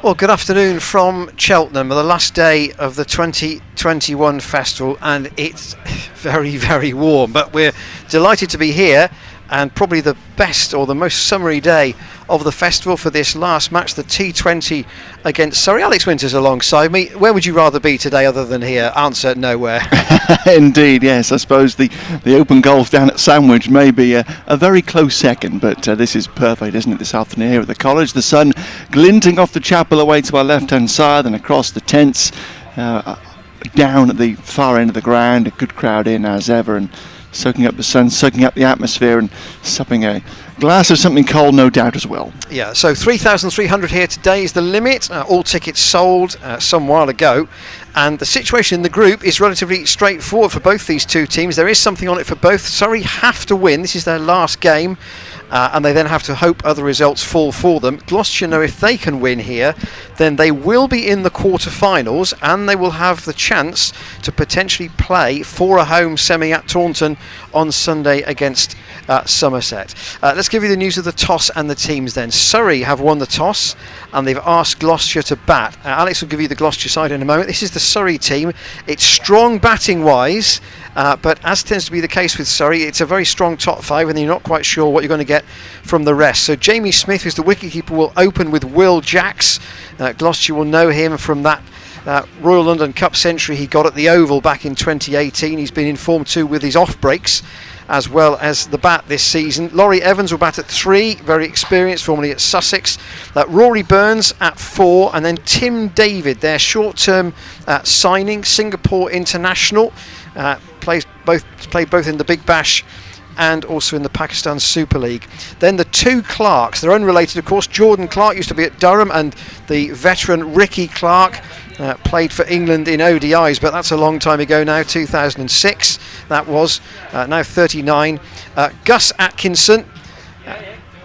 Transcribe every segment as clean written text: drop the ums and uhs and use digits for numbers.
Well, good afternoon from Cheltenham, the last day of the 2021 festival, and it's very, very warm, but we're delighted to be here, and probably the best or the most summery day of the festival for this last match, the T20 against Surrey. Alex Winter's alongside me. Where would you rather be today other than here? Answer, nowhere. Indeed, yes. I suppose the open golf down at Sandwich may be a very close second, but this is perfect, isn't it, this afternoon here at the college. The sun glinting off the chapel away to our left-hand side and across the tents, down at the far end of the ground, a good crowd in as ever, and soaking up the sun, soaking up the atmosphere, and supping a glass of something cold, no doubt, as well. Yeah, so 3,300 here today is the limit. All tickets sold some while ago. And the situation in the group is relatively straightforward for both these two teams. There is something on it for both. Surrey have to win. This is their last game. And they then have to hope other results fall for them. Gloucestershire know if they can win here, then they will be in the quarter-finals, and they will have the chance to potentially play for a home semi at Taunton on Sunday against Somerset. Let's give you the news of the toss and the teams then. Surrey have won the toss, and they've asked Gloucestershire to bat. Alex will give you the Gloucestershire side in a moment. This is the Surrey team. It's strong batting-wise, but as tends to be the case with Surrey, it's a very strong top five, and you're not quite sure what you're going to get from the rest. So Jamie Smith, who's the wicketkeeper, will open with Will Jacks. Gloucestershire will know him from that Royal London Cup century he got at the Oval back in 2018. He's been informed too with his off breaks as well as the bat this season. Laurie Evans will bat at 3, very experienced, formerly at Sussex. Rory Burns at 4, and then Tim David, their short-term signing, Singapore international, played both in the Big Bash and also in the Pakistan Super League. Then the two Clarks, they're unrelated of course. Jordan Clark used to be at Durham, and the veteran Ricky Clark played for England in ODIs, but that's a long time ago now, 2006 that was, now 39. Gus Atkinson,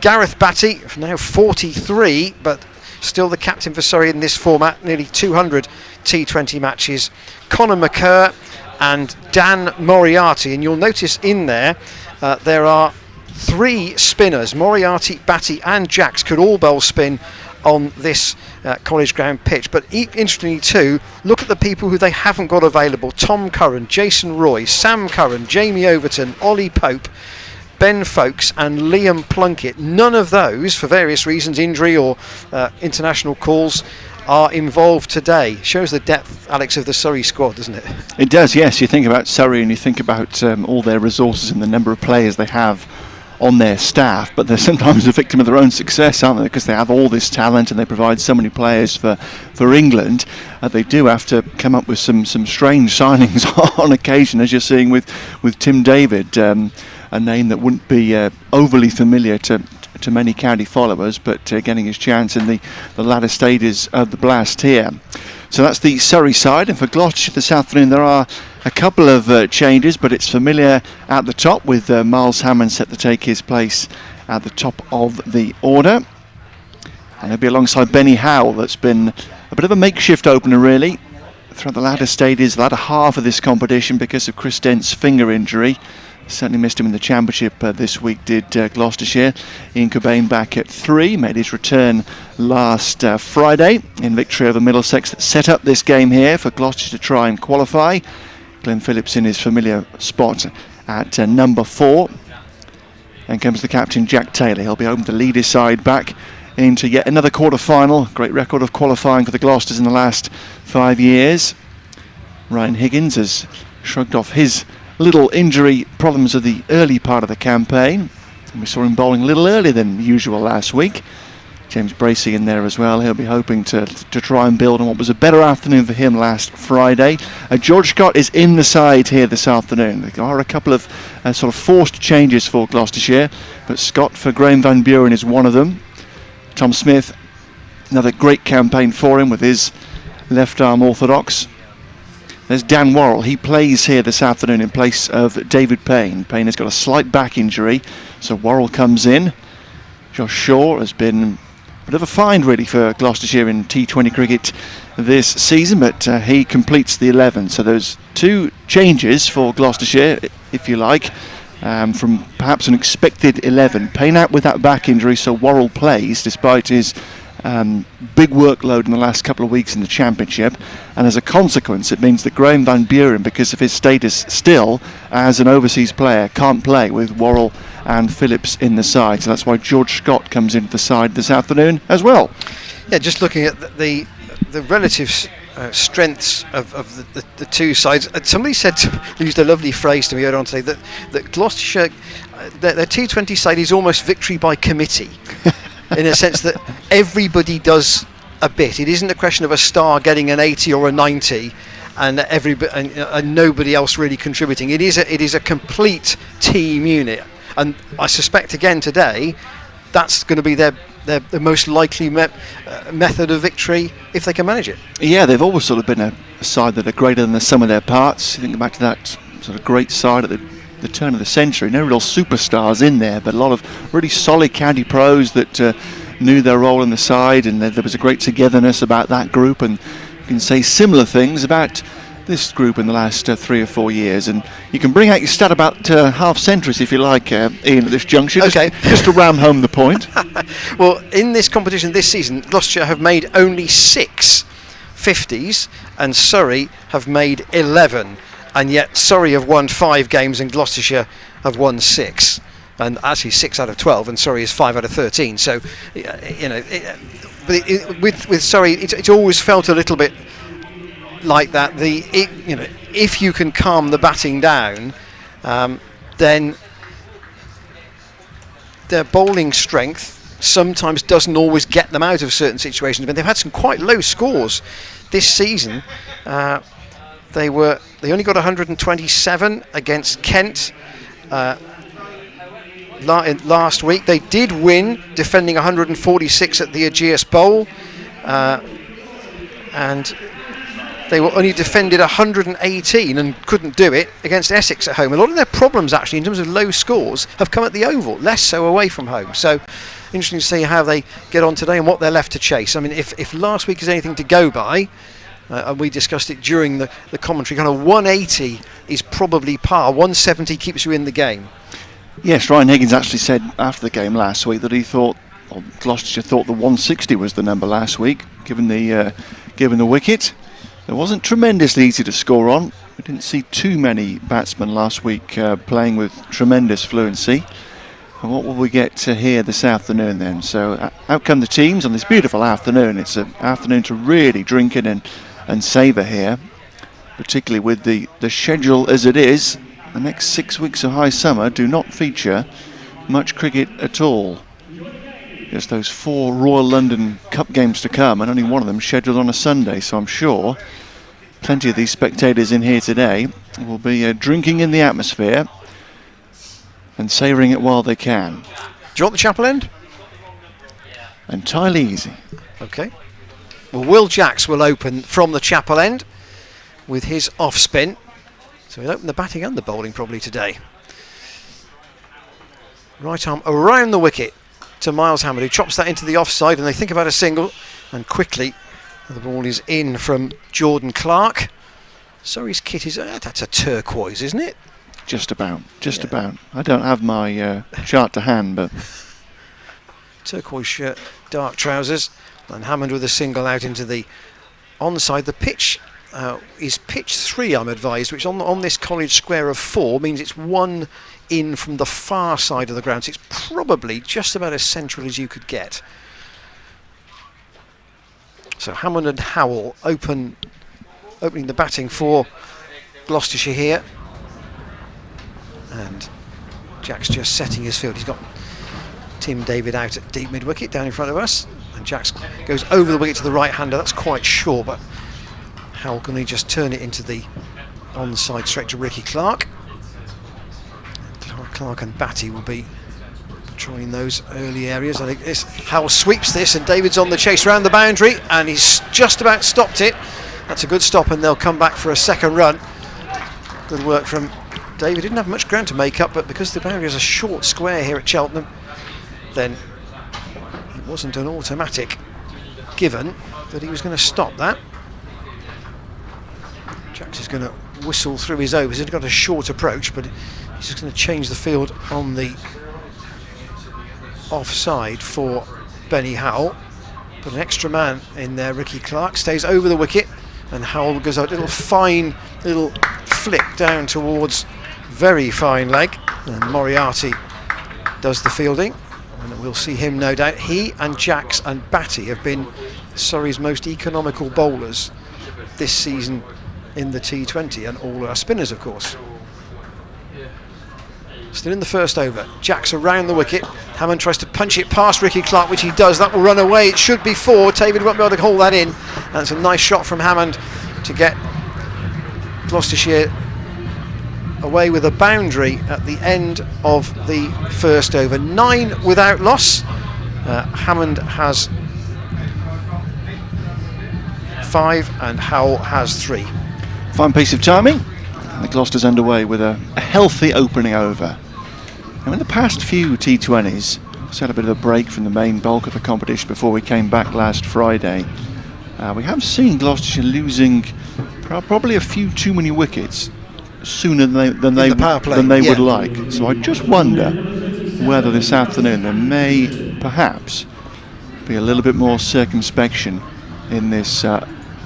Gareth Batty, now 43, but still the captain for Surrey in this format, nearly 200 T20 matches. Conor McCurr and Dan Moriarty, and you'll notice in there there are 3 spinners. Moriarty, Batty and Jacks could all bowl spin on this college ground pitch, but interestingly too, look at the people who they haven't got available. Tom Curran, Jason Roy, Sam Curran, Jamie Overton, Ollie Pope, Ben Folkes and Liam Plunkett. None of those, for various reasons, injury or international calls, are involved today. Shows the depth, Alex, of the Surrey squad, doesn't it? It does, yes. You think about Surrey and you think about all their resources and the number of players they have on their staff, but they're sometimes a victim of their own success, aren't they? Because they have all this talent and they provide so many players for England. They do have to come up with some strange signings on occasion, as you're seeing with Tim David, a name that wouldn't be overly familiar to many county followers, but getting his chance in the latter stages of the blast here. So that's the Surrey side, and for Gloucestershire this afternoon there are a couple of changes, but it's familiar at the top with Miles Hammond set to take his place at the top of the order, and he'll be alongside Benny Howell. That's been a bit of a makeshift opener really throughout the latter stages, the latter half of this competition, because of Chris Dent's finger injury. Certainly missed him in the championship this week, did Gloucestershire. Ian Cobain back at 3, made his return last Friday in victory over Middlesex that set up this game here for Gloucestershire to try and qualify. Glenn Phillips in his familiar spot at number 4. Then comes the captain Jack Taylor. He'll be hoping to lead his side back into yet another quarter-final. Great record of qualifying for the Gloucesters in the last 5 years. Ryan Higgins has shrugged off his little injury problems of the early part of the campaign, and we saw him bowling a little earlier than usual last week. James Bracey in there as well. He'll be hoping to try and build on what was a better afternoon for him last Friday. George Scott is in the side here this afternoon. There are a couple of sort of forced changes for Gloucestershire, but Scott for Graham Van Buren is one of them. Tom Smith, another great campaign for him with his left arm orthodox. There's Dan Worrell. He plays here this afternoon in place of David Payne. Payne has got a slight back injury, so Worrell comes in. Josh Shaw has been a bit of a find really for Gloucestershire in T20 cricket this season, but he completes the 11. So there's 2 changes for Gloucestershire, if you like. from perhaps an expected 11. Payne out with that back injury, so Worrell plays despite his big workload in the last couple of weeks in the Championship, and as a consequence it means that Graham Van Buren, because of his status still as an overseas player, can't play with Worrell and Phillips in the side, so that's why George Scott comes into the side this afternoon as well. Yeah, just looking at the relative strengths of the two sides. Somebody used a lovely phrase to me earlier on today, that Gloucestershire, their T20 side is almost victory by committee. In a sense that everybody does a bit. It isn't a question of a star getting an 80 or a 90 and nobody else really contributing. It is a complete team unit, and I suspect again today that's going to be their most likely method of victory if they can manage it. Yeah, they've always sort of been a side that are greater than the sum of their parts. You think back to that sort of great side at the turn of the century. No real superstars in there, but a lot of really solid county pros that knew their role in the side, and there was a great togetherness about that group, and you can say similar things about this group in the last 3 or 4 years, and you can bring out your stat about half centuries if you like, Ian, at this juncture, okay. just to ram home the point. Well, in this competition this season, Gloucestershire have made only 6 50s and Surrey have made 11, and yet Surrey have won 5 games and Gloucestershire have won 6, and actually 6 out of 12, and Surrey is 5 out of 13. So, with Surrey, it's always felt a little bit like that. If you can calm the batting down, then their bowling strength sometimes doesn't always get them out of certain situations. But they've had some quite low scores this season. They only got 127 against Kent last week. They did win, defending 146 at the Ageas Bowl, and they were only defended 118 and couldn't do it against Essex at home. A lot of their problems actually in terms of low scores have come at the Oval, less so away from home. So interesting to see how they get on today and what they're left to chase. I mean, if last week is anything to go by, and we discussed it during the commentary, kind of 180 is probably par, 170 keeps you in the game. Yes, Ryan Higgins actually said after the game last week that he thought, or Gloucestershire thought, the 160 was the number last week, given the wicket. It wasn't tremendously easy to score on. We didn't see too many batsmen last week playing with tremendous fluency. And what will we get to here this afternoon then? So out come the teams on this beautiful afternoon. It's an afternoon to really drink in and savour here, particularly with the schedule as it is. The next 6 weeks of high summer do not feature much cricket at all. Just those 4 Royal London Cup games to come, and only one of them scheduled on a Sunday, so I'm sure plenty of these spectators in here today will be drinking in the atmosphere and savouring it while they can. Do you want the chapel end? Entirely easy. Okay. Well, Will Jacks will open from the chapel end with his off spin. So he'll open the batting and the bowling probably today. Right arm around the wicket to Miles Hammond, who chops that into the offside, and they think about a single, and quickly the ball is in from Jordan Clark. Surrey's kit is that's a turquoise, isn't it? Just about. I don't have my chart to hand, but turquoise shirt, dark trousers, and Hammond with a single out into the onside. The pitch is pitch 3, I'm advised, which on this college square of 4 means it's 1 in from the far side of the ground, so it's probably just about as central as you could get. So Hammond and Howell opening the batting for Gloucestershire here, and Jack's just setting his field. He's got Tim David out at deep mid wicket down in front of us, and Jack's goes over the wicket to the right hander. That's quite short, but Howell can he just turn it into the onside straight to Ricky Clark. Clark and Batty will be patrolling those early areas. I think Howell sweeps this, and David's on the chase round the boundary, and he's just about stopped it. That's a good stop, and they'll come back for a second run. Good work from David. Didn't have much ground to make up, but because the boundary is a short square here at Cheltenham, then it wasn't an automatic given that he was going to stop that. Jacks is going to whistle through his overs. He's got a short approach, but he's He's just going to change the field on the offside for Benny Howell. Put an extra man in there. Ricky Clark stays over the wicket, and Howell goes a little fine little flick down towards very fine leg, and Moriarty does the fielding, and we'll see him no doubt. He and Jacks and Batty have been Surrey's most economical bowlers this season in the T20, and all our spinners, of course. Still in the first over. Jacks around the wicket. Hammond tries to punch it past Ricky Clark, which he does. That will run away. It should be 4. David won't be able to hold that in. That's a nice shot from Hammond to get Gloucestershire away with a boundary at the end of the first over. 9 without loss. Hammond has 5 and Howell has 3. Fine piece of timing. The Gloucester's underway with a healthy opening over. Now, in the past few T20s, we've had a bit of a break from the main bulk of the competition before we came back last Friday. We have seen Gloucestershire losing probably a few too many wickets sooner than they would like. So I just wonder whether this afternoon there may perhaps be a little bit more circumspection in this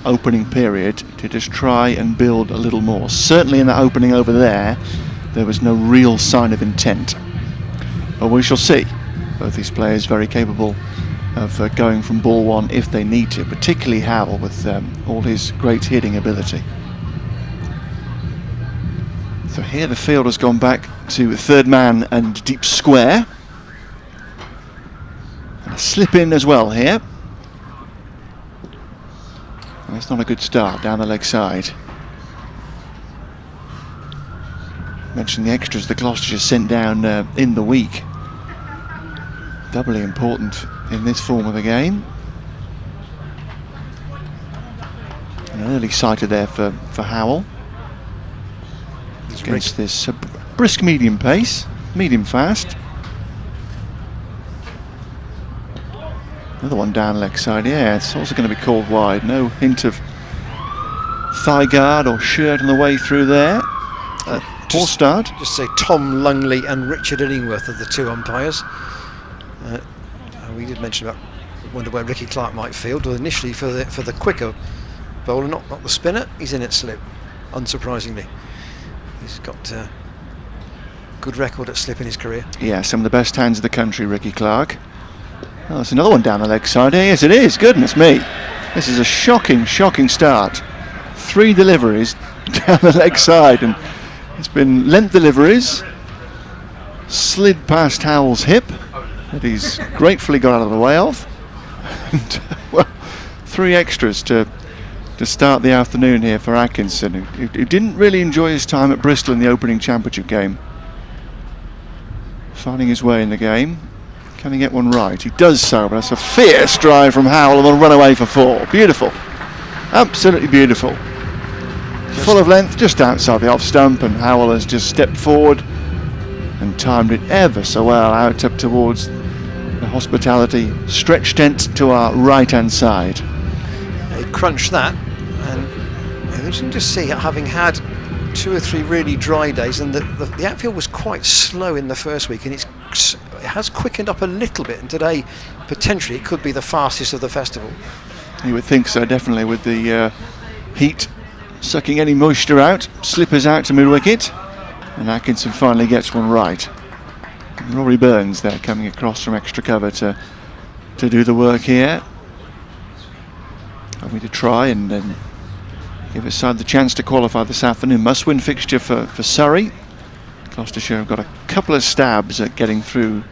opening period to just try and build a little more. Certainly in that opening over there was no real sign of intent, but we shall see. Both these players very capable of going from ball 1 if they need to, particularly Howell with all his great hitting ability. So here the field has gone back to third man and deep square, and a slip in as well here. And it's not a good start down the leg side. Mentioned the extras the Gloucestershire sent down in the week. Doubly important in this form of the game. An early sighter there for Howell. Against this brisk medium pace, medium fast. Another one down leg side, yeah, it's also going to be called wide. No hint of thigh guard or shirt on the way through there. Poor start. Just say Tom Lungley and Richard Illingworth are the 2 umpires. We did mention about wonder where Ricky Clark might field. Well, initially for the quicker bowler, not the spinner. He's in at slip, unsurprisingly. He's got a good record at slip in his career. Yeah, some of the best hands of the country, Ricky Clark. Oh, there's another one down the leg side. Yes, it is. Goodness me. This is a shocking start. 3 deliveries down the leg side, and it's been length deliveries, slid past Howell's hip that he's gratefully got out of the way of, and well, 3 extras to start the afternoon here for Atkinson, who didn't really enjoy his time at Bristol in the opening championship game. Finding his way in the game. Can he get one right? He does so, but that's a fierce drive from Howell and a run away for 4. Beautiful. Absolutely beautiful. Full of length, just outside the off stump, and Howell has just stepped forward and timed it ever so well out up towards the hospitality stretch tent to our right hand side. He crunched that, and interesting to see, having had 2 or 3 really dry days, and the outfield was quite slow in the first week, and it has quickened up a little bit, and today potentially it could be the fastest of the festival. You would think so, definitely, with the heat sucking any moisture out. Slippers out to mid-wicket, and Atkinson finally gets one right. And Rory Burns there coming across from extra cover to do the work here. Hoping to try and then give his side the chance to qualify this afternoon. Must-win fixture for Surrey. Gloucestershire have got a couple of stabs at getting through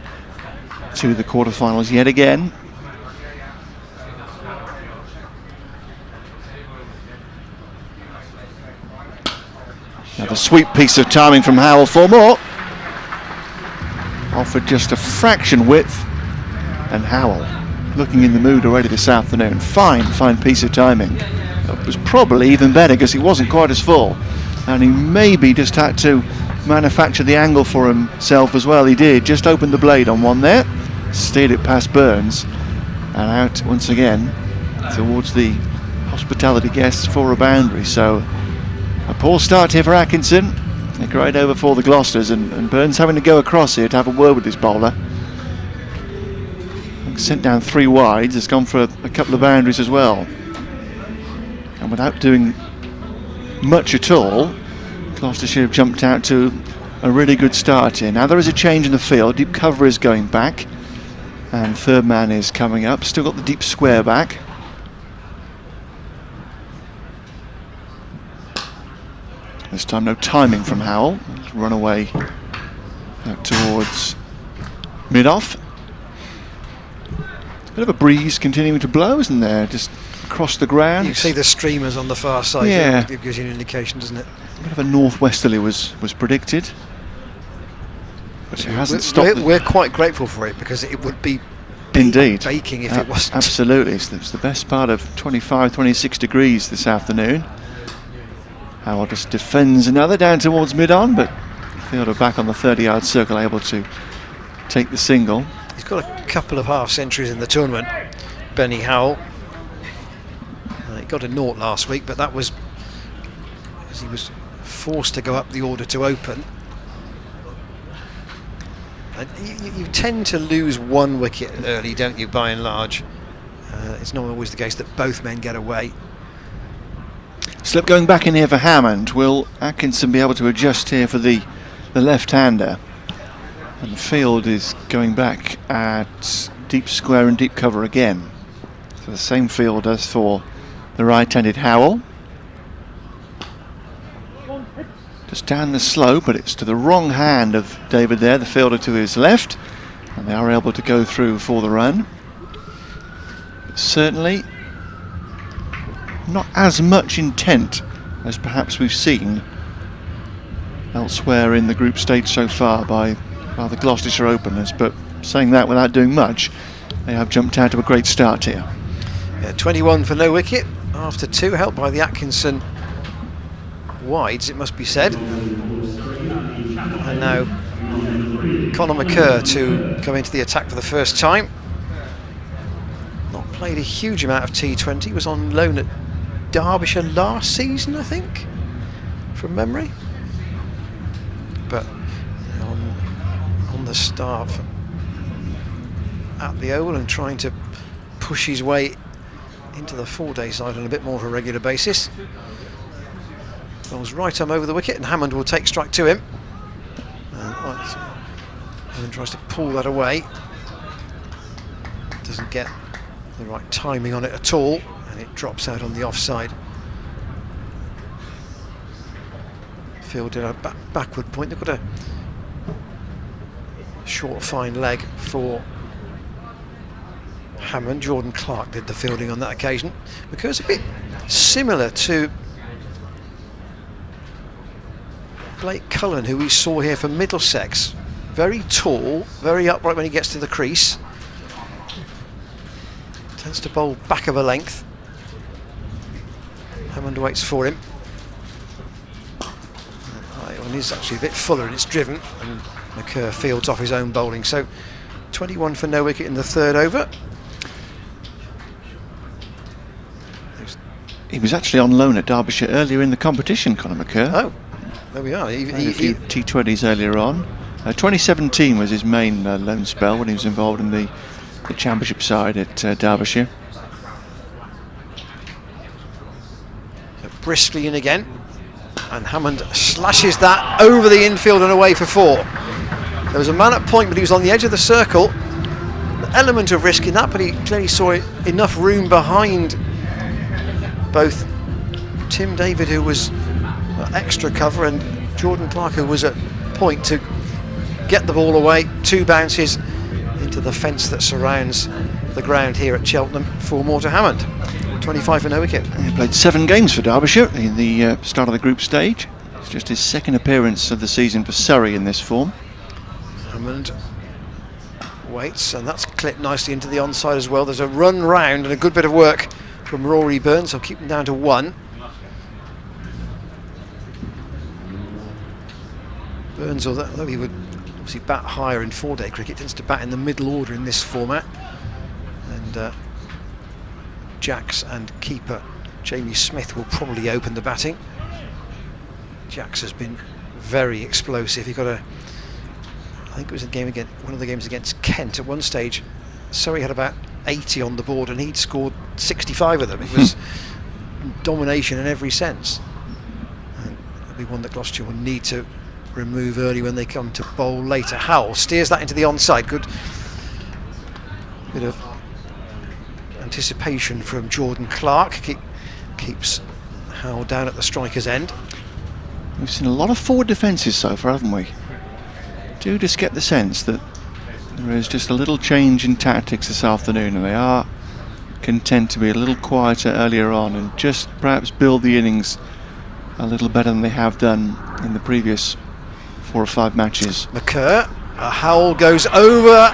to the quarterfinals yet again. Another sweet piece of timing from Howell for more. Offered just a fraction width, and Howell looking in the mood already this afternoon. Fine piece of timing. It was probably even better because he wasn't quite as full, and he maybe just had to manufacture the angle for himself as well. He did, just opened the blade on one there, steered it past Burns, and out once again towards the hospitality guests for a boundary. So a poor start here for Atkinson. They're great over for the Gloucesters, and Burns having to go across here to have a word with this bowler. Sent down 3 wides, has gone for a couple of boundaries as well. And without doing much at all, Gloucestershire have jumped out to a really good start here. Now there is a change in the field. Deep cover is going back, and third man is coming up. Still got the deep square back. This time no timing from Howell. Run away out towards mid-off. Bit of a breeze continuing to blow, isn't there? Just across the ground. You see the streamers on the far side. Yeah. It gives you an indication, doesn't it? A bit of a northwesterly was predicted. But it hasn't stopped. We're quite grateful for it, because it would be indeed baking if it wasn't. Absolutely. It's the best part of 25, 26 degrees this afternoon. Howell just defends another down towards mid-on, but fielder back on the 30-yard circle, able to take the single. He's got a couple of half centuries in the tournament, Benny Howell. He got a 0 last week, but that was because he was forced to go up the order to open. And you tend to lose 1 wicket early, don't you, by and large? It's not always the case that both men get away. Slip going back in here for Hammond. Will Atkinson be able to adjust here for the left-hander? And the field is going back at deep square and deep cover again. So the same field as for the right-handed Howell. Just down the slope, but it's to the wrong hand of David there, the fielder to his left. And they are able to go through for the run. But certainly not as much intent as perhaps we've seen elsewhere in the group stage so far by the Gloucestershire openers, but saying that without doing much, they have jumped out to a great start here. 21 for no wicket after 2, helped by the Atkinson wides, it must be said. And now Conor McCurr to come into the attack for the first time. Not played a huge amount of T20, was on loan at Derbyshire last season, I think, from memory. But on the start at the Oval and trying to push his way into the 4-day side on a bit more of a regular basis. Ball's right arm over the wicket, and Hammond will take strike to him. Hammond tries to pull that away. Doesn't get the right timing on it at all, and it drops out on the offside. Fielded a backward point. They've got a short, fine leg for Hammond. Jordan Clark did the fielding on that occasion. McCurr's a bit similar to Blake Cullen, who we saw here for Middlesex. Very tall, very upright when he gets to the crease. Tends to bowl back of a length. Hammond waits for him. One is actually a bit fuller and it's driven, and McCurr fields off his own bowling. So 21 for no wicket in the 3rd over. He was actually on loan at Derbyshire earlier in the competition, Conor McCurr. Oh, there we are. A few T20s earlier on. 2017 was his main loan spell when he was involved in the championship side at Derbyshire. So briskly in again, and Hammond slashes that over the infield and away for 4. There was a man at point, but he was on the edge of the circle. The element of risk in that, but he clearly saw enough room behind both Tim David, who was extra cover, and Jordan Clark, who was at point, to get the ball away. 2 bounces into the fence that surrounds the ground here at Cheltenham. 4 more to Hammond. 25 for no wicket. He played 7 games for Derbyshire in the start of the group stage. It's just his 2nd appearance of the season for Surrey in this form. Hammond waits, and that's clipped nicely into the onside as well. There's a run round and a good bit of work from Rory Burns. I'll keep him down to 1. Burns, although he would obviously bat higher in 4-day cricket, tends to bat in the middle order in this format. And Jacks and keeper Jamie Smith will probably open the batting. Jacks has been very explosive. He got I think it was one of the games against Kent. At one stage, Surrey had about 80 on the board, and he'd scored 65 of them. It was domination in every sense. And it'll be one that Gloucestershire will need to remove early when they come to bowl later. Howell steers that into the onside. Good bit of anticipation from Jordan Clark. Keeps Howell down at the striker's end. We've seen a lot of forward defences so far, haven't we? Do just get the sense that there is just a little change in tactics this afternoon, and they are content to be a little quieter earlier on and just perhaps build the innings a little better than they have done in the previous 4 or 5 matches. McCurr, Howell goes over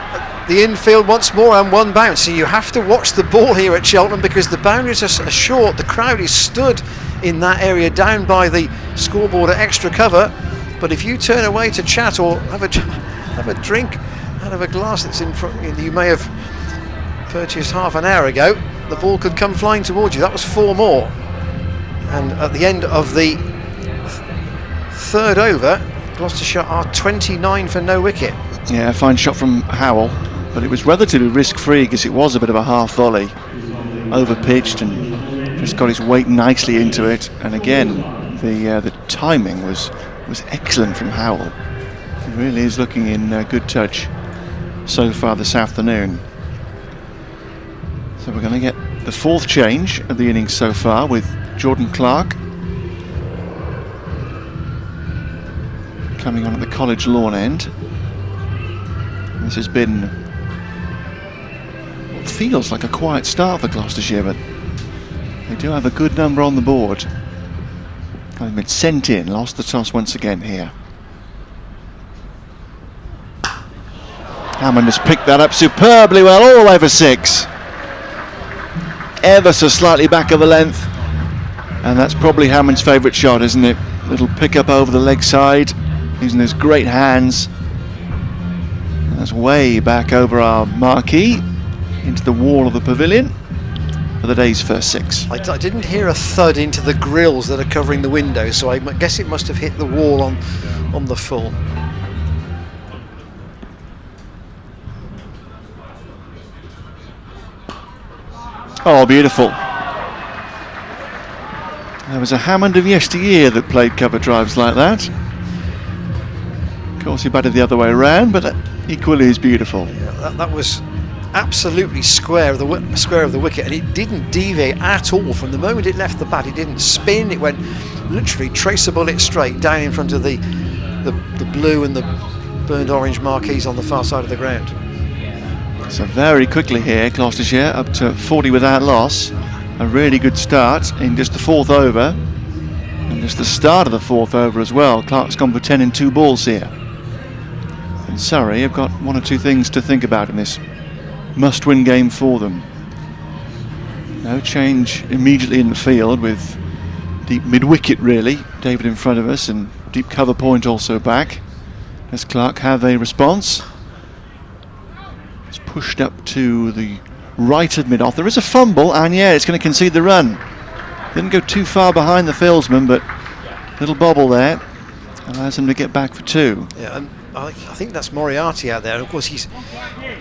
the infield once more and one bounce. So you have to watch the ball here at Cheltenham because the boundaries are short. The crowd is stood in that area down by the scoreboard at extra cover. But if you turn away to chat or have a drink out of a glass that's in front, you may have purchased half an hour ago, the ball could come flying towards you. That was 4 more. And at the end of the third over, Gloucestershire are 29 for no wicket. Yeah, a fine shot from Howell, but it was relatively risk-free because it was a bit of a half volley, over-pitched and just got his weight nicely into it. And again, the timing was excellent from Howell. He really is looking in good touch so far this afternoon. So we're going to get the 4th change of the innings so far with Jordan Clark coming on at the College Lawn end. This has been what feels like a quiet start for Gloucestershire, but they do have a good number on the board. Having been sent in, lost the toss once again here. Hammond has picked that up superbly well, all the way for 6. Ever so slightly back of the length, and that's probably Hammond's favourite shot, isn't it? Little pick up over the leg side, using his great hands. And that's way back over our marquee, into the wall of the pavilion for the day's first 6. I didn't hear a thud into the grills that are covering the windows, so I guess it must have hit the wall on the full. Oh, beautiful. There was a Hammond of yesteryear that played cover drives like that. Of course, he batted the other way around, but equally as beautiful. Yeah, that was absolutely square of the wicket, and it didn't deviate at all from the moment it left the bat. It didn't spin. It went literally traceable it straight down in front of the blue and the burnt orange marquees on the far side of the ground. So very quickly here, Gloucestershire up to 40 without loss. A really good start in just the 4th over, and just the start of the 4th over as well. Clark's gone for 10 in 2 balls here. And Surrey have got 1 or 2 things to think about in this must-win game for them. No change immediately in the field with deep mid-wicket really, David in front of us, and deep cover point also back. Does Clark have a response? It's pushed up to the right of mid-off. There is a fumble, and yeah, it's going to concede the run. Didn't go too far behind the fieldsman, but little bobble there allows him to get back for 2. Yeah, and I think that's Moriarty out there. And of course, he's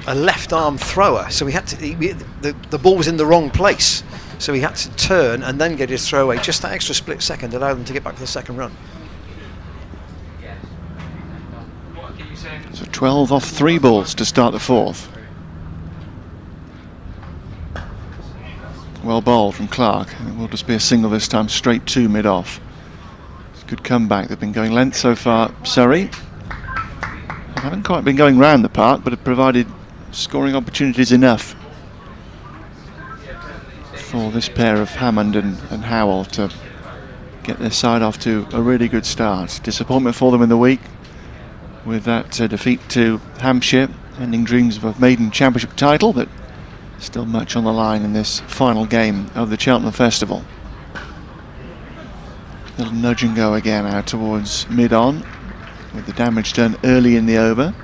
a left-arm thrower, so he had to. The ball was in the wrong place, so he had to turn and then get his throw away. Just that extra split second allowed them to get back for the second run. So 12 off 3 balls to start the 4th. Well bowled from Clark, and it will just be a single this time, straight to mid-off. It's a good comeback. They've been going length so far, Surrey. They haven't quite been going round the park, but have provided scoring opportunities enough for this pair of Hammond and Howell to get their side off to a really good start. Disappointment for them in the week with that defeat to Hampshire, ending dreams of a maiden championship title, but still much on the line in this final game of the Cheltenham Festival. Little nudge and go again out towards mid-on, with the damage done early in the over.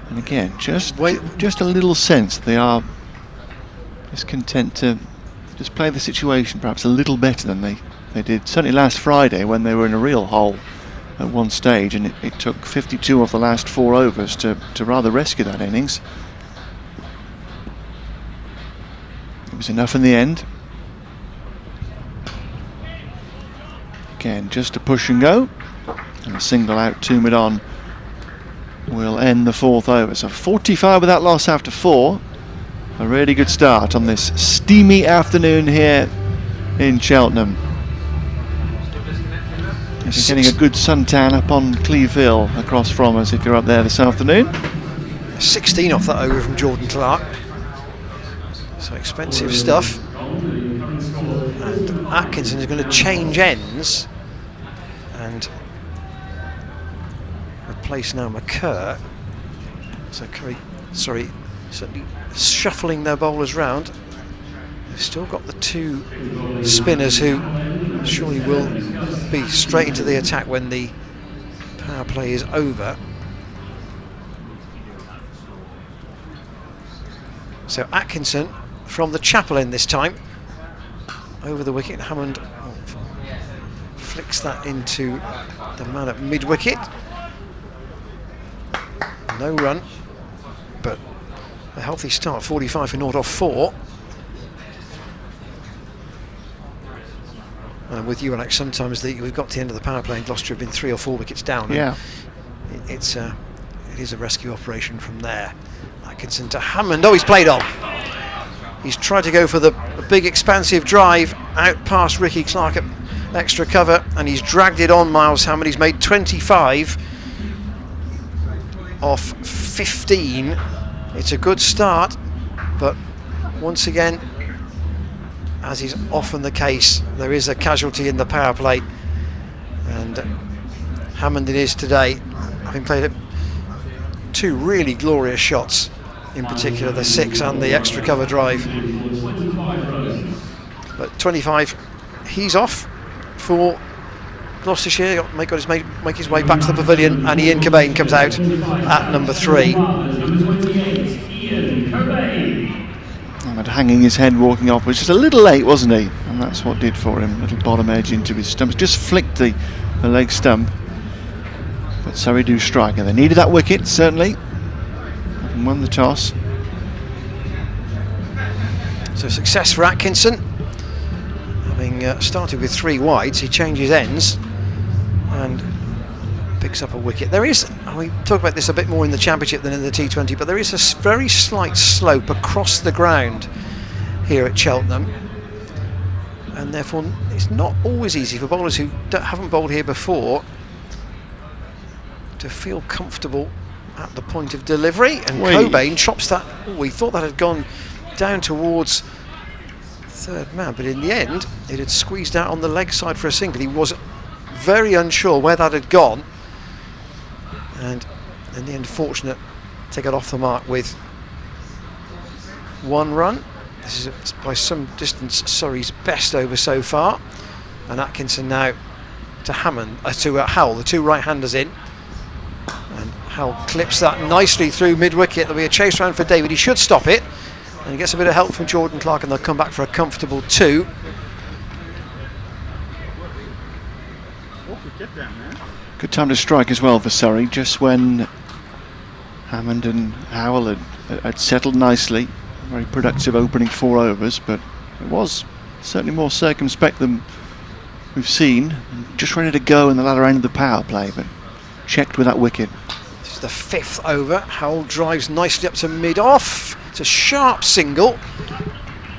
And again, just a little sense they are just content to just play the situation perhaps a little better than they They did certainly last Friday when they were in a real hole at one stage, and it took 52 of the last 4 overs to rather rescue that innings. It was enough in the end. Again, just a push and go, and a single out to mid-on will end the 4th over. So 45 without loss after 4. A really good start on this steamy afternoon here in Cheltenham. You're getting a good suntan up on Cleve Hill across from us if you're up there this afternoon. 16 off that over from Jordan Clark. So expensive stuff. And Atkinson is going to change ends and replace now McCurr. So Curry, sorry, certainly shuffling their bowlers round. They've still got the 2 spinners who surely will be straight into the attack when the power play is over. So Atkinson from the chapel end this time, over the wicket. Hammond flicks that into the man at mid-wicket. No run, but a healthy start, 45 for naught off 4. And with you, Alex, sometimes we've got to the end of the power play and Gloucester have been 3 or 4 wickets down. Yeah. It is a rescue operation from there. Atkinson to Hammond. Oh, he's played on. He's tried to go for the big expansive drive out past Ricky Clark at extra cover, and he's dragged it on Miles Hammond. He's made 25 off 15. It's a good start, but once again, as is often the case, there is a casualty in the power play, and Hammond it is today, having played 2 really glorious shots, in particular the 6 and the extra cover drive. But 25, he's off for Gloucestershire. Make his way back to the pavilion, and Ian Cobain comes out at number 3. And hanging his head walking off was just a little late, wasn't he? And that's what did for him. Little bottom edge into his stumps, just flicked the leg stump. But Surrey do strike, and they needed that wicket certainly, and won the toss. So success for Atkinson, having started with 3 wides. He changes ends and picks up a wicket. There is, we talk about this a bit more in the Championship than in the T20, but there is a very slight slope across the ground here at Cheltenham, and therefore it's not always easy for bowlers who haven't bowled here before to feel comfortable at the point of delivery. And Cobain chops that. We thought that had gone down towards third man, but in the end it had squeezed out on the leg side for a single. He was very unsure where that had gone, and in the end fortunate to get off the mark with 1 run. This is by some distance Surrey's best over so far, and Atkinson now to Hammond, to Howell, the 2 right-handers in, and Howell clips that nicely through mid-wicket. There'll be a chase round for David. He should stop it, and he gets a bit of help from Jordan Clark, and they'll come back for a comfortable 2. Good time to strike as well for Surrey, just when Hammond and Howell had settled nicely. Very productive opening 4 overs, but it was certainly more circumspect than we've seen. Just ready to go in the latter end of the power play, but checked with that wicket. This is the 5th over. Howell drives nicely up to mid-off. It's a sharp single,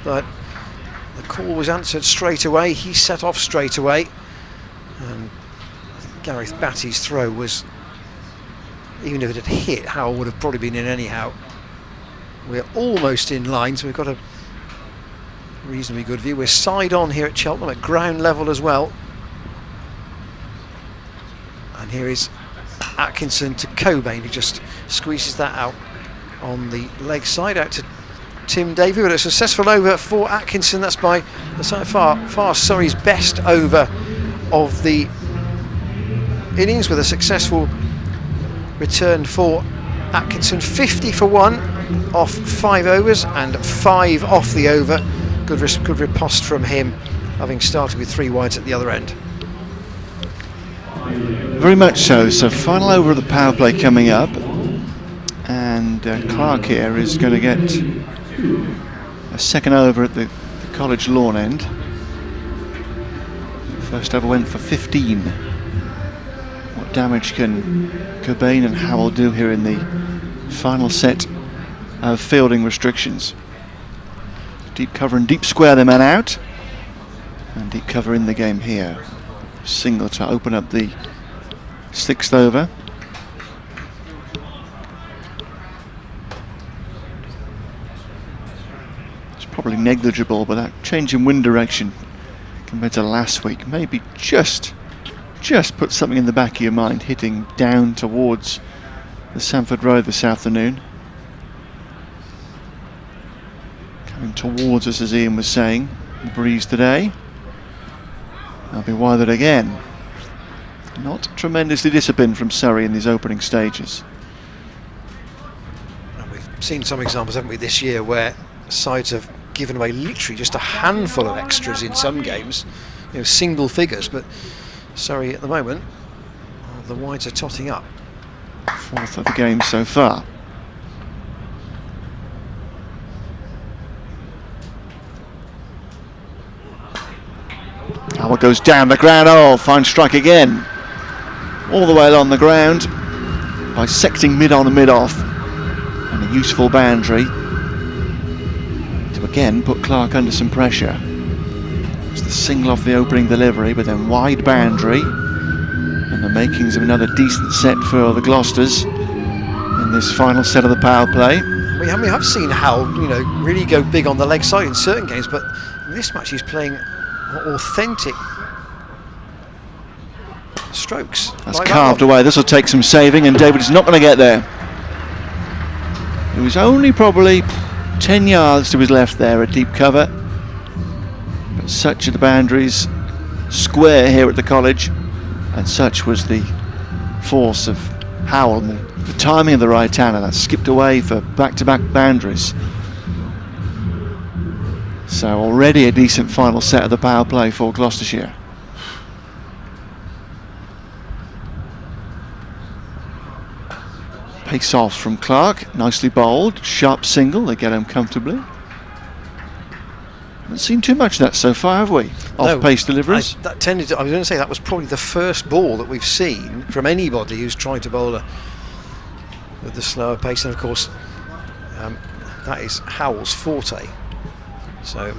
but the call was answered straight away. He set off straight away, and Gareth Batty's throw was, even if it had hit, Howell would have probably been in anyhow. We're almost in line, so we've got a reasonably good view. We're side on here at Cheltenham at ground level as well. And here is Atkinson to Cobain, who just squeezes that out on the leg side out to Tim Davey. But a successful over for Atkinson. That's by far Surrey's best over of the innings, with a successful return for Atkinson. 50 for 1 off 5 overs and 5 off the over. Good riposte from him having started with 3 wides at the other end. Very much so. So final over of the power play coming up, and Clark here is going to get a second over at the college lawn end. First over went for 15. What damage can Cobain and Howell do here in the final set of fielding restrictions? Deep cover and deep square the man out, and deep cover in the game here. Single to open up the 6th over. It's probably negligible, but that change in wind direction compared to last week maybe just put something in the back of your mind, hitting down towards the Sanford Road this afternoon. Coming towards us, as Ian was saying, the breeze today. I'll be withered again. Not tremendously disciplined from Surrey in these opening stages. And we've seen some examples, haven't we, this year where sides have given away literally just a handful of extras in some games, single figures, but Surrey at the moment, the wides are totting up. 4th of the game so far. Howell goes down the ground. Oh, fine strike again. All the way along the ground, bisecting mid-on and mid-off, and a useful boundary to again put Clark under some pressure. It's the single off the opening delivery, but then wide boundary, and the makings of another decent set for the Gloucesters in this final set of the power play. We have seen Howell, really go big on the leg side in certain games, but in this match he's playing authentic strokes. That's carved away. This will take some saving, and David is not going to get there. It was only probably 10 yards to his left there at deep cover, but such are the boundaries square here at the college, and such was the force of Howell and the timing of the right-hander that skipped away for back-to-back boundaries. So already a decent final set of the power play for Gloucestershire. Pace off from Clark, nicely bowled, sharp single, they get home comfortably. Haven't seen too much of that so far, have we? Off-pace deliveries. I was going to say that was probably the first ball that we've seen from anybody who's trying to bowl with the slower pace, and of course that is Howell's forte. So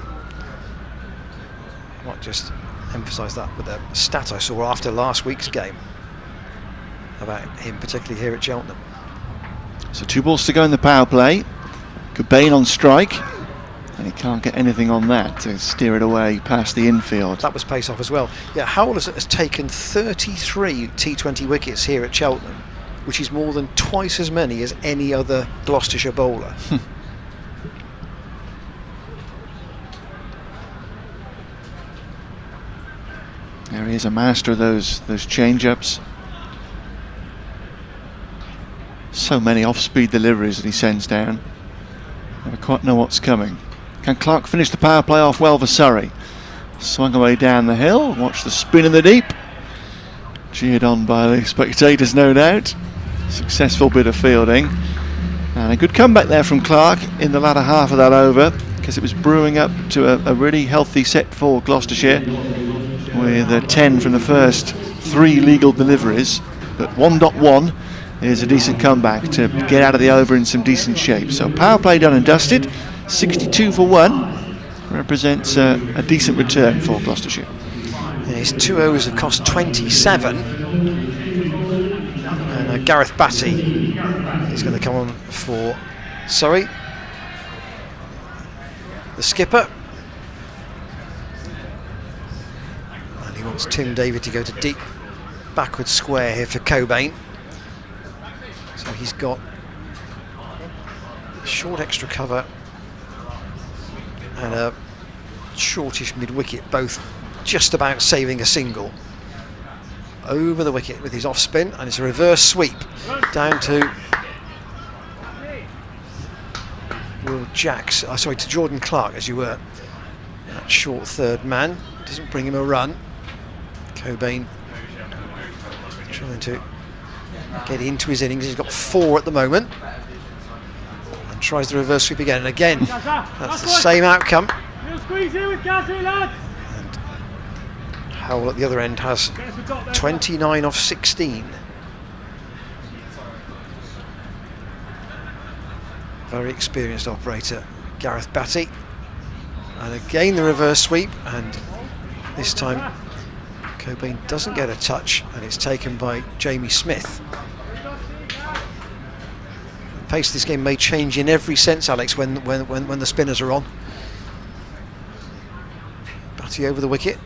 I might just emphasise that with a stat I saw after last week's game about him, particularly here at Cheltenham. So 2 balls to go in the power play. Cobain on strike, and he can't get anything on that to steer it away past the infield. That was pace off as well. Yeah, Howell has taken 33 T20 wickets here at Cheltenham, which is more than twice as many as any other Gloucestershire bowler. There he is, a master of those change-ups. So many off-speed deliveries that he sends down. Never quite know what's coming. Can Clark finish the power play off well for Surrey? Swung away down the hill, watch the spin in the deep. Cheered on by the spectators, no doubt. Successful bit of fielding. And a good comeback there from Clark in the latter half of that over, because it was brewing up to a really healthy set for Gloucestershire, with 10 from the first 3 legal deliveries. But 1.1 is a decent comeback to get out of the over in some decent shape. So power play done and dusted. 62 for 1 represents a decent return for Gloucestershire. His 2 overs have cost 27, and Gareth Batty is going to come on for Surrey, the skipper, and he wants Tim David to go to deep backward square here for Cobain. So he's got short extra cover and a shortish mid-wicket, both just about saving a single over the wicket with his off spin, and it's a reverse sweep down to to Jordan Clark, as you were, that short third man, doesn't bring him a run. Cobain trying to get into his innings. He's got 4 at the moment. And tries the reverse sweep again. And again, that's the same outcome. And Howell at the other end has 29 off 16. Very experienced operator, Gareth Batty. And again the reverse sweep, and this time Cobain doesn't get a touch, and it's taken by Jamie Smith. The pace of this game may change in every sense, Alex, when the spinners are on. Batty over the wicket.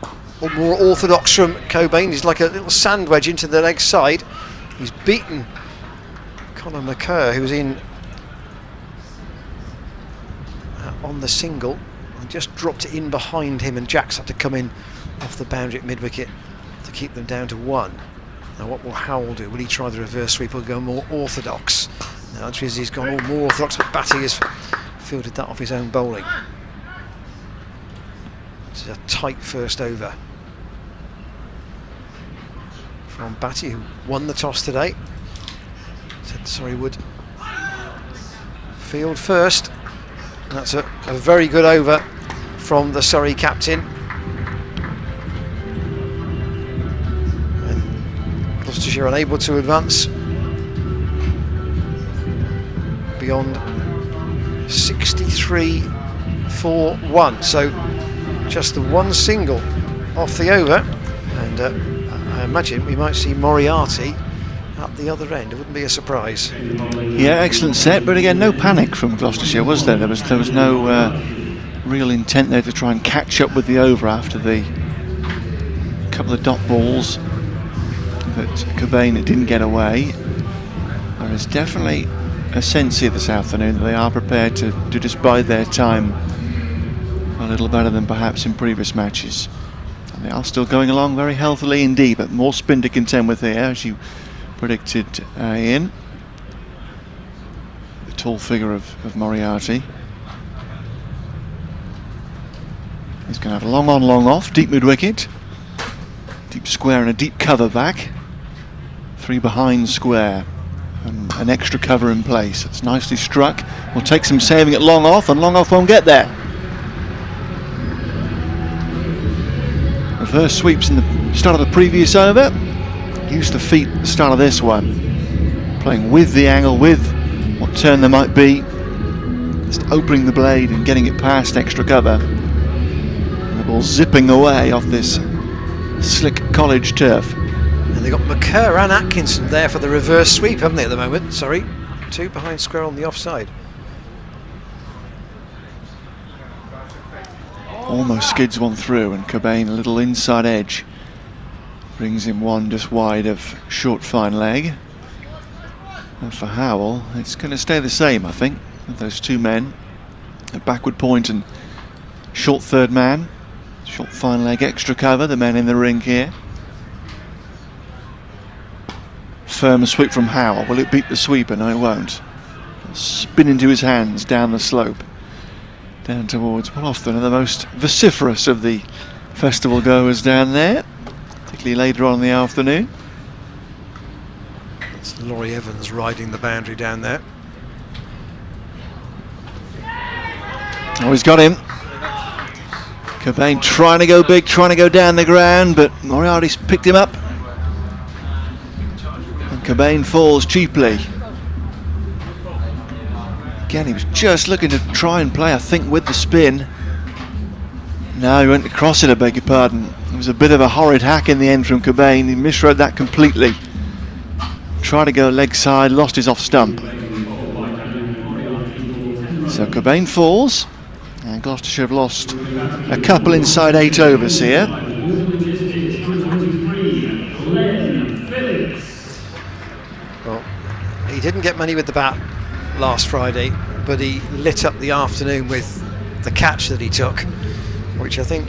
More orthodox from Cobain. He's like a little sand wedge into the leg side. He's beaten Conor McCurr, who's in on the single, and just dropped it in behind him, and Jack's had to come in off the boundary at mid-wicket to keep them down to 1. Now what will Howell do? Will he try the reverse sweep or go more orthodox? Now the answer is he's gone all more orthodox, but Batty has fielded that off his own bowling. This is a tight first over from Batty, who won the toss today. Said Surrey would field first. And that's a very good over from the Surrey captain. And Gloucestershire unable to advance beyond 63 for 1. So just the one single off the over, and I imagine we might see Moriarty at the other end. It wouldn't be a surprise. Yeah, excellent set, but again, no panic from Gloucestershire, was there? There was no real intent there to try and catch up with the over after the couple of dot balls that Cobain didn't get away. There is definitely a sense here this afternoon that they are prepared to just bide their time a little better than perhaps in previous matches. And they are still going along very healthily indeed, but more spin to contend with here, as you predicted, Ian. The tall figure of Moriarty. He's going to have a long on, long off, deep mid-wicket, deep square and a deep cover back. 3 behind square and an extra cover in place. It's nicely struck. Will take some saving at long off, and long off won't get there. Reverse sweeps in the start of the previous over. Use the feet at the start of this one. Playing with the angle, with what turn there might be. Just opening the blade and getting it past extra cover. And the ball zipping away off this slick college turf. And they've got McCurr and Atkinson there for the reverse sweep, haven't they, at the moment? Sorry. 2 behind square on the offside. Almost skids one through, and Cobain a little inside edge. Brings him one just wide of short fine leg. And for Howell, it's going to stay the same, I think, with those 2 men. A backward point and short third man. Short fine leg, extra cover, the men in the ring here. Firm sweep from Howell. Will it beat the sweeper? No, it won't. It'll spin into his hands down the slope. Down towards, well, often the most vociferous of the festival goers down there. Particularly later on in the afternoon. It's Laurie Evans riding the boundary down there. Oh, he's got him. Cobain trying to go big, trying to go down the ground, but Moriarty's picked him up. And Cobain falls cheaply. Again, he was just looking to try and play, I think, with the spin. No, he went across it, I beg your pardon. It was a bit of a horrid hack in the end from Cobain. He misread that completely. Tried to go leg side, lost his off stump. So Cobain falls, and Gloucestershire have lost a couple inside 8 overs here. Well, he didn't get many with the bat last Friday, but he lit up the afternoon with the catch that he took, which I think,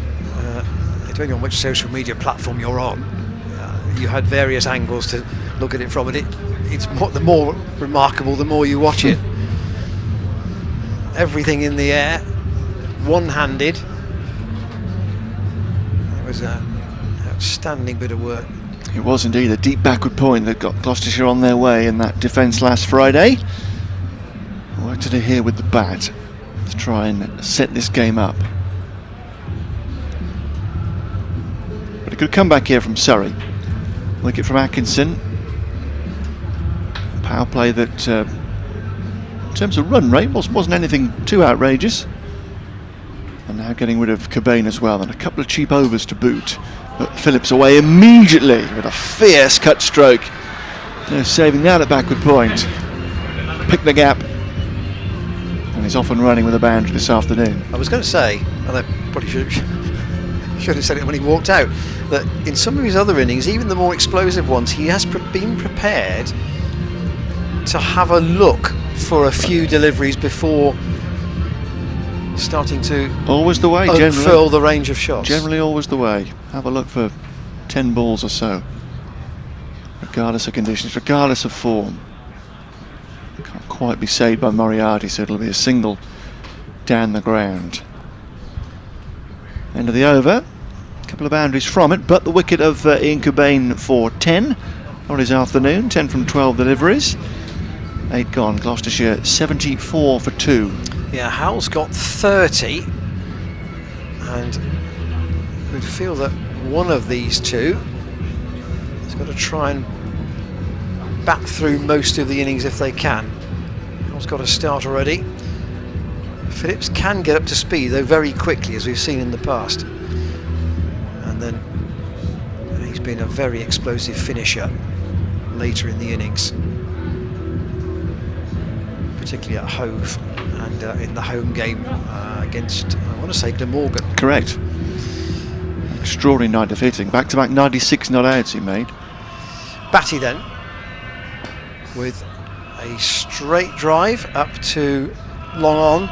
depending on which social media platform you're on, you had various angles to look at it from, and it's the more remarkable the more you watch it. Everything in the air, one-handed. was an outstanding bit of work. It was indeed a deep backward point that got Gloucestershire on their way in that defence last Friday. What to do here with the bat to try and set this game up. But a good comeback here from Surrey. Wicket from Atkinson. Power play that, in terms of run rate, wasn't anything too outrageous. And now getting rid of Cobain as well, and a couple of cheap overs to boot. But Phillips away immediately with a fierce cut stroke. They're saving that at backward point. Pick the gap. And he's off and running with a boundary this afternoon. I was going to say, and I probably should have said it when he walked out, that in some of his other innings, even the more explosive ones, he has been prepared to have a look for a few deliveries before starting to always the way, unfurl the range of shots. Generally always the way. Have a look for 10 balls or so, regardless of conditions, regardless of form. Can't quite be saved by Moriarty, so it'll be a single down the ground. End of the over. A couple of boundaries from it, but the wicket of Ian Cobain for 10 on his afternoon. 10 from 12 deliveries. 8 gone. Gloucestershire 74 for 2. Yeah, Howell's got 30, and we'd feel that one of these two has got to try and back through most of the innings if they can. Howell's got a start already. Phillips can get up to speed, though, very quickly, as we've seen in the past. And then he's been a very explosive finisher later in the innings, particularly at Hove and in the home game against, I want to say, De Morgan. Correct. Extraordinary night of hitting. Back-to-back 96 not outs he made. Batty then, with a straight drive up to long on.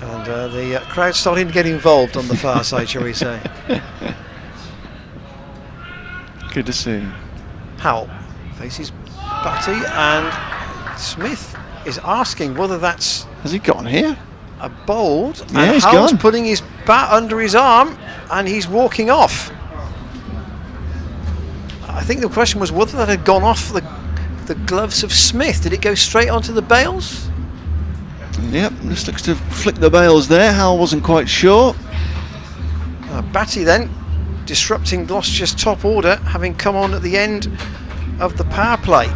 And the crowd starting to get involved on the far side, shall we say. Good to see. Howell faces Batty, and Smith is asking whether that's... Has he gone here? A bowled, yeah, and he's Howell's gone. putting his bat under his arm, and he's walking off. I think the question was whether that had gone off the gloves of Smith. Did it go straight onto the bails? Yep, just looks to flick the bails there. Howell wasn't quite sure. Batty then disrupting Gloucestershire's top order, having come on at the end of the power play.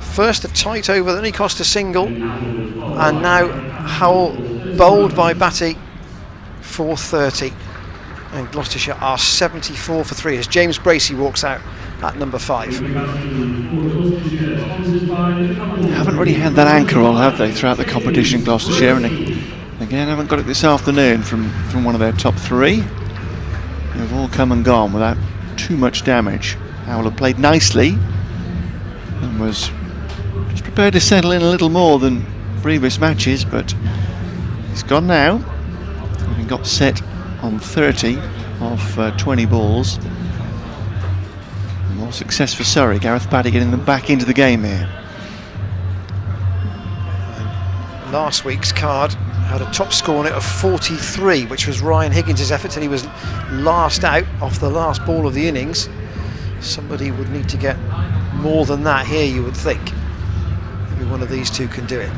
First a tight over that only cost a single, and now Howell bowled by Batty for 30, and Gloucestershire are 74 for 3 as James Bracey walks out at number 5. Haven't really had that anchor roll, have they, throughout the competition, Gloucestershire, and again haven't got it this afternoon from one of their top 3. They've all come and gone without too much damage. Howell have played nicely and was just prepared to settle in a little more than previous matches, but he's gone now, having got set on 30 of 20 balls. More success for Surrey. Gareth Batty getting them back into the game here. Last week's card had a top score on it of 43, which was Ryan Higgins' efforts, and he was last out off the last ball of the innings. Somebody would need to get more than that here, you would think. Maybe one of these two can do it.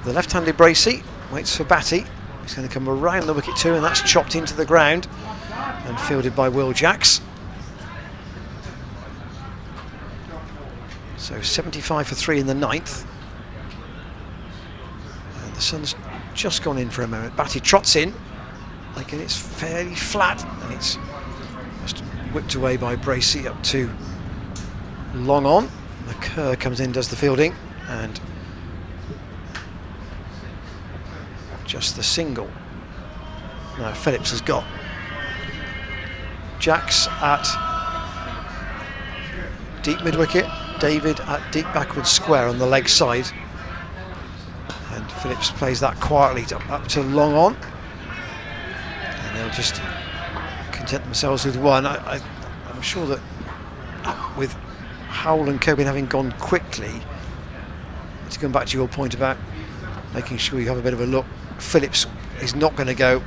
The left-handed Bracey waits for Batty. He's going to come around the wicket too, and that's chopped into the ground and fielded by Will Jacks. So 75 for 3 in the 9th. And the sun's just gone in for a moment. Batty trots in, like it's fairly flat, and it's just whipped away by Bracey up to long on. The Kerr comes in, does the fielding, and just the single. Now Phillips has got Jacks at deep mid-wicket, David at deep backward square on the leg side, and Phillips plays that quietly up to long on, and they'll just content themselves with one. I'm sure that with Howell and Cobain having gone quickly, to come back to your point about making sure you have a bit of a look. Phillips is not going to go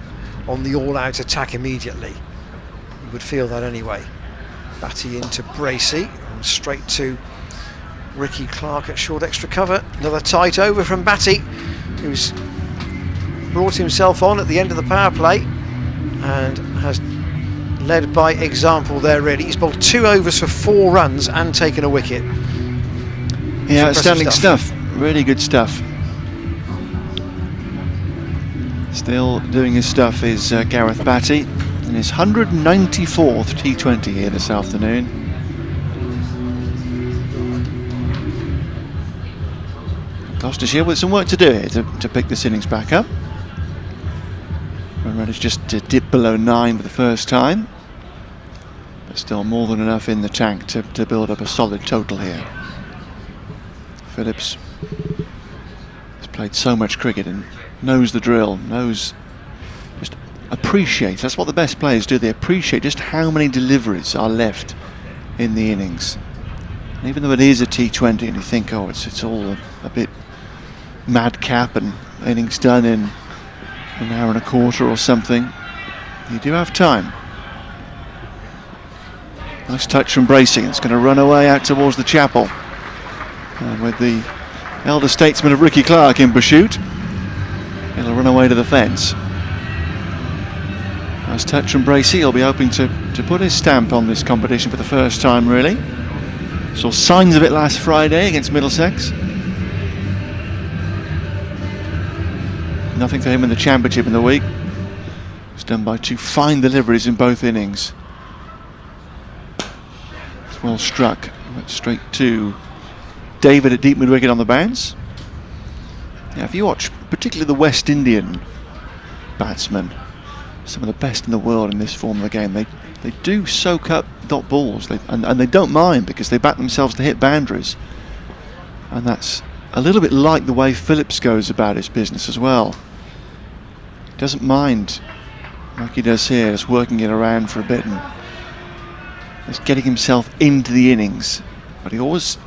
on the all-out attack immediately. You would feel that anyway. Batty into Bracey, and straight to Ricky Clark at short extra cover. Another tight over from Batty, who's brought himself on at the end of the power play and has led by example there really. He's bowled 2 overs for 4 runs and taken a wicket. Yeah, outstanding stuff. Really good stuff. Still doing his stuff is Gareth Batty in his 194th T20 here this afternoon. Gloucestershire with some work to do here to pick this innings back up. Run rate is just to dip below 9 for the first time, but still more than enough in the tank to build up a solid total here. Phillips has played so much cricket and knows the drill, just appreciates. That's what the best players do. They appreciate just how many deliveries are left in the innings. And even though it is a T20 and you think, oh, it's all a bit madcap and innings done in an hour and a quarter or something, you do have time. Nice touch from Bracey. It's going to run away out towards the chapel. And with the elder statesman of Ricky Clark in pursuit, it'll run away to the fence. Nice touch from Bracey. He'll be hoping to put his stamp on this competition for the first time, really. Saw signs of it last Friday against Middlesex. Nothing for him in the championship in the week. It's done by 2 fine deliveries in both innings. It's well struck. Went straight to David at deep mid-wicket on the bounce. Now, if you watch particularly the West Indian batsmen, some of the best in the world in this form of the game, they do soak up dot balls, and they don't mind because they back themselves to hit boundaries. And that's a little bit like the way Phillips goes about his business as well. He doesn't mind, like he does here, just working it around for a bit and just getting himself into the innings. But he always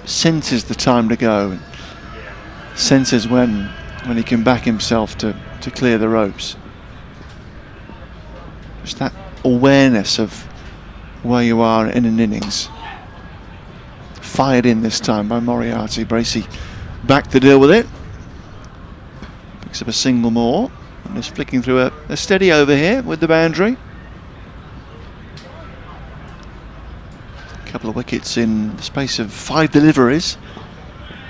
senses the time to go and senses when he can back himself to clear the ropes. Just that awareness of where you are in an innings. Fired in this time by Moriarty. Bracey back to deal with it. Picks up a single more and is flicking through a steady over here with the boundary. A couple of wickets in the space of 5 deliveries,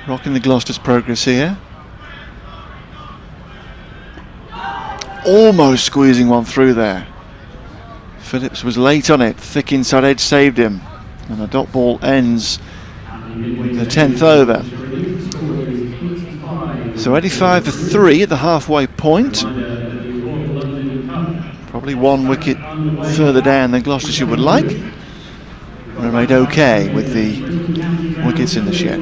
rocking the Gloucester's progress here. Almost squeezing one through there. Phillips was late on it. Thick inside edge saved him, and the dot ball ends the 10th over. So 85 for 3 at the halfway point. Probably 1 wicket further down than Gloucestershire would like. We're made okay with the wickets in the shed.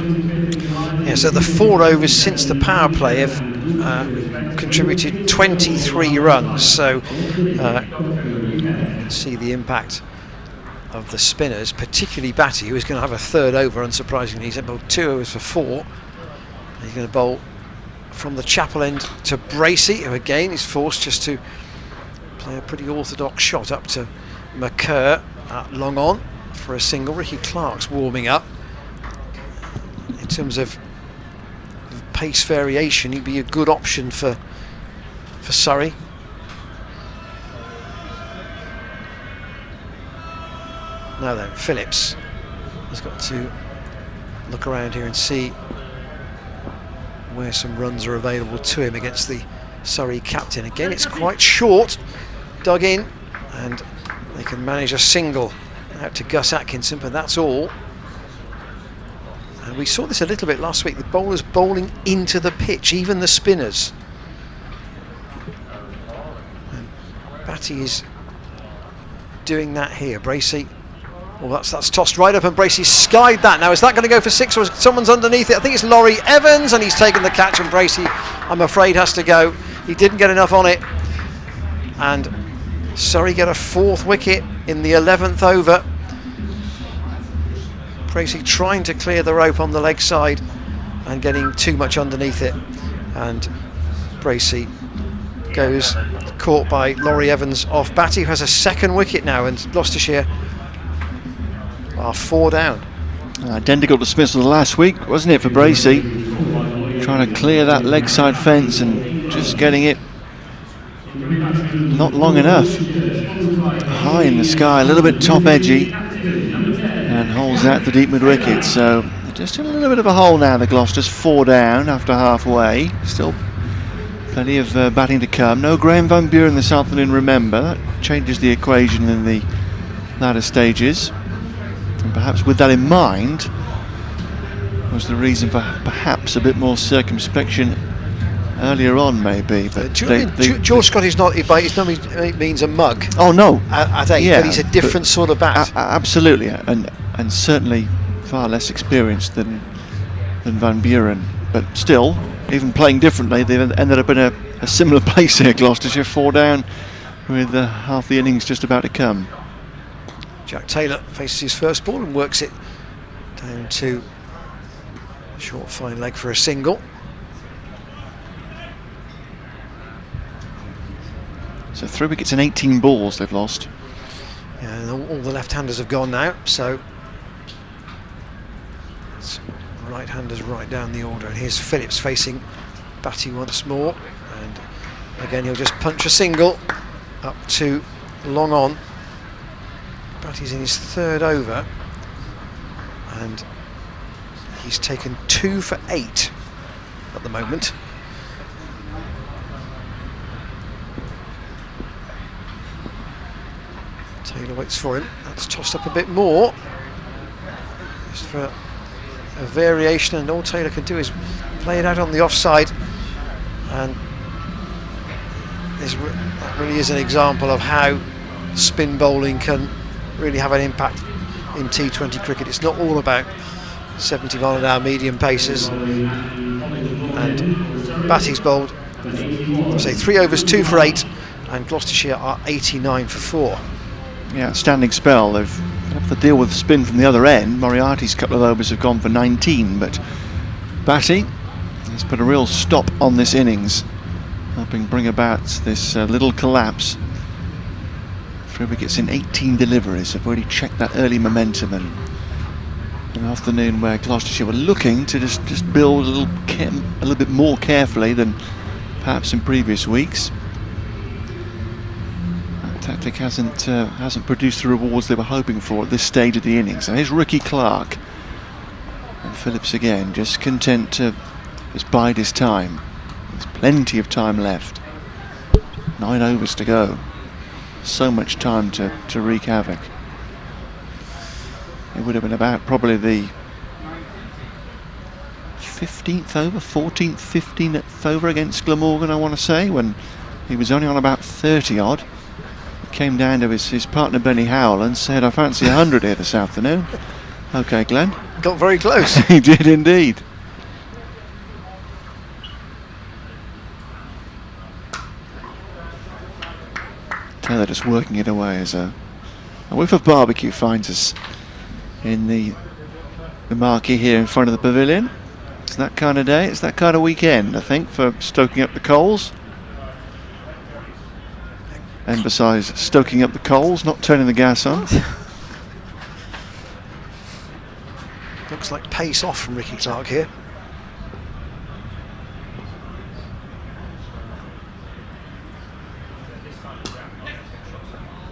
Yeah, so the 4 overs since the power play have contributed 23 runs. So you can see the impact of the spinners, particularly Batty, who is going to have a 3rd over, unsurprisingly. He's bowled 2 overs for 4. He's going to bowl from the chapel end to Bracey, who again is forced just to play a pretty orthodox shot up to McCurr at long on for a single. Ricky Clark's warming up. In terms of pace variation, he'd be a good option for Surrey. Now then, Phillips has got to look around here and see where some runs are available to him against the Surrey captain. Again, it's quite short, dug in, and they can manage a single out to Gus Atkinson, but that's all. And we saw this a little bit last week, the bowlers bowling into the pitch, even the spinners. And Batty is doing that here. Bracey, well, that's tossed right up, and Bracey skied that. Now, is that going to go for 6, or is someone's underneath it? I think it's Laurie Evans, and he's taken the catch, and Bracey, I'm afraid, has to go. He didn't get enough on it, and Surrey get a 4th wicket in the 11th over. Bracey trying to clear the rope on the leg side and getting too much underneath it. and Bracey goes caught by Laurie Evans off Batty, who has a second wicket now, and Gloucestershire are 4 down. Identical dismissal last week, wasn't it, for Bracey? Trying to clear that leg side fence and just getting it not long enough. High in the sky, a little bit top edgy, and holds out the deep mid wicket. So just a little bit of a hole now. The Gloucester's 4 down after halfway. Still plenty of batting to come. No Graham Van Buren this afternoon, remember. That changes the equation in the latter stages. And perhaps with that in mind was the reason for perhaps a bit more circumspection earlier on, maybe. But George Scott is not, by his name he means a mug. Oh no, at 8, yeah, but he's a different sort of bat. Absolutely, and certainly far less experienced than Van Buren. But still, even playing differently, they ended up in a similar place here. Gloucestershire 4 down with half the innings just about to come. Jack Taylor faces his first ball and works it down to a short fine leg for a single. So 3 wickets and 18 balls they've lost. Yeah, and all the left-handers have gone now, so right-handers right down the order. And here's Phillips facing Batty once more, and again he'll just punch a single up to long on. Batty's in his 3rd over, and he's taken 2 for 8 at the moment. Taylor waits for him. That's tossed up a bit more, just for a variation, and all Taylor can do is play it out on the offside, and that really is an example of how spin bowling can really have an impact in T20 cricket. It's not all about 70-mile-an-hour medium paces, and Batty's bowled, say, 3 overs, 2 for 8, and Gloucestershire are 89 for 4. Yeah, outstanding spell. They've have to deal with spin from the other end. Moriarty's couple of overs have gone for 19, but Batty has put a real stop on this innings, helping bring about this little collapse. 3 wickets in 18 deliveries. Have already checked that early momentum, and an afternoon where Gloucestershire were looking to just build a little bit more carefully than perhaps in previous weeks. Tactic hasn't produced the rewards they were hoping for at this stage of the innings. So here's Ricky Clark, and Phillips again just content to just bide his time. There's plenty of time left. 9 overs to go. So much time to wreak havoc. It would have been about probably the 15th over, 14th, 15th over against Glamorgan, I want to say, when he was only on about 30 odd. Came down to his partner Benny Howell and said, "I fancy 100 here this afternoon." Okay, Glenn. Got very close. He did indeed. Taylor just working it away as a whiff of barbecue finds us in the marquee here in front of the pavilion. It's that kind of day, it's that kind of weekend, I think, for stoking up the coals. And besides stoking up the coals, not turning the gas on. Looks like pace off from Ricky Clark here.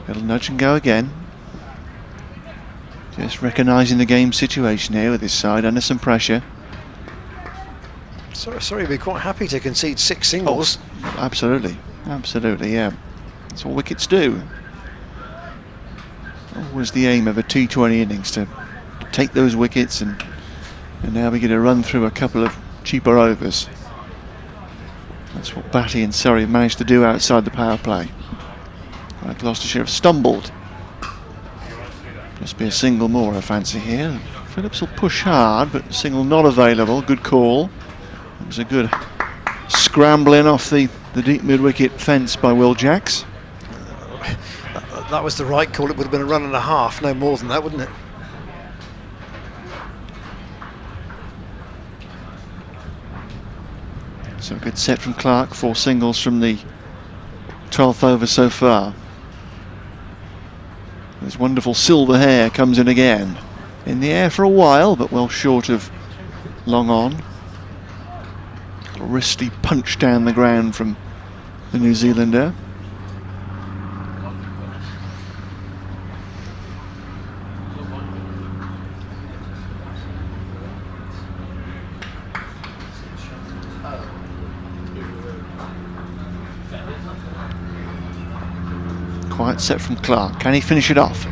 Little nudge and go again. Just recognising the game situation here with his side under some pressure. Sorry, we're quite happy to concede 6 singles. Oh, absolutely, yeah. That's what wickets do. Always the aim of a T20 innings, to take those wickets, and now we get to run through a couple of cheaper overs. That's what Batty and Surrey have managed to do outside the power play. Gloucestershire have stumbled. Must be a single more, I fancy here. Phillips will push hard, but single not available. Good call. It was a good scrambling off the deep mid-wicket fence by Will Jacks. That was the right call. It would have been a run and a half, no more than that, wouldn't it? So a good set from Clark, 4 singles from the 12th over so far. His wonderful silver hair comes in again. In the air for a while, but well short of long on. A wristy punch down the ground from the New Zealander. Quiet set from Clark. Can he finish it off?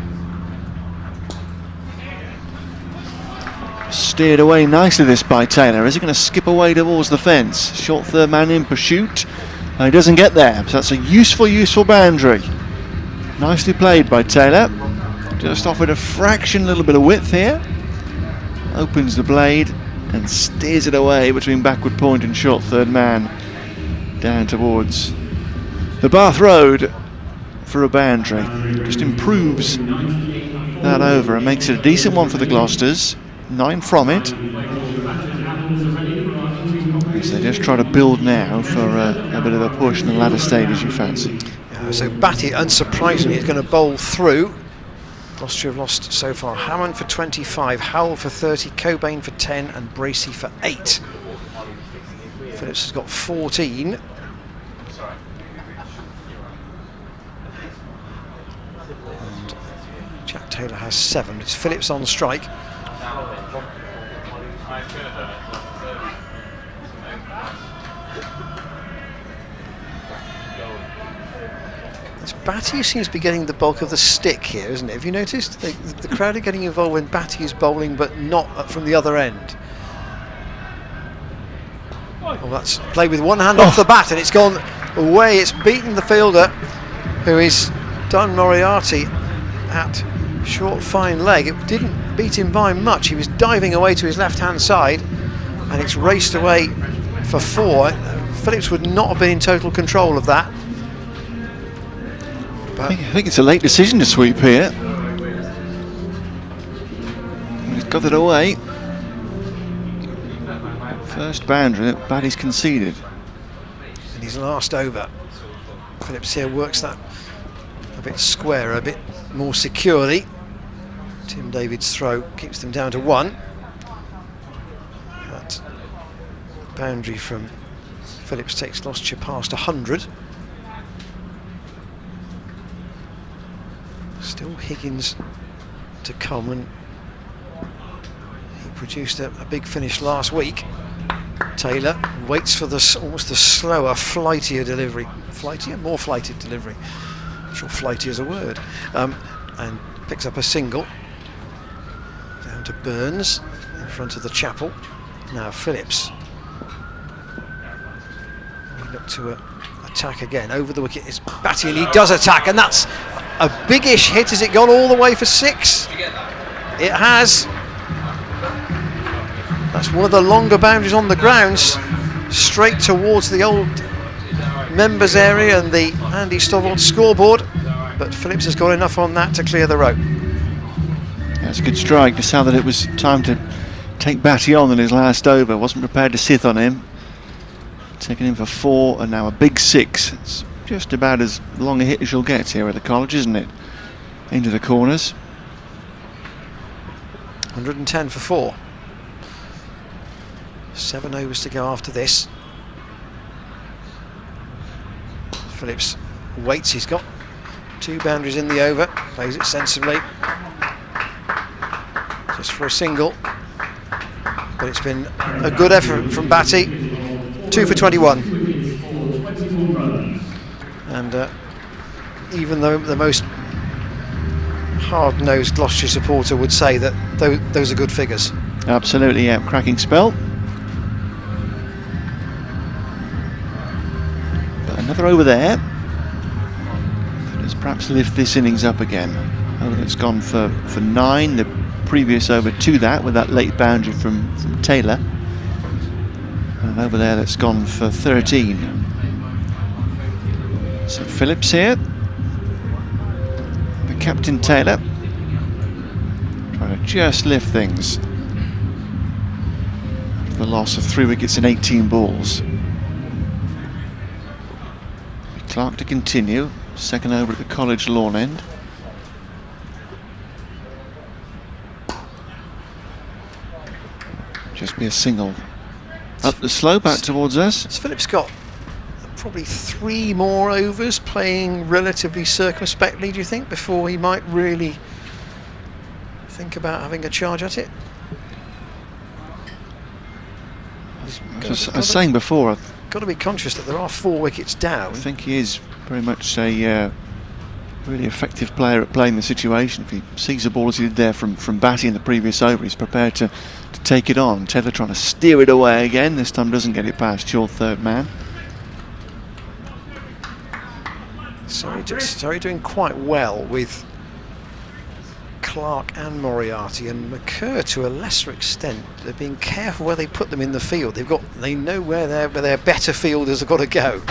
Steered away nicely this by Taylor. Is he going to skip away towards the fence? Short third man in pursuit. He doesn't get there, so that's a useful boundary. Nicely played by Taylor. Just offered a fraction, little bit of width here. Opens the blade and steers it away between backward point and short third man down towards the Bath Road for a boundary. Just improves that over and makes it a decent one for the Gloucesters. 9 from it. So they just try to build now for a bit of a push in the latter stages, you fancy. So Batty, unsurprisingly, is going to bowl through. Gloucestershire have lost so far Hammond for 25, Howell for 30, Cobain for 10 and Bracey for 8. Phillips has got 14. And Jack Taylor has 7. It's Phillips on strike. It's Batty who seems to be getting the bulk of the stick here, isn't it? Have you noticed? The crowd are getting involved when Batty is bowling, but not from the other end. Oh, that's played with one hand off the bat, and it's gone away. It's beaten the fielder, who is Don Moriarty, at short fine leg. It didn't beat him by much. He was diving away to his left hand side, and it's raced away for 4. Phillips would not have been in total control of that. I think it's a late decision to sweep here. He's got it away. First boundary that Batty's conceded. And his last over. Phillips here works that a bit squarer, a bit more securely. Tim David's throw keeps them down to 1. That boundary from Phillips takes Gloucestershire past 100. Still Higgins to come, and he produced a big finish last week. Taylor waits for almost the slower, flightier delivery. Flightier? More flighted delivery. I'm sure flighty is a word. And picks up a single. Down to Burns in front of the chapel. Now Phillips. We look to attack again. Over the wicket is Batty, and he does attack, and that's a biggish hit. Has it gone all the way for 6? It has. That's one of the longer boundaries on the grounds, straight towards the old members area and the Andy Stovall scoreboard, but Phillips has got enough on that to clear the road. That's a good strike to sound that it was time to take Batty on in his last over. Wasn't prepared to sit on him. Taking him for 4 and now a big 6. It's just about as long a hit as you'll get here at the college, isn't it? Into the corners. 110 for 4. 7 overs to go after this. Phillips waits. He's got 2 boundaries in the over. Plays it sensibly. Just for a single. But it's been a good effort from Batty. 2 for 21. And even though the most hard-nosed Gloucestershire supporter would say that those are good figures. Absolutely, yeah. Cracking spell. But another over there. Let's perhaps lift this innings up again. Over that's gone for 9. The previous over to that, with that late boundary from Taylor. And over there that's gone for 13. So Phillips here, the captain Taylor, trying to just lift things. The loss of 3 wickets in 18 balls. Clark to continue. Second over at the College lawn end. Just be a single. Up the slope, out towards us. Has Phillips got probably 3 more overs, playing relatively circumspectly, do you think, before he might really think about having a charge at it? As I was saying before, I've got to be conscious that there are 4 wickets down. I think he is very much a really effective player at playing the situation. If he sees a ball as he did there from Batty in the previous over, he's prepared to take it on. Taylor trying to steer it away again. This time doesn't get it past your third man. Surrey doing quite well with Clark and Moriarty, and McCurr to a lesser extent. They're being careful where they put them in the field. They know where their better fielders have got to go.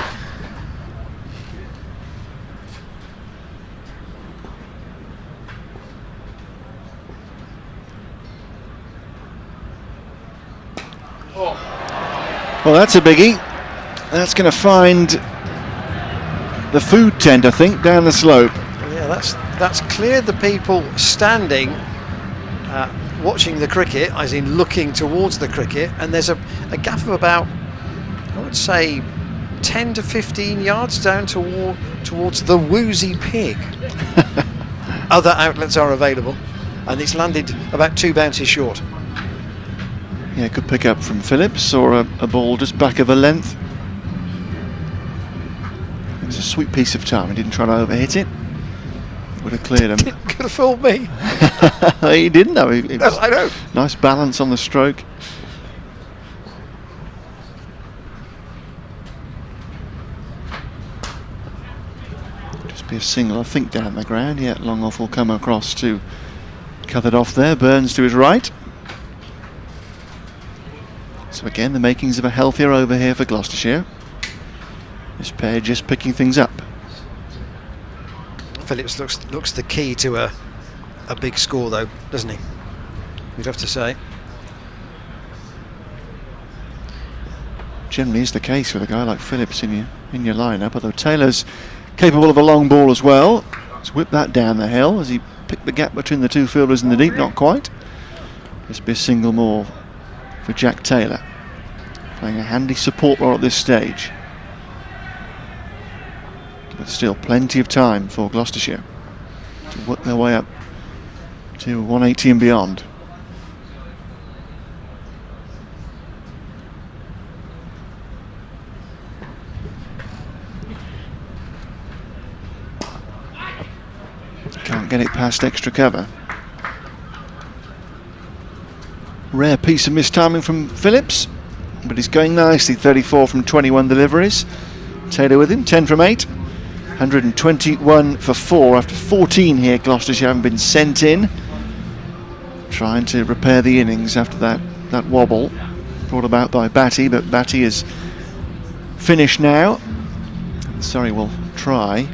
Well, that's a biggie. That's going to find the food tent, I think, down the slope. Yeah, that's cleared the people standing watching the cricket, as in looking towards the cricket, and there's a gap of about, I would say, 10 to 15 yards down towards the Woozy Pig. Other outlets are available, and it's landed about 2 bounces short. Yeah, could pick up from Phillips, or a ball just back of a length. It was a sweet piece of time. He didn't try to overhit it. Would have cleared him. Could have fooled me. He didn't though. I know. Nice balance on the stroke. Just be a single, I think, down the ground. Yeah, long off will come across to cut it off there. Burns to his right. So again, the makings of a healthier over here for Gloucestershire. This pair just picking things up. Phillips looks the key to a big score, though, doesn't he? You'd have to say. Generally is the case with a guy like Phillips in your lineup, although Taylor's capable of a long ball as well. Let's whip that down the hill as he picked the gap between the 2 fielders in the deep. Not quite. Just be a single more for Jack Taylor, playing a handy support role at this stage. But still plenty of time for Gloucestershire to work their way up to 180 and beyond. Can't get it past extra cover. Rare piece of mistiming from Phillips, but he's going nicely. 34 from 21 deliveries. Taylor with him, 10 from 8. 121 for 4 after 14 here. Gloucestershire haven't been sent in. Trying to repair the innings after that wobble brought about by Batty, but Batty is finished now. Surrey will try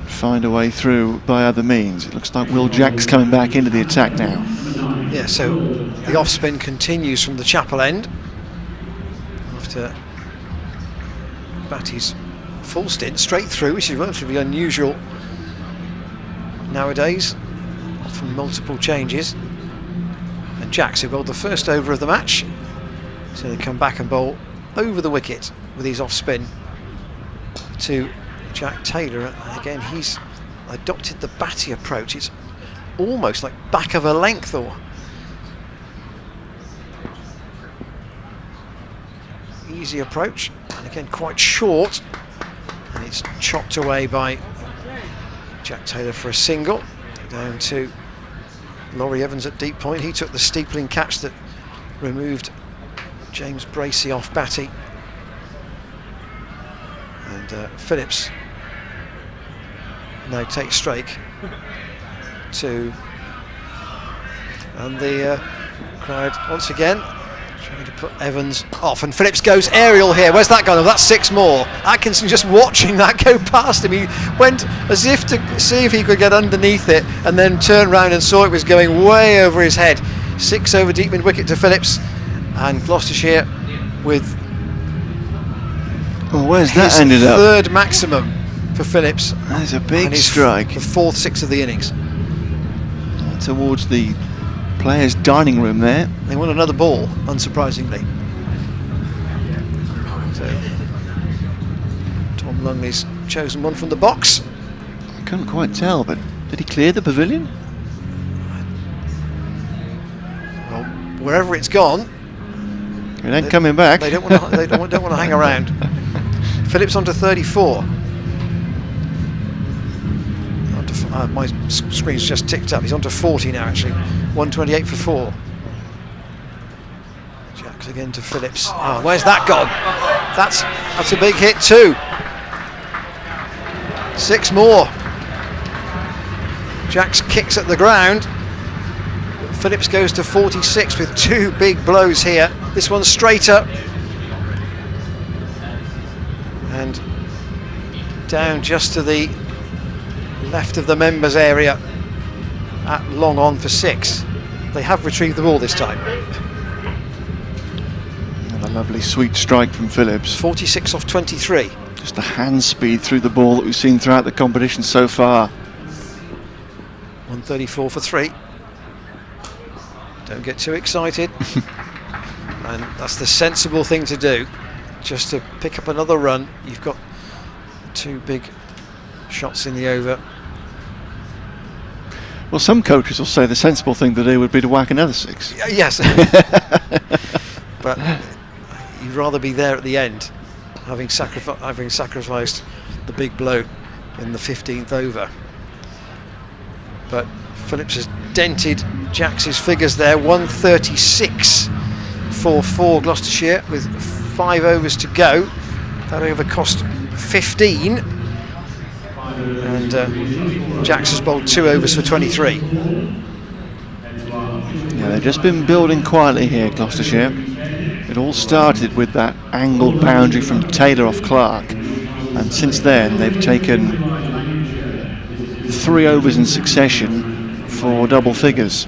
find a way through by other means. It looks like Will Jack's coming back into the attack now. Yeah, so the off spin continues from the Chapel end after Batty's full stint straight through, which is relatively unusual nowadays, often multiple changes. And Jack's who bowled the first over of the match, so they come back and bowl over the wicket with his off spin to Jack Taylor, and again he's adopted the Batty approach. It's almost like back of a length, or easy approach, and again quite short, and it's chopped away by Jack Taylor for a single. Down to Laurie Evans at deep point. He took the steepling catch that removed James Bracey off Batty, and Phillips now takes strike to, and the crowd once again trying to put Evans off, and Phillips goes aerial here. Where's that gone? Oh, that's 6 more. Atkinson just watching that go past him. He went as if to see if he could get underneath it, and then turned round and saw it was going way over his head. 6 over deep mid wicket to Phillips, and Gloucestershire with Well, where's that his ended up? third maximum for Phillips. That's a big and his strike. The fourth six of the innings. Towards the players' dining room there. They want another ball, unsurprisingly. So Tom Lungley's chosen one from the box. I couldn't quite tell, but did he clear the pavilion? Well, wherever it's gone, It ain't coming back. They don't want to. They don't want to hang around. Phillips onto 34. My screen's just ticked up. He's onto 40 now, actually. 128 for 4. Jacks again to Phillips. Oh, where's that gone? That's a big hit too. 6 more. Jacks kicks at the ground. Phillips goes to 46 with 2 big blows here. This one's straighter. And down just to the left of the members area at long on for 6. They have retrieved the ball this time. Another lovely sweet strike from Phillips. 46 off 23. Just the hand speed through the ball that we've seen throughout the competition so far. 134 for 3. Don't get too excited. And that's the sensible thing to do. Just to pick up another run. You've got 2 big shots in the over. Well, some coaches will say the sensible thing to do would be to whack another 6. Yes. But you'd rather be there at the end, having sacrificed the big blow in the 15th over. But Phillips has dented Jacks's figures there. 136 for 4 Gloucestershire with 5 overs to go. That over cost 15. And Jacks has bowled 2 overs for 23. Yeah, they've just been building quietly here, Gloucestershire. It all started with that angled boundary from Taylor off Clark, and since then they've taken 3 overs in succession for double figures.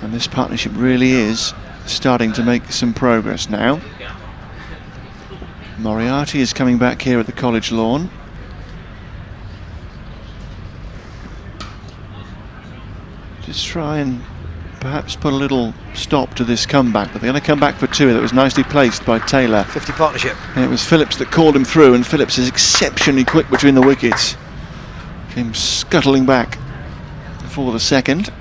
And this partnership really is starting to make some progress now. Moriarty is coming back here at the college lawn. Just try and perhaps put a little stop to this comeback, but they're going to come back for 2. That was nicely placed by Taylor. 50 partnership. And it was Phillips that called him through, and Phillips is exceptionally quick between the wickets. Came scuttling back for the second.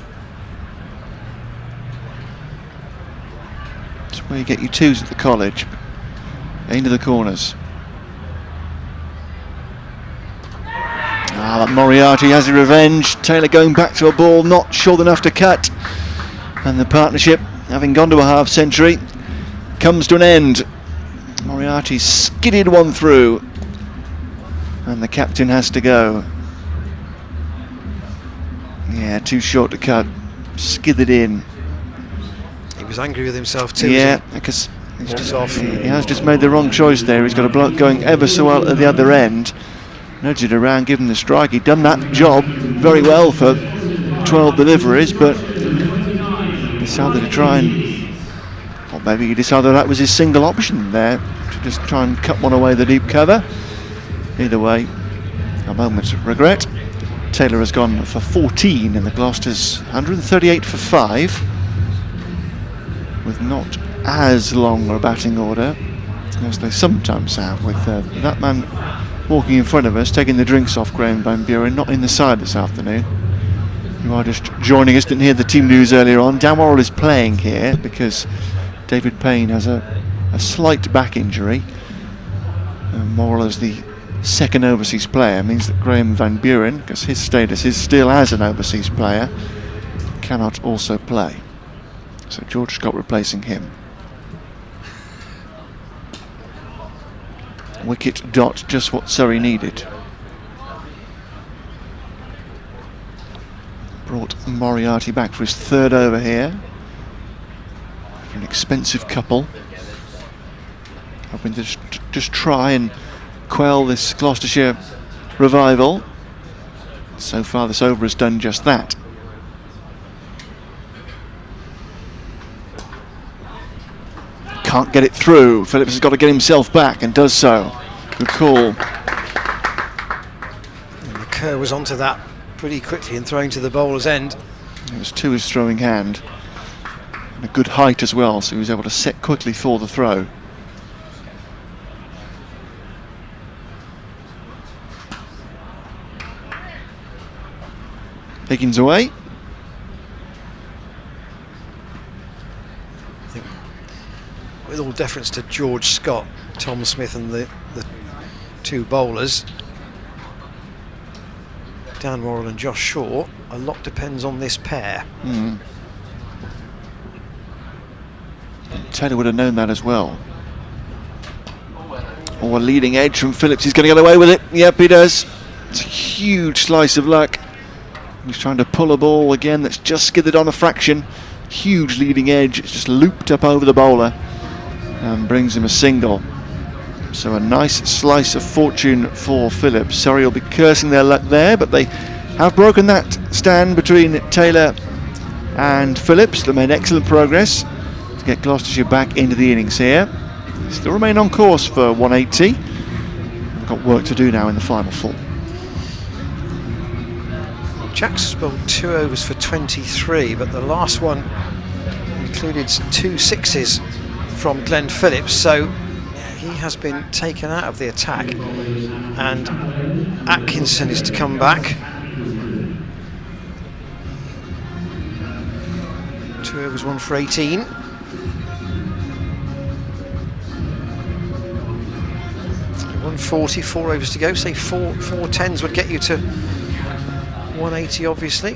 That's where you get your 2s at the college. Into the corners. That Moriarty has his revenge. Taylor going back to a ball not short enough to cut. And the partnership, having gone to a half century, comes to an end. Moriarty skidded one through. And the captain has to go. Yeah, too short to cut. Skidded in. He was angry with himself too. Yeah, because he has just made the wrong choice there. He's got a bloke going ever so well at the other end. Nudged it around, give him the strike. He'd done that job very well for 12 deliveries, but decided to try and, or maybe he decided that was his single option there, to just try and cut one away the deep cover. Either way, a moment's regret. Taylor has gone for 14 in the Gloucester's 138 for 5, with not as long a batting order as they sometimes have, with that man walking in front of us, taking the drinks off Graham Van Buren, not in the side this afternoon. You are just joining us, didn't hear the team news earlier on. Dan Worrell is playing here because David Payne has a slight back injury. Worrell as the second overseas player means that Graham Van Buren, because his status is still as an overseas player, cannot also play. So George Scott replacing him. Wicket dot, just what Surrey needed. Brought Moriarty back for his 3rd over here. For an expensive couple. Hoping to just try and quell this Gloucestershire revival. So far this over has done just that. can't get it through. Phillips has got to get himself back and does so. Good call. And the Kerr was onto that pretty quickly and throwing to the bowler's end. It was to his throwing hand. And a good height as well, so he was able to set quickly for the throw. Higgins away. I think, with all deference to George Scott, Tom Smith and the two bowlers, Dan Worrell and Josh Shaw, a lot depends on this pair. Taylor would have known that as well. Oh, a leading edge from Phillips. He's going to get away with it. Yep, he does. It's a huge slice of luck. He's trying to pull a ball again that's just skidded on a fraction. Huge leading edge. It's just looped up over the bowler and brings him a single. So a nice slice of fortune for Phillips. Surrey will be cursing their luck there, but they have broken that stand between Taylor and Phillips. They made excellent progress to get Gloucestershire back into the innings here. They still remain on course for 180. They've got work to do now in the final 4. Jacks has bowled 2 overs for 23, but the last one included 2 sixes from Glenn Phillips, so he has been taken out of the attack, and Atkinson is to come back. 2 overs, 1 for 18. .140, 4 overs to go. Say four tens would get you to 180, obviously.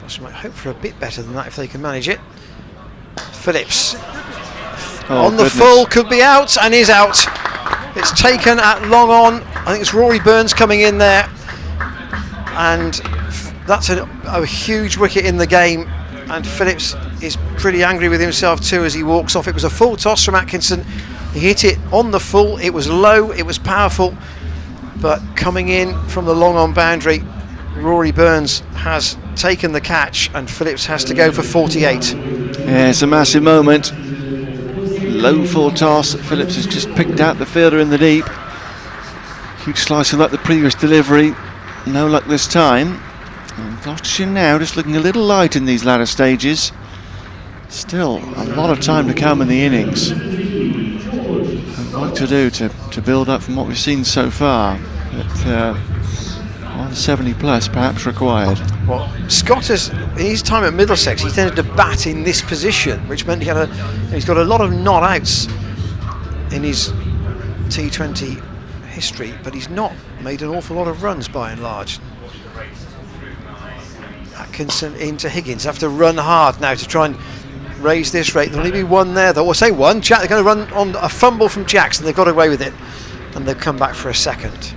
I might hope for a bit better than that if they can manage it. Phillips on the full, could be out, and is out. It's taken at long on. I think it's Rory Burns coming in there, and that's a huge wicket in the game, and Phillips is pretty angry with himself too as he walks off. It was a full toss from Atkinson. He hit it on the full. It was low, it was powerful, but coming in from the long on boundary, Rory Burns has taken the catch, and Phillips has to go for 48. Yeah, it's a massive moment. Low full toss. Phillips has just picked out the fielder in the deep. Huge slice of luck the previous delivery. No luck this time. And Gloucestershire now just looking a little light in these latter stages. Still a lot of time to come in the innings. And what to do to build up from what we've seen so far. But 170 plus perhaps required. Well, Scott has, in his time at Middlesex, he tended to bat in this position, which meant he's got a lot of not outs in his T20 history, but he's not made an awful lot of runs by and large. Atkinson into Higgins. Have to run hard now to try and raise this rate. There'll only be one there though, or say one. They're going to run on a fumble from Jackson. They've got away with it, and they've come back for a second.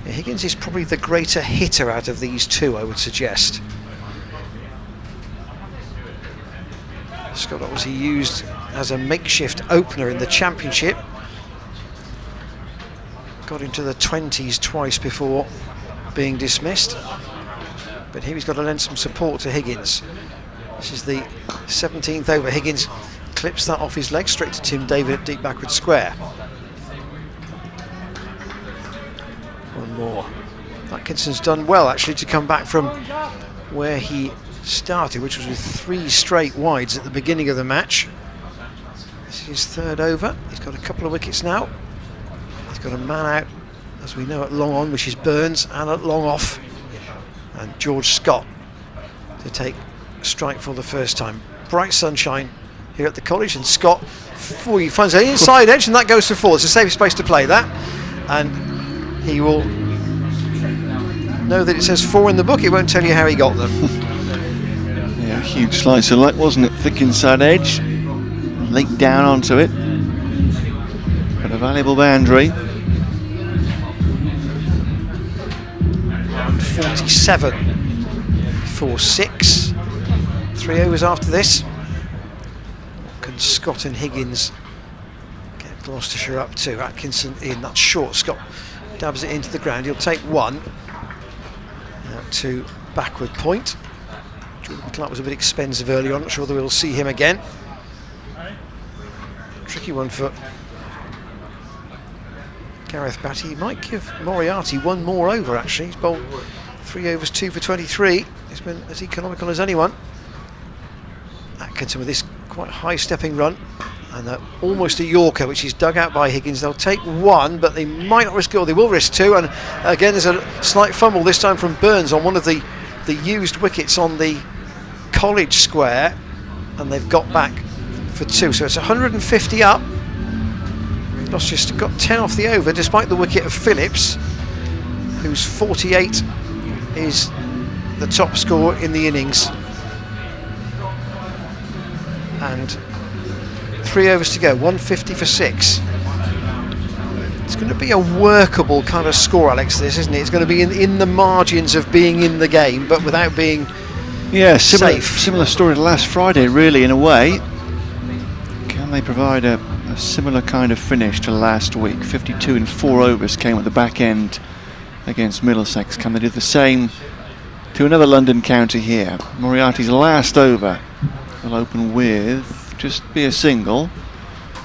Higgins is probably the greater hitter out of these two, I would suggest. Scott obviously used as a makeshift opener in the Championship. Got into the 20s twice before being dismissed. But here he's got to lend some support to Higgins. This is the 17th over. Higgins clips that off his leg straight to Tim David at deep backward square. One more. Atkinson's done well actually to come back from where he started, which was with 3 straight wides at the beginning of the match. This is his 3rd over. He's got a couple of wickets now. He's got a man out, as we know, at long on, which is Burns, and at long off, and George Scott to take a strike for the first time. Bright sunshine here at the college, and Scott, he finds an inside edge, and that goes for 4. It's a safe space to play that, and he will know that it says 4 in the book. It won't tell you how he got them. Yeah, huge slice of luck, wasn't it? Thick inside edge, leaked down onto it, but a valuable boundary. 147 for 6. 3 overs after this. Can Scott and Higgins get Gloucestershire up to? Atkinson in, that's short. Scott dabs it into the ground. He'll take 1 out to backward point. Jordan Clark was a bit expensive early on. Not sure that we'll see him again. tricky one for Gareth Batty. He might give Moriarty one more over, actually. He's bowled 3 overs, 2 for 23. He's been as economical as anyone. Atkinson with this quite high stepping run, and almost a Yorker, which is dug out by Higgins. They'll take one, but they might not risk it, or they will risk two. And again, there's a slight fumble this time from Burns on one of the used wickets on the College square, and they've got back for two. So it's 150 up. Gloucestershire got 10 off the over, despite the wicket of Phillips, whose 48 is the top score in the innings. And 3 overs to go, 150 for 6. It's going to be a workable kind of score, Alex, this, isn't it? It's going to be in the margins of being in the game, but without being safe. Similar story to last Friday, really, in a way. Can they provide a similar kind of finish to last week? 52 in 4 overs came at the back end against Middlesex. Can they do the same to another London county here? Moriarty's last over will open with just be a single.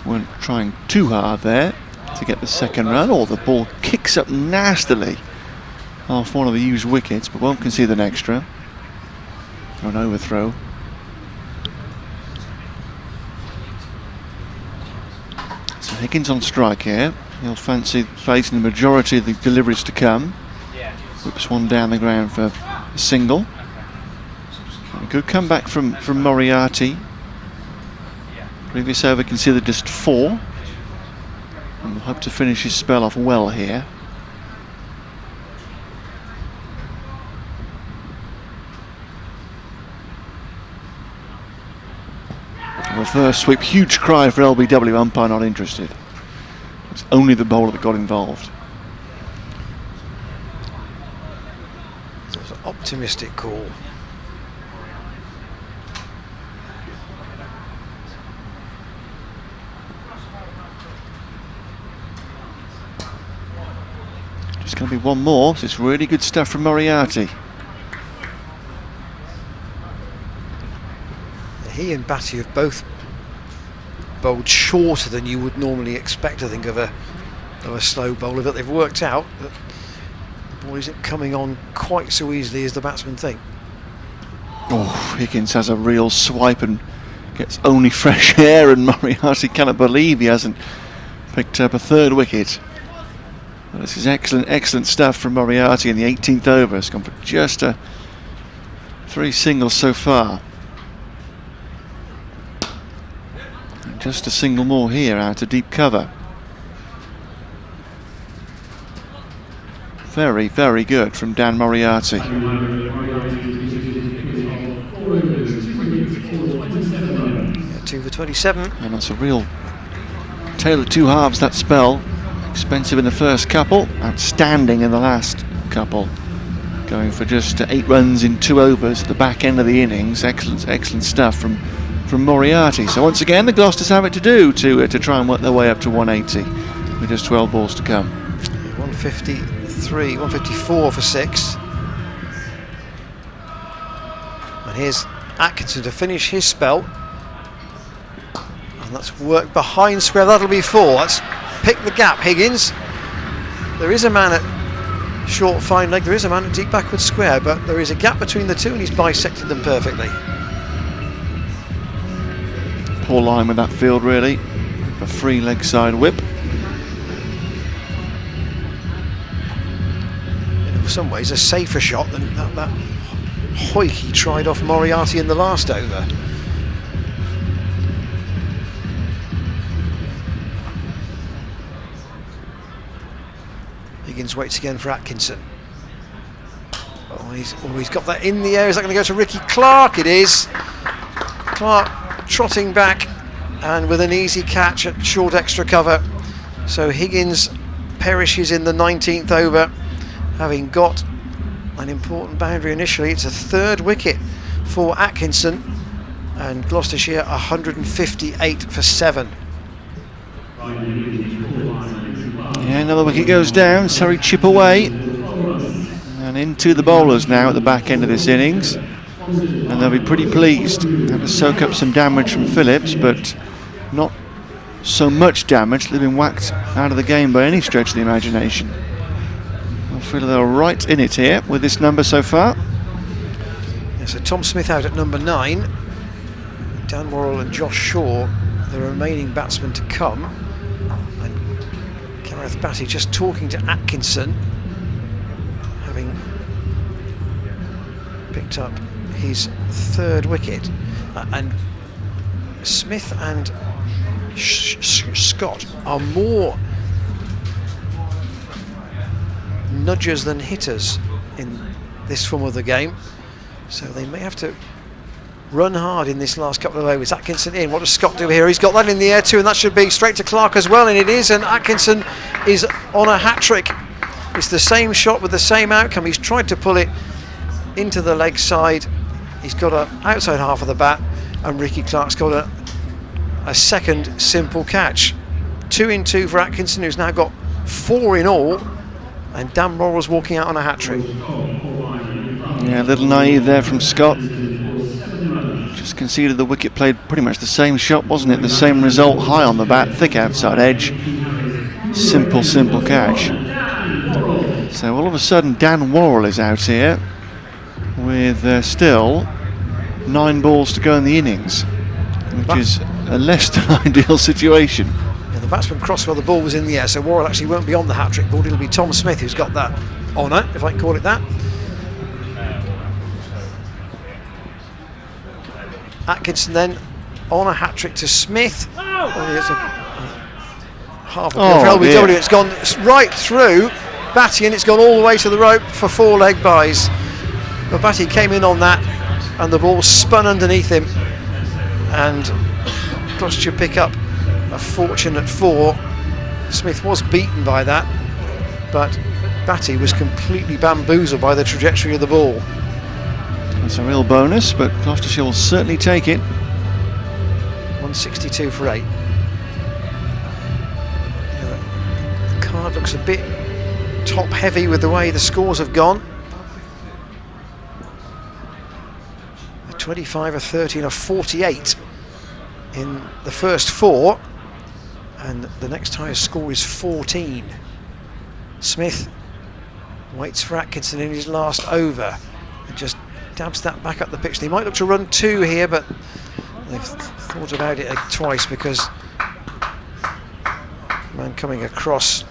Weren't trying too hard there to get the second run, or the ball kicks up nastily off one of the used wickets, but won't concede an extra. An overthrow. So Higgins on strike here. He'll fancy facing the majority of the deliveries to come. Whips one down the ground for a single. A good comeback from Moriarty. Previous over considered just 4. And we'll hope to finish his spell off well here. Reverse sweep, huge cry for LBW, umpire not interested. It's only the bowler that got involved. So it's an optimistic call. Just going to be one more, so it's really good stuff from Moriarty. He and Batty have both bowled shorter than you would normally expect, I think, of a slow bowler, but they've worked out that the ball isn't coming on quite so easily as the batsmen think. Oh, Higgins has a real swipe and gets only fresh air, and Moriarty cannot believe he hasn't picked up a 3rd wicket. Well, this is excellent stuff from Moriarty in the 18th over. It's gone for just 3 singles so far. And just a single more here out of deep cover. Very, very good from Dan Moriarty. 2 for 27. And that's a real tale of 2 halves, that spell. Expensive in the first couple, outstanding in the last couple. Going for just 8 runs in 2 overs at the back end of the innings. Excellent stuff from Moriarty. So once again, the Gloucesters have it to do to try and work their way up to 180 with just 12 balls to come. 153, 154 for 6. And here's Atkinson to finish his spell. And that's work behind square. That'll be 4. That's pick the gap, Higgins. There is a man at short fine leg, there is a man at deep backward square, but there is a gap between the two and he's bisected them perfectly. Poor line with that field, really. A free leg side whip. In some ways a safer shot than that hoik he tried off Moriarty in the last over. Higgins waits again for Atkinson. Oh, he's got that in the air. Is that going to go to Ricky Clark? It is. Clark trotting back and with an easy catch at short extra cover. So Higgins perishes in the 19th over, having got an important boundary initially. It's a 3rd wicket for Atkinson, and Gloucestershire 158 for 7. Yeah, another wicket goes down. Surrey chip away, and into the bowlers now at the back end of this innings, and they'll be pretty pleased. Have to soak up some damage from Phillips, but not so much damage they've been whacked out of the game by any stretch of the imagination. I feel they're right in it here with this number so far. Yeah, so Tom Smith out at number 9. Dan Worrell and Josh Shaw, the remaining batsmen to come. And Gareth Batty just talking to Atkinson, having picked up his 3rd wicket. And Smith and Scott are more nudgers than hitters in this form of the game, so they may have to run hard in this last couple of overs. Atkinson in, what does Scott do here? He's got that in the air too, and that should be straight to Clark as well, and it is, and Atkinson is on a hat-trick. It's the same shot with the same outcome. He's tried to pull it into the leg side. He's got a outside half of the bat, and Ricky Clark's got a second simple catch. 2 in 2 for Atkinson, who's now got 4 in all, and Dan Worrell's walking out on a hat-trick. Yeah, a little naive there from Scott. Just conceded the wicket, played pretty much the same shot, wasn't it? The same result, high on the bat, thick outside edge. Simple catch. So all of a sudden Dan Worrell is out here with still 9 balls to go in the innings, which is a less than ideal situation. Yeah, the batsman crossed while the ball was in the air, so Worrell actually won't be on the hat-trick board. It'll be Tom Smith who's got that honour, if I can call it that. Atkinson then on a hat-trick to Smith. Oh, it's half a LBW. It's gone right through Batty, and it's gone all the way to the rope for 4 leg byes. But Batty came in on that, and the ball spun underneath him, and Gloucestershire pick up a fortunate 4. Smith was beaten by that, but Batty was completely bamboozled by the trajectory of the ball. That's a real bonus, but Gloucestershire will certainly take it. 162 for 8. The card looks a bit top heavy with the way the scores have gone. A 25, a 30 and a 48 in the first 4, and the next highest score is 14. Smith waits for Atkinson in his last over and just dabs that back up the pitch. They might look to run 2 here, but they've thought about it twice, because the man coming across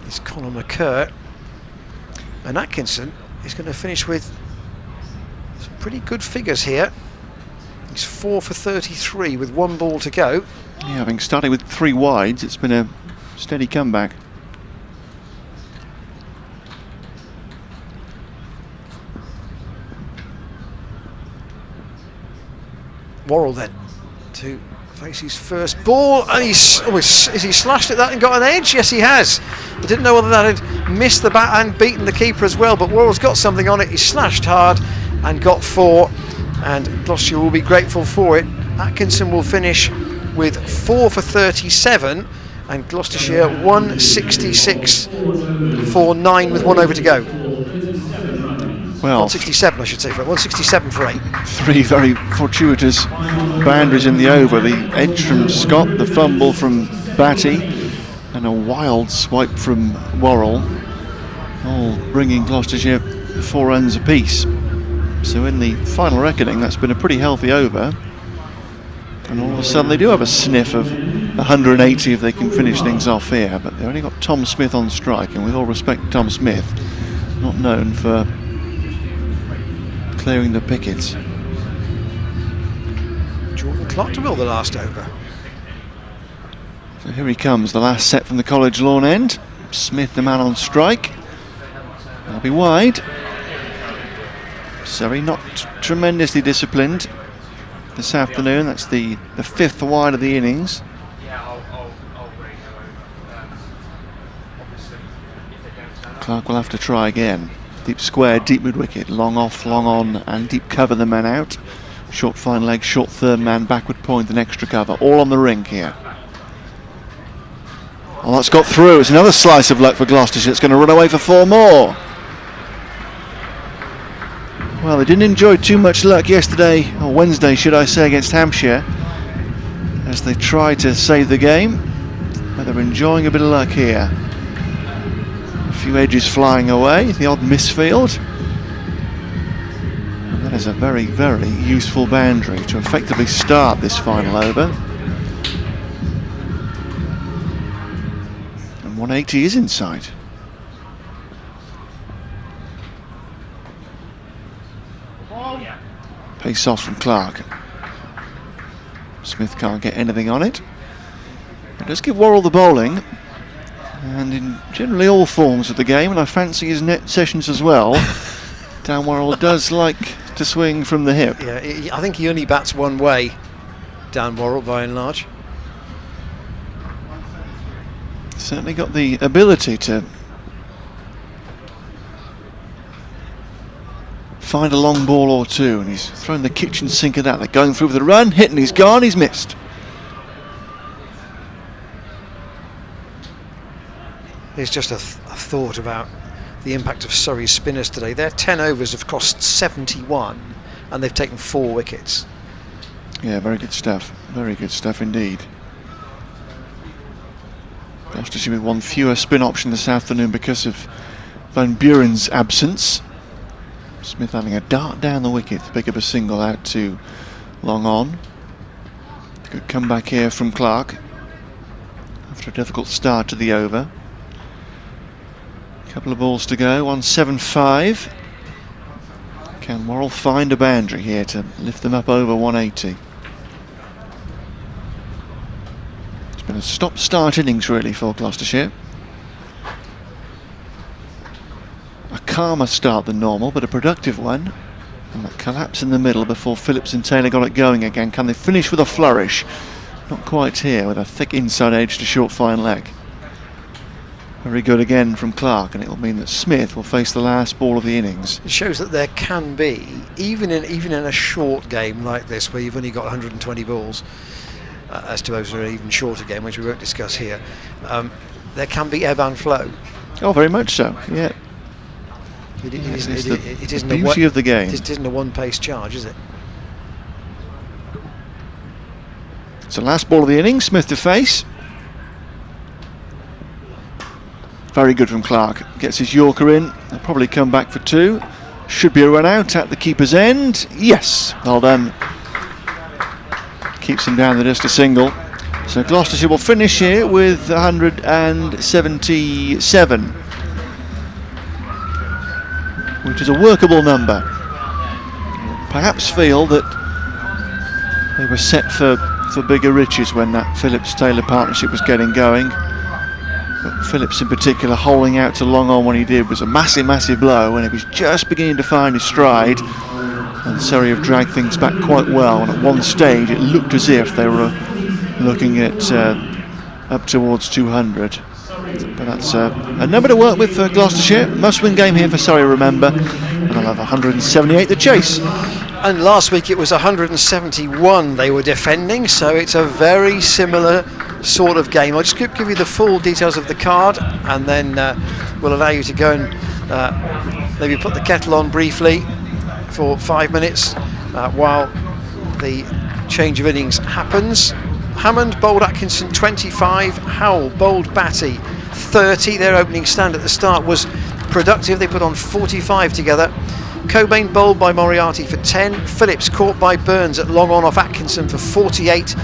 is Colin McCurr, and Atkinson is going to finish with some pretty good figures here. He's 4 for 33 with 1 ball to go. Yeah, having started with 3 wides, it's been a steady comeback. Worrell then to face his first ball, and has he slashed at that and got an edge? Yes, he has. I didn't know whether that had missed the bat and beaten the keeper as well, but Worrell's got something on it. He slashed hard and got 4, and Gloucestershire will be grateful for it. Atkinson will finish with 4 for 37, and Gloucestershire 166 for 9 with 1 over to go. Well, 167 I should say, for 167 for 8. 3 very fortuitous boundaries in the over. The edge from Scott, the fumble from Batty, and a wild swipe from Worrell, all bringing Gloucestershire 4 runs apiece. So in the final reckoning, that's been a pretty healthy over, and all of a sudden they do have a sniff of 180 if they can finish things off here. But they've only got Tom Smith on strike, and with all respect to Tom Smith, not known for clearing the pickets. Jordan Clark to mill the last over. So here he comes, the last set from the College Lawn end. Smith, the man on strike. That'll be wide. Surrey not tremendously disciplined this afternoon. That's the 5th wide of the innings. Clark will have to try again. Deep square, deep mid wicket, long off, long on, and deep cover the man out. Short fine leg, short third man, backward point and extra cover, all on the ring here. Oh, that's got through. It's another slice of luck for Gloucestershire. It's going to run away for 4 more. Well, they didn't enjoy too much luck yesterday, or Wednesday should I say, against Hampshire. as they try to save the game, but they're enjoying a bit of luck here. A few edges flying away, the odd misfield. And that is a very, very useful boundary to effectively start this final over. And 180 is in sight. Pace off from Clark. Smith can't get anything on it. It does give Worrell the bowling, and in generally all forms of the game, and I fancy his net sessions as well. Dan Worrell does like to swing from the hip. Yeah, I think he only bats one way, Dan Worrell, by and large. Certainly got the ability to find a long ball or two, and he's thrown the kitchen sink at that. They're going through with the run, hitting, he's gone, he's missed. Here's just a thought about the impact of Surrey's spinners today. Their 10 overs have cost 71 and they've taken 4 wickets. Yeah, very good stuff indeed. Gloucestershire with one fewer spin option this afternoon because of Van Buren's absence. Smith having a dart down the wicket to pick up a single out to long on. Good comeback here from Clark after a difficult start to the over. Couple of balls to go, 175. Can Worrell find a boundary here to lift them up over 180? It's been a stop-start innings really for Gloucestershire. A calmer start than normal, but a productive one. And that collapse in the middle before Phillips and Taylor got it going again. Can they finish with a flourish? Not quite here, with a thick inside edge to short fine leg. Very good again from Clark, and it will mean that Smith will face the last ball of the innings. It shows that there can be, even in a short game like this, where you've only got 120 balls, as to those who are an even shorter game, which we won't discuss here, there can be ebb and flow. Oh, very much so, yeah. It isn't the beauty of the game. It isn't a one-pace charge, is it? So last ball of the innings, Smith to face. Very good from Clark. Gets his Yorker in. They'll probably come back for 2. Should be a run out at the keeper's end. Yes, well done. Keeps him down to just a single. So Gloucestershire will finish here with 177, which is a workable number. Perhaps feel that they were set for bigger riches when that Phillips-Taylor partnership was getting going. But Phillips in particular holding out to long on when he did was a massive, massive blow, and he was just beginning to find his stride. And Surrey have dragged things back quite well, and at one stage it looked as if they were looking at up towards 200. But that's a number to work with for Gloucestershire. Must-win game here for Surrey, remember, and they'll have 178 to chase. And last week it was 171 they were defending, so it's a very similar sort of game. I'll just give you the full details of the card, and then we'll allow you to go and maybe put the kettle on briefly for 5 minutes while the change of innings happens. Hammond bowled Atkinson 25, Howell bowled Batty 30. Their opening stand at the start was productive. They put on 45 together. Cobain bowled by Moriarty for 10. Phillips caught by Burns at long on off Atkinson for 48.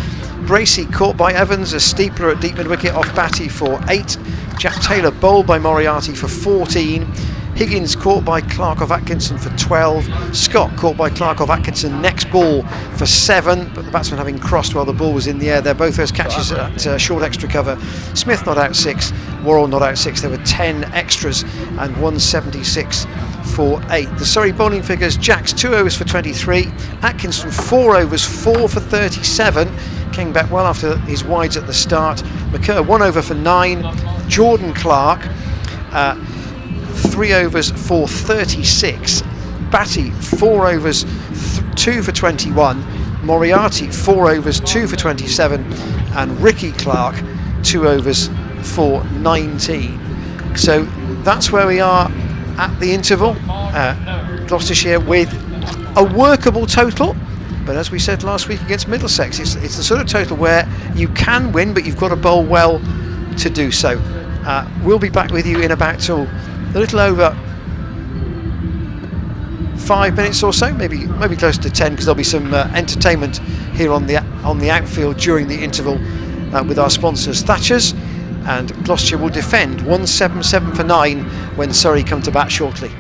Bracey caught by Evans, a steepler at deep mid wicket off Batty for 8. Jack Taylor bowled by Moriarty for 14. Higgins caught by Clark off Atkinson for 12. Scott caught by Clark off Atkinson next ball for 7, but the batsman having crossed while the ball was in the air. They're both those catches at short extra cover. Smith not out 6, Worrell not out 6. There were 10 extras and 176 for 8. The Surrey bowling figures: Jacks 2 overs for 23, Atkinson 4 overs 4 for 37, came back well after his wides at the start. McKerr 1 over for 9, Jordan Clark 3 overs for 36, Batty 4 overs 2 for 21, Moriarty 4 overs 2 for 27, and Ricky Clark 2 overs for 19. So that's where we are at the interval. Gloucestershire with a workable total, But as we said last week against Middlesex, it's the sort of total where you can win, but you've got to bowl well to do so. We'll be back with you in about a little over 5 minutes or so, maybe close to 10, because there'll be some entertainment here on the outfield during the interval with our sponsors Thatcher's, and Gloucestershire will defend 177 for 9 when Surrey come to bat shortly.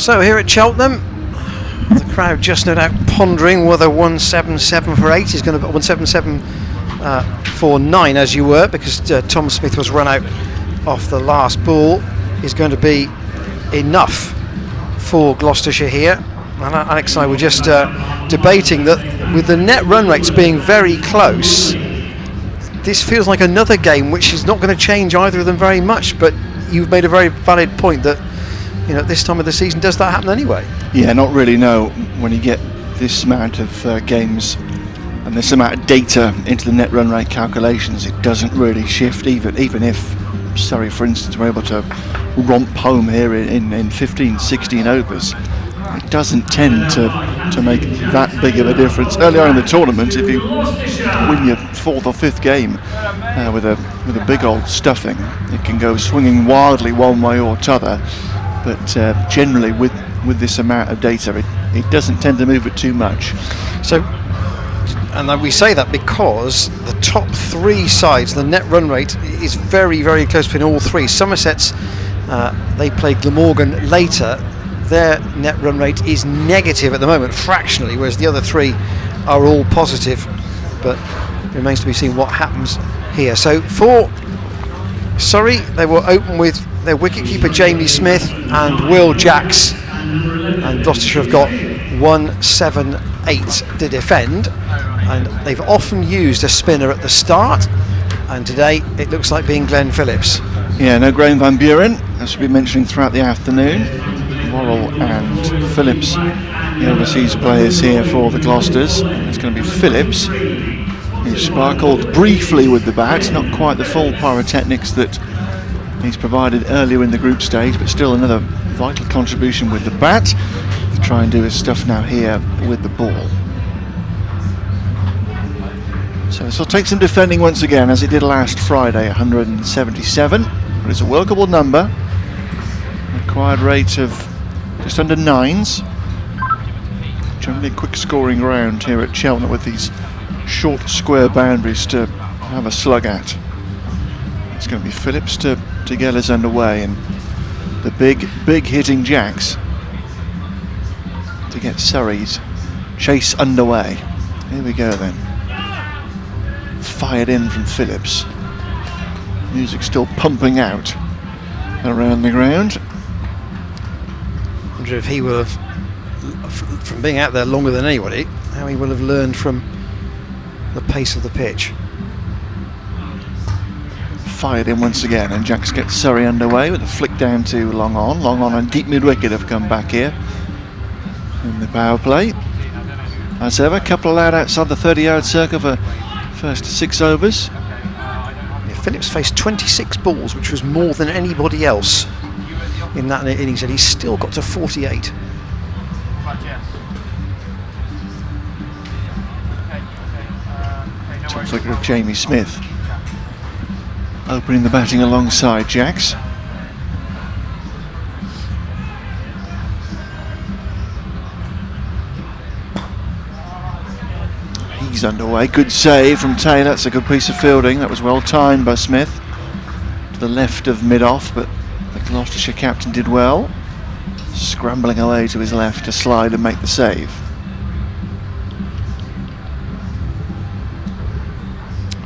So here at Cheltenham, the crowd just no doubt pondering whether 177 for 8 is going to be 177 for 9, as you were, because Tom Smith was run out off the last ball, is going to be enough for Gloucestershire here. And Alex and I were just debating that with the net run rates being very close, this feels like another game which is not going to change either of them very much. But you've made a very valid point that, you know, this time of the season, does that happen anyway? Yeah, not really, no. When you get this amount of games and this amount of data into the net run rate calculations, it doesn't really shift, even if Surrey, for instance, were able to romp home here in 15, 16 overs. It doesn't tend to make that big of a difference. Earlier in the tournament, if you win your 4th or 5th game with a big old stuffing, it can go swinging wildly one way or t'other. But generally, with this amount of data, it doesn't tend to move it too much. So, and we say that because the top 3 sides, the net run rate is very, very close between all 3. Somerset's, they play Glamorgan later. Their net run rate is negative at the moment, fractionally, whereas the other 3 are all positive. But it remains to be seen what happens here. So for Surrey, they will open with their wicketkeeper Jamie Smith and Will Jacks, and Gloucestershire have got 1-7-8 to defend, and they've often used a spinner at the start, and today it looks like being Glenn Phillips. Yeah, no Graham Van Buren, as we've been mentioning throughout the afternoon. Worrell and Phillips, the overseas players here for the Gloucesters. It's going to be Phillips, who sparkled briefly with the bat, not quite the full pyrotechnics that he's provided earlier in the group stage, but still another vital contribution with the bat to try and do his stuff now here with the ball. So this will take some defending once again, as it did last Friday, 177, but it's a workable number. Required rate of just under 9s. Generally a quick scoring ground here at Cheltenham with these short square boundaries to have a slug at. It's going to be Phillips to get us underway, and the big hitting Jacks to get Surrey's chase underway. Here we go then. Fired in from Phillips. Music still pumping out around the ground. I wonder if he will have, from being out there longer than anybody, how he will have learned from the pace of the pitch. Fired in once again, and Jacks gets Surrey underway with a flick down to long on and deep mid wicket have come back here in the power play. As ever, a couple allowed outside the 30-yard circle for first 6 overs. Yeah, Phillips faced 26 balls, which was more than anybody else in that innings, and he's still got to 48. Top flicker of Jamie Smith, opening the batting alongside Jacks. He's underway. Good save from Taylor. That's a good piece of fielding. That was well timed by Smith to the left of mid-off, but the Gloucestershire captain did well, scrambling away to his left to slide and make the save.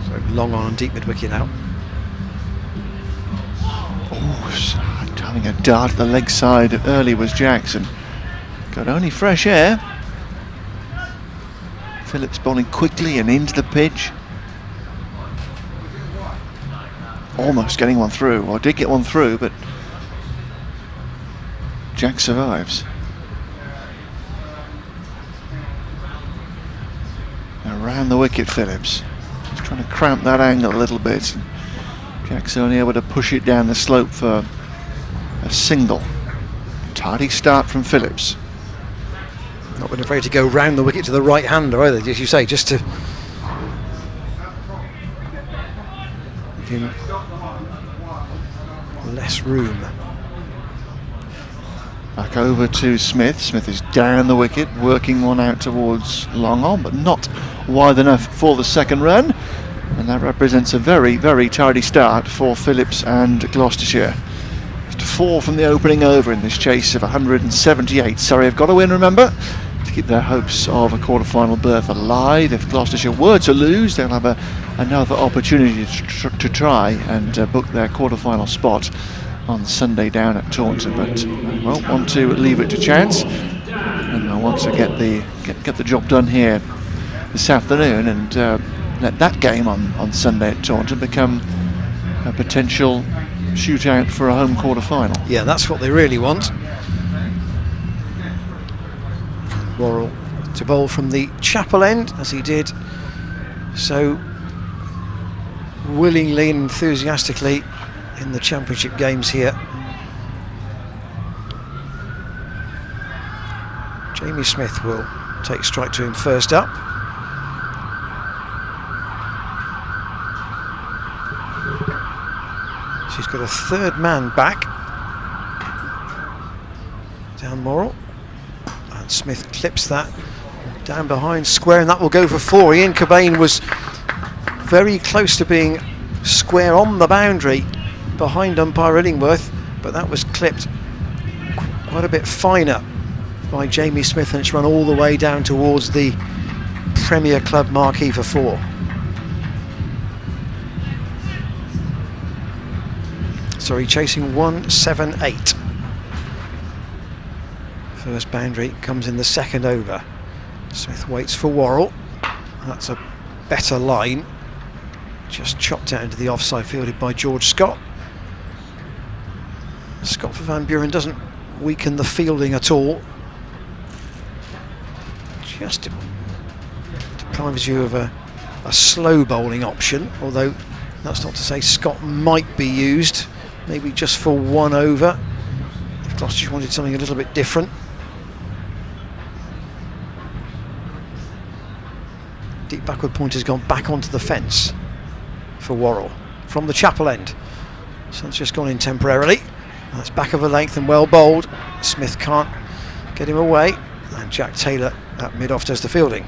So long on and deep mid wicket out. Oh, having a dart at the leg side early was Jackson. Got only fresh air. Phillips bowling quickly and into the pitch. Almost getting one through, or did get one through, but Jack survives. Around the wicket, Phillips. Just trying to cramp that angle a little bit. Jack's only able to push it down the slope for a single. Tardy start from Phillips. Not been afraid to go round the wicket to the right hander either, as you say, just to give him less room. Back over to Smith. Smith is down the wicket, working one out towards long on, but not wide enough for the second run. And that represents a very, very tardy start for Phillips and Gloucestershire. It's to 4 from the opening over in this chase of 178. Surrey have got to win, remember, to keep their hopes of a quarter-final berth alive. If Gloucestershire were to lose, they'll have another opportunity to try and book their quarter-final spot on Sunday down at Taunton, but they won't want to leave it to chance, and they'll want to get the job done here this afternoon and let that game on Sunday at Taunton become a potential shootout for a home quarter-final. Yeah, that's what they really want. Worrell to bowl from the Chapel end, as he did so willingly and enthusiastically in the championship games here. Jamie Smith will take strike to him first up. She's got a third man back. Down Worrell. And Smith clips that down behind square, and that will go for 4. Ian Cobain was very close to being square on the boundary behind umpire Illingworth, but that was clipped quite a bit finer by Jamie Smith, and it's run all the way down towards the Premier Club marquee for 4. Sorry, chasing 178. First boundary comes in the second over. Smith waits for Worrell. That's a better line. Just chopped out into the offside, fielded by George Scott. Scott for Van Buren doesn't weaken the fielding at all. Just deprives you of a slow bowling option, although that's not to say Scott might be used, maybe just for 1 over, if Gloucestershire wanted something a little bit different. Deep backward point has gone back onto the fence for Worrell from the Chapel end. So it's just gone in temporarily. That's back of a length and well bowled. Smith can't get him away, and Jack Taylor at mid-off does the fielding.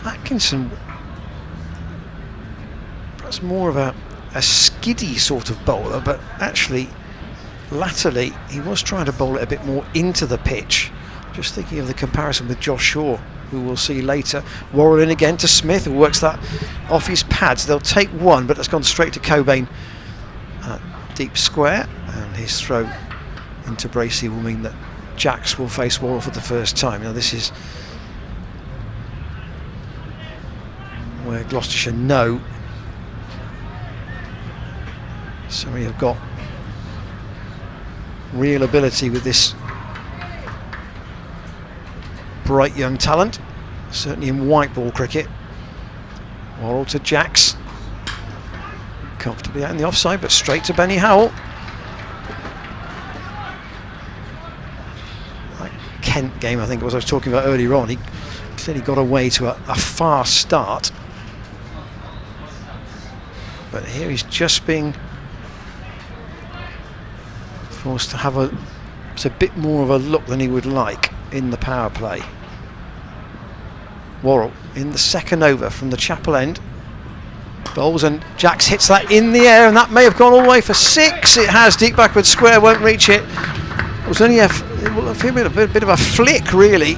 Atkinson, perhaps more of a skiddy sort of bowler, but actually latterly he was trying to bowl it a bit more into the pitch. Just thinking of the comparison with Josh Shaw, who we'll see later. Worrell in again to Smith, who works that off his pads. They'll take 1, but that's gone straight to Cobain at deep square, and his throw into Bracey will mean that Jacks will face Worrell for the first time. Now this is where Gloucestershire know Surrey have got real ability with this bright young talent, certainly in white ball cricket. Worrell to Jacks, comfortably out in the offside, but straight to Benny Howell. That Kent game, I think it was I was talking about earlier on, he clearly got away to a fast start, but here he's just being forced to have a bit more of a look than he would like in the power play. Worrell in the second over from the Chapel end. Bowls, and Jacks hits that in the air, and that may have gone all the way for 6. It has. Deep backward square, won't reach it. It was only a bit of a flick really,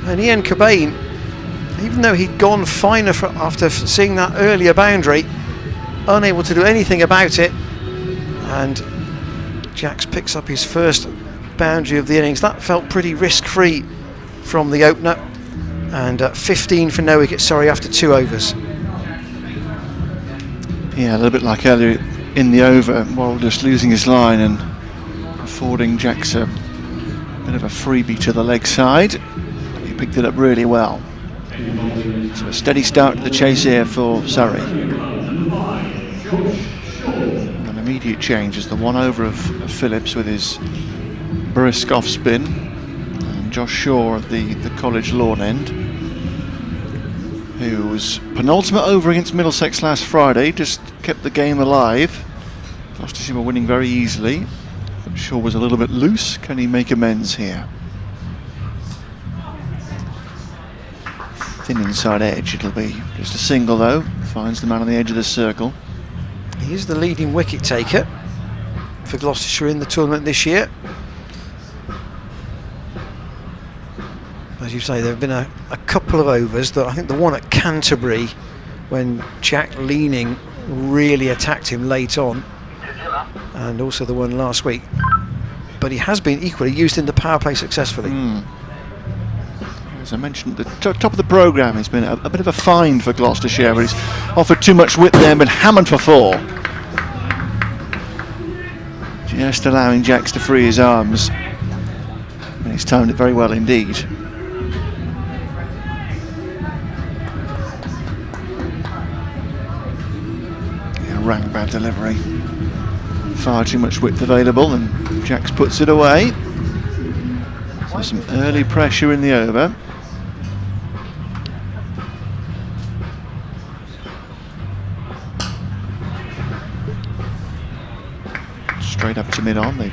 and Ian Cobain, even though he'd gone finer after seeing that earlier boundary, unable to do anything about it, and Jacks picks up his first boundary of the innings. That felt pretty risk-free from the opener, and 15 for no wicket, sorry, after 2 overs. Yeah, a little bit like earlier in the over, Worrell just losing his line and affording Jacks a bit of a freebie to the leg side. He picked it up really well. So a steady start to the chase here for Surrey. An immediate change is the 1 over of Phillips with his brisk off spin, and Josh Shaw at the College lawn end, who was penultimate over against Middlesex last Friday, just kept the game alive. Gloucestershire were winning very easily, but Shaw was a little bit loose. Can he make amends here? thin inside edge. It'll be just a single though. Finds the man on the edge of the circle. He is the leading wicket taker for Gloucestershire in the tournament this year. As you say, there have been a couple of overs that I think the one at Canterbury when Jack Leaning really attacked him late on, and also the one last week. But he has been equally used in the power play successfully. As I mentioned at the top of the programme, he's been a bit of a find for Gloucestershire, but he's offered too much width there, but hammered for 4. Just allowing Jacks to free his arms. And he's timed it very well indeed. Yeah, rang bad delivery. Far too much width available, and Jacks puts it away. So some early pressure in the over. Straight up to mid-on, they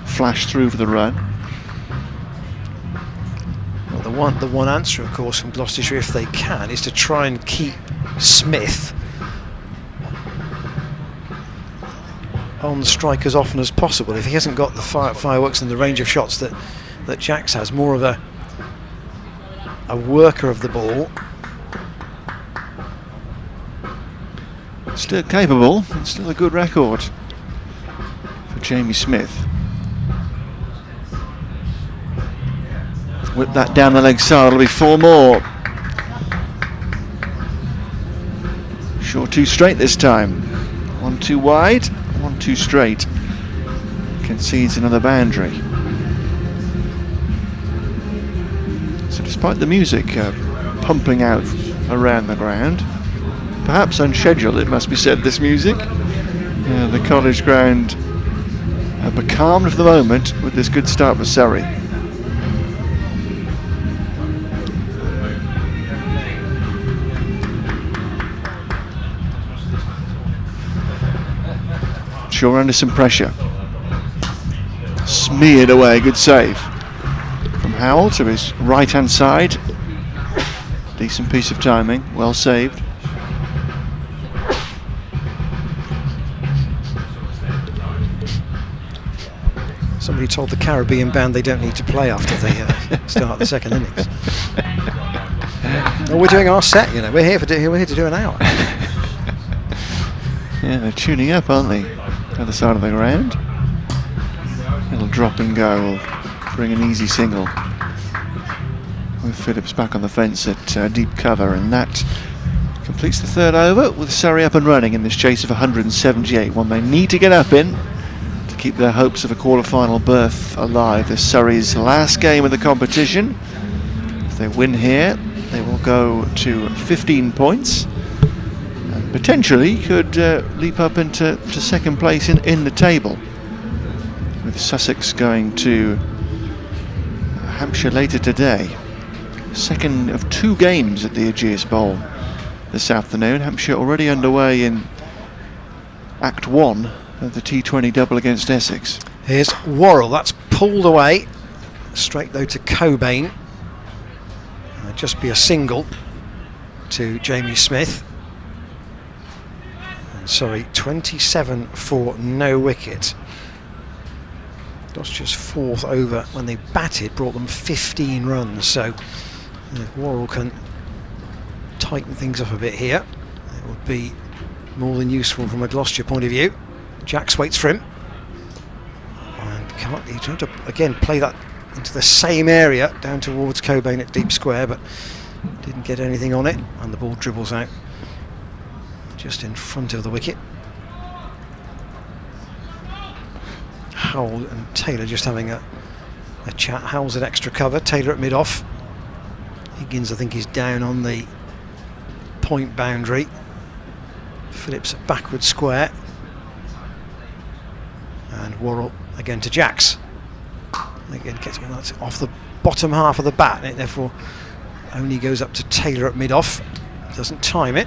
flash through for the run. Well, the one answer, of course, from Gloucestershire, if they can, is to try and keep Smith on strike as often as possible. If he hasn't got the fireworks and the range of shots that Jacks has, more of a worker of the ball. Still capable, and still a good record for Jamie Smith. Whip that down the leg side, it'll be 4 more. Sure, 2 straight this time. 1 too wide, 1 too straight. Concedes another boundary. So despite the music pumping out around the ground, perhaps unscheduled it must be said, this music, the college ground becalmed for the moment with this good start for Surrey. Sure, under some pressure. Smeared away, good save from Howell to his right hand side. Decent piece of timing, well saved. Somebody told the Caribbean band they don't need to play after they start the second innings. Well, we're doing our set, you know. We're here to do an hour. Yeah, they're tuning up, aren't they? Other side of the ground. Little drop and go will bring an easy single. With Phillips back on the fence at deep cover, and that completes the 3rd over with Surrey up and running in this chase of 178. One they need to get up in to keep their hopes of a quarter-final berth alive. This Surrey's last game of the competition. If they win here, they will go to 15 points. Potentially could leap up into second place in the table, with Sussex going to Hampshire later today. Second of 2 games at the Ageas Bowl this afternoon. Hampshire already underway in Act 1 of the T20 double against Essex. Here's Worrell, that's pulled away. Straight though to Cobain. Just be a single to Jamie Smith. Sorry, 27 for no wicket. Gloucestershire's 4th over when they batted brought them 15 runs, so if Worrell can tighten things up a bit here, it would be more than useful from a Gloucestershire point of view. Jacks waits for him, and he tried to again play that into the same area down towards Cobain at deep square, but didn't get anything on it, and the ball dribbles out just in front of the wicket. Howell and Taylor just having a chat. Howell's at extra cover, Taylor at mid-off. Higgins, I think, is down on the point boundary. Phillips at backward square. And Worrell again to Jacks. Again gets that off the bottom half of the bat, and it therefore only goes up to Taylor at mid-off. Doesn't time it.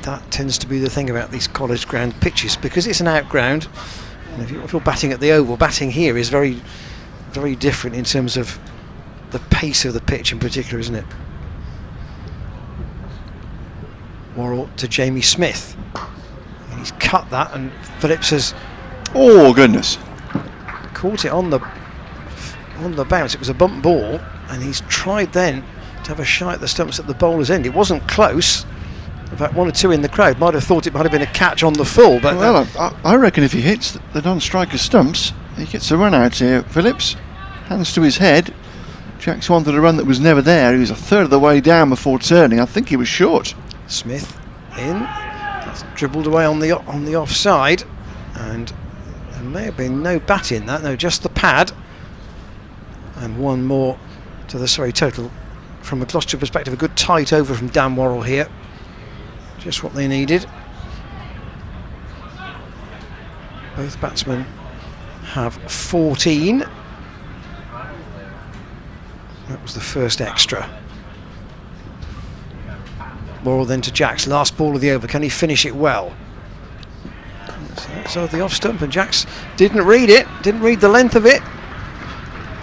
That tends to be the thing about these college ground pitches, because it's an out ground. If you're batting at the Oval, batting here is very, very different in terms of the pace of the pitch in particular, isn't it? Worrell to Jamie Smith. And he's cut that, and Phillips has... Oh, goodness. Caught it on the bounce. It was a bump ball, and he's tried then to have a shot at the stumps at the bowler's end. It wasn't close. In fact, one or two in the crowd might have thought it might have been a catch on the full, but... Well, I reckon if he hits the non-striker stumps, he gets a run out here. Phillips, hands to his head. Jacks wanted a run that was never there. He was a third of the way down before turning. I think he was short. Smith in. That's dribbled away on the offside, and there may have been no bat in that. No, just the pad. And one more to the Surrey total. From a Gloucestershire perspective, a good tight over from Dan Worrell here. Just what they needed. Both batsmen have 14. That was the first extra. Worrell then to Jacks, last ball of the over. Can he finish it well? So the off stump, and Jacks didn't read it, didn't read the length of it,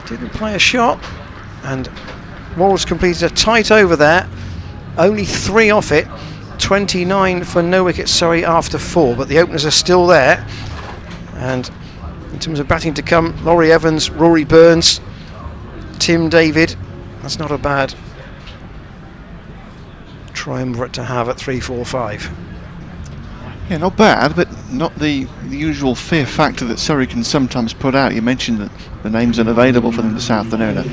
didn't play a shot, and Worrell's completed a tight over there. Only 3 off it. 29 for no wicket Surrey after 4, but the openers are still there. And in terms of batting to come, Laurie Evans, Rory Burns, Tim David. That's not a bad triumvirate to have at 3-4-5. Yeah, not bad, but not the usual fear factor that Surrey can sometimes put out. You mentioned that the names unavailable for them this afternoon. A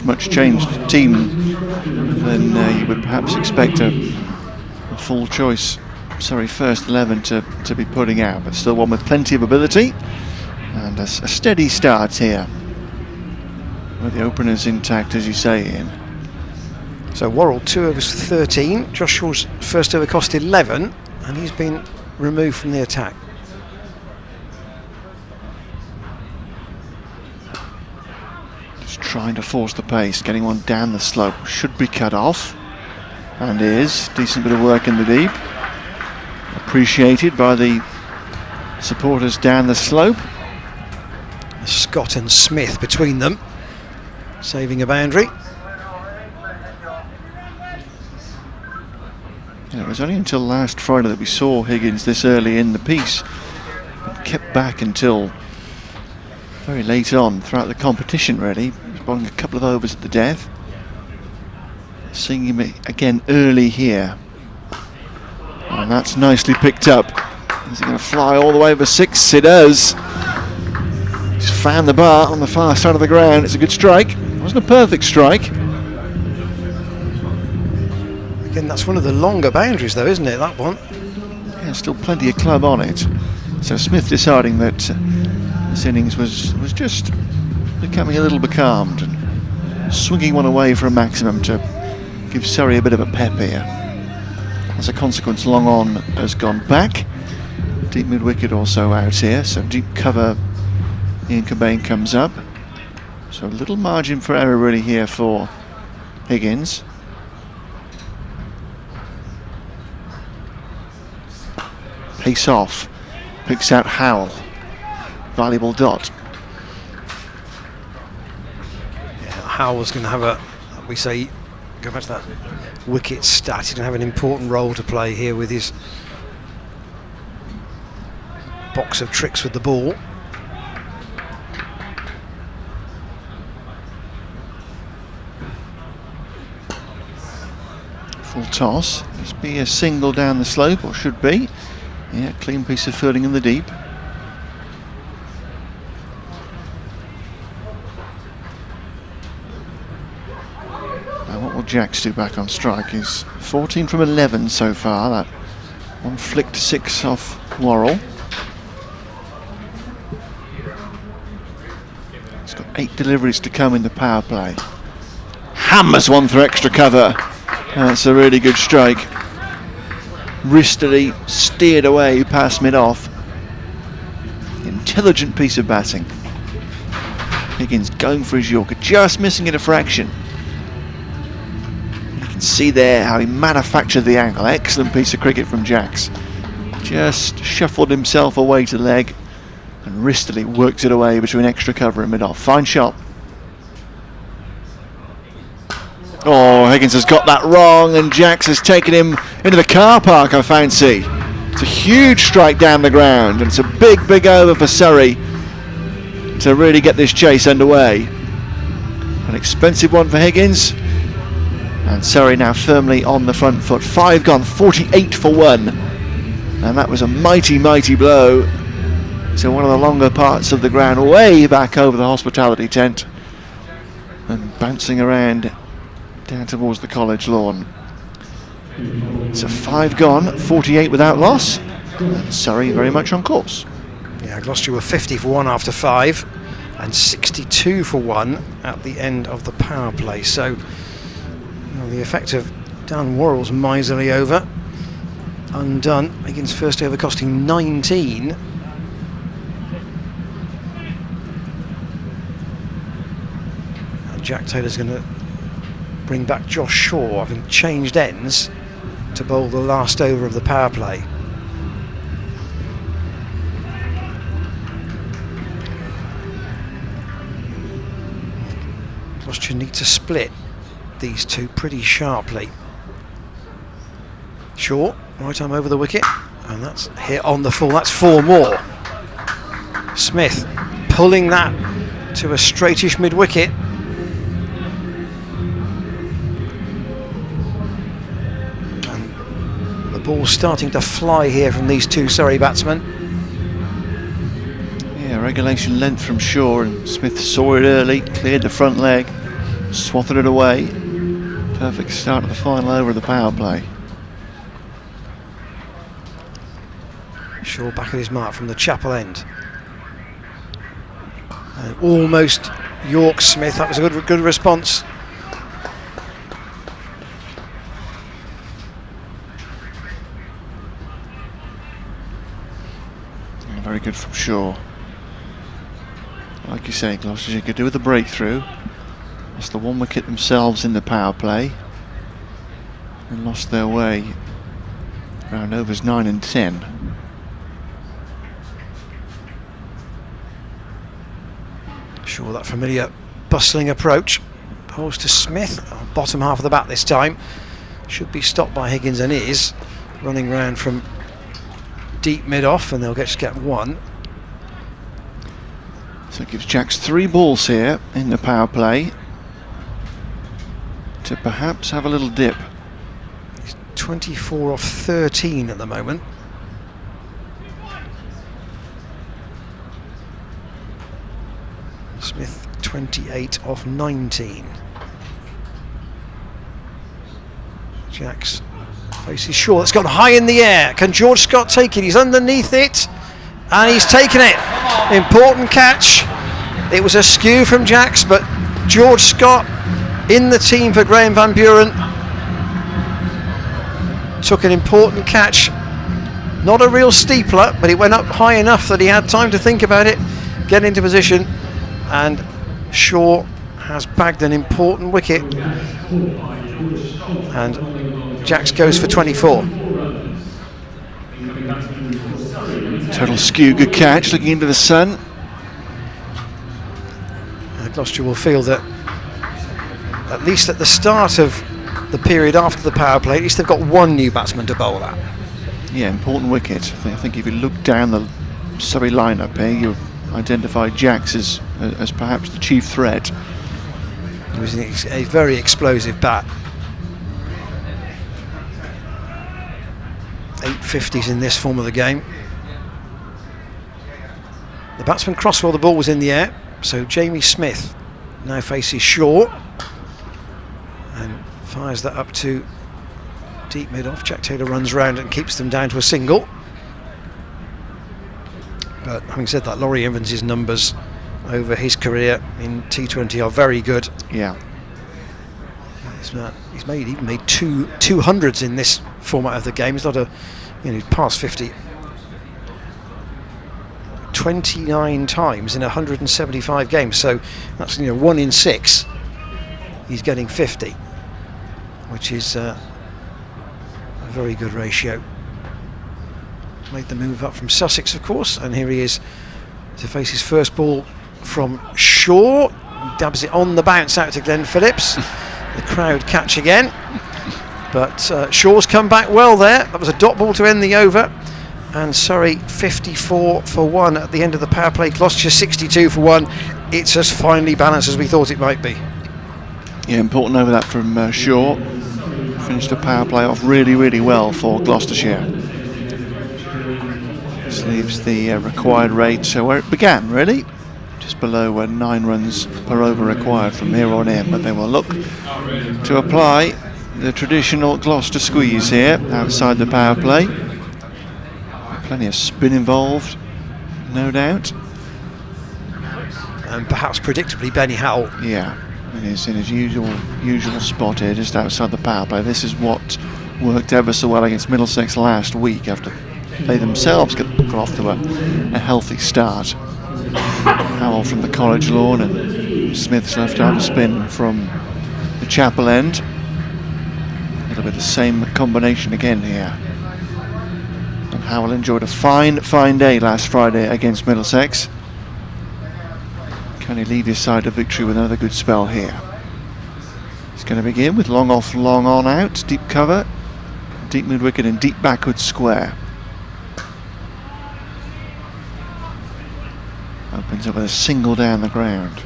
much changed team than you would perhaps expect a full choice Surrey first 11 to be putting out, but still one with plenty of ability and a steady start here with the openers intact, as you say, Ian. So Worrell 2 overs for 13. Josh Shaw's first over cost 11, and he's been removed from the attack. Just trying to force the pace, getting one down the slope. Should be cut off, and is. Decent bit of work in the deep. Appreciated by the supporters down the slope. Scott and Smith between them, saving a boundary. Yeah, it was only until last Friday that we saw Higgins this early in the piece. Kept back until very late on throughout the competition, really. He was bowling a couple of overs at the death. Seeing him again early here. And that's nicely picked up. Is he going to fly all the way over 6? It does. He's found the bar on the far side of the ground. It's a good strike. It wasn't a perfect strike. Again, that's one of the longer boundaries though, isn't it, that one? Yeah, still plenty of club on it. So Smith deciding that this innings was just becoming a little becalmed and swinging one away for a maximum to give Surrey a bit of a pep here. As a consequence, long on has gone back. Deep mid-wicket also out here, so deep cover. Ian Cobain comes up. So a little margin for error really here for Higgins. Pace off, picks out Howell. Valuable dot. Yeah, Howell's going to have a, we say, go back to that wicket stat, he's going to have an important role to play here with his box of tricks with the ball. Full toss. Must be a single down the slope, or should be. Yeah, clean piece of fielding in the deep. Now what will Jacks do back on strike? He's 14 from 11 so far. That one flicked 6 off Worrell. He's got 8 deliveries to come in the power play. Hammers one for extra cover. That's a really good strike. Wristily steered away past mid-off. Intelligent piece of batting. Higgins going for his Yorker, just missing it a fraction. You can see there how he manufactured the angle. Excellent piece of cricket from Jacks. Just shuffled himself away to leg and and wristily works it away between extra cover and mid-off. Fine shot. Oh, Higgins has got that wrong, and Jacks has taken him into the car park, I fancy. It's a huge strike down the ground, and it's a big, big over for Surrey to really get this chase underway. An expensive one for Higgins, and Surrey now firmly on the front foot. 5 gone, 48 for 1, and that was a mighty, mighty blow to one of the longer parts of the ground, way back over the hospitality tent, and bouncing around down towards the college lawn. So 5 gone, 48 without loss, and Surrey very much on course. Yeah, Gloucestershire were 50 for 1 after 5 and 62 for 1 at the end of the power play. So the effect of Dan Worrell's miserly over undone. Higgins' first over costing 19. And Jack Taylor's going to bring back Josh Shaw, having changed ends, to bowl the last over of the power play. Gloucestershire need to split these two pretty sharply. Shaw, right arm over the wicket, and that's hit on the full. That's 4 more. Smith pulling that to a straightish mid-wicket. Ball starting to fly here from these two Surrey batsmen. Yeah, regulation length from Shaw, and Smith saw it early, cleared the front leg, swatted it away. Perfect start of the final over of the power play. Shaw back at his mark from the chapel end. And almost York Smith. That was a good response. Very good from Shaw. Like you say, Gloucestershire could do with a breakthrough. Lost the 1 wicket themselves in the power play and lost their way around overs 9 and 10. Shaw, that familiar bustling approach. Pulls to Smith, bottom half of the bat this time. Should be stopped by Higgins, and is running round from deep mid-off, and they'll just get 1. So it gives Jacks 3 balls here in the power play to perhaps have a little dip. He's 24 off 13 at the moment. Smith 28 off 19. Jacks faces Shaw. That's gone high in the air. Can George Scott take it? He's underneath it, and he's taken it. Important catch. It was a skew from Jacks, but George Scott in the team for Graham Van Buren took an important catch. Not a real steepler, but it went up high enough that he had time to think about it, get into position, and Shaw has bagged an important wicket. And Jacks goes for 24. Total skew, good catch, looking into the sun. Gloucestershire will feel that at least at the start of the period after the power play, at least they've got 1 new batsman to bowl at. Yeah, important wicket. I think if you look down the Surrey lineup here, you identify Jacks as perhaps the chief threat. It was a very explosive bat. 850s in this form of the game. The batsman crossed while the ball was in the air, so Jamie Smith now faces Shaw and fires that up to deep mid-off. Jack Taylor runs round and keeps them down to a single. But having said that, Laurie Evans' numbers over his career in T20 are very good. Yeah. He's even made 200s in this format of the game. He's not past 50 29 times in 175 games. So that's 1 in 6. He's getting 50, which is a very good ratio. Made the move up from Sussex, of course, and here he is to face his first ball from Shaw. He dabs it on the bounce out to Glenn Phillips. The crowd catch again. But Shaw's come back well there. That was a dot ball to end the over. And Surrey 54 for 1 at the end of the power play. Gloucestershire 62 for 1. It's as finely balanced as we thought it might be. Yeah, important over that from Shaw. Finished the power play off really, really well for Gloucestershire. This leaves the required rate where it began, really. Just below 9 runs per over required from here on in. But they will look to apply the traditional Gloucester squeeze here outside the power play. Plenty of spin involved, no doubt. And perhaps predictably, Benny Howell. Yeah, he's in his usual spot here, just outside the power play. This is what worked ever so well against Middlesex last week after they themselves got off to a healthy start. Howell from the college lawn and Smith's left-arm spin from the chapel end. A little bit the same combination again here. And Howell enjoyed a fine day last Friday against Middlesex. Can he lead his side to victory with another good spell here? He's going to begin with long off, long on out, deep cover, deep mid wicket and deep backward square. Opens up with a single down the ground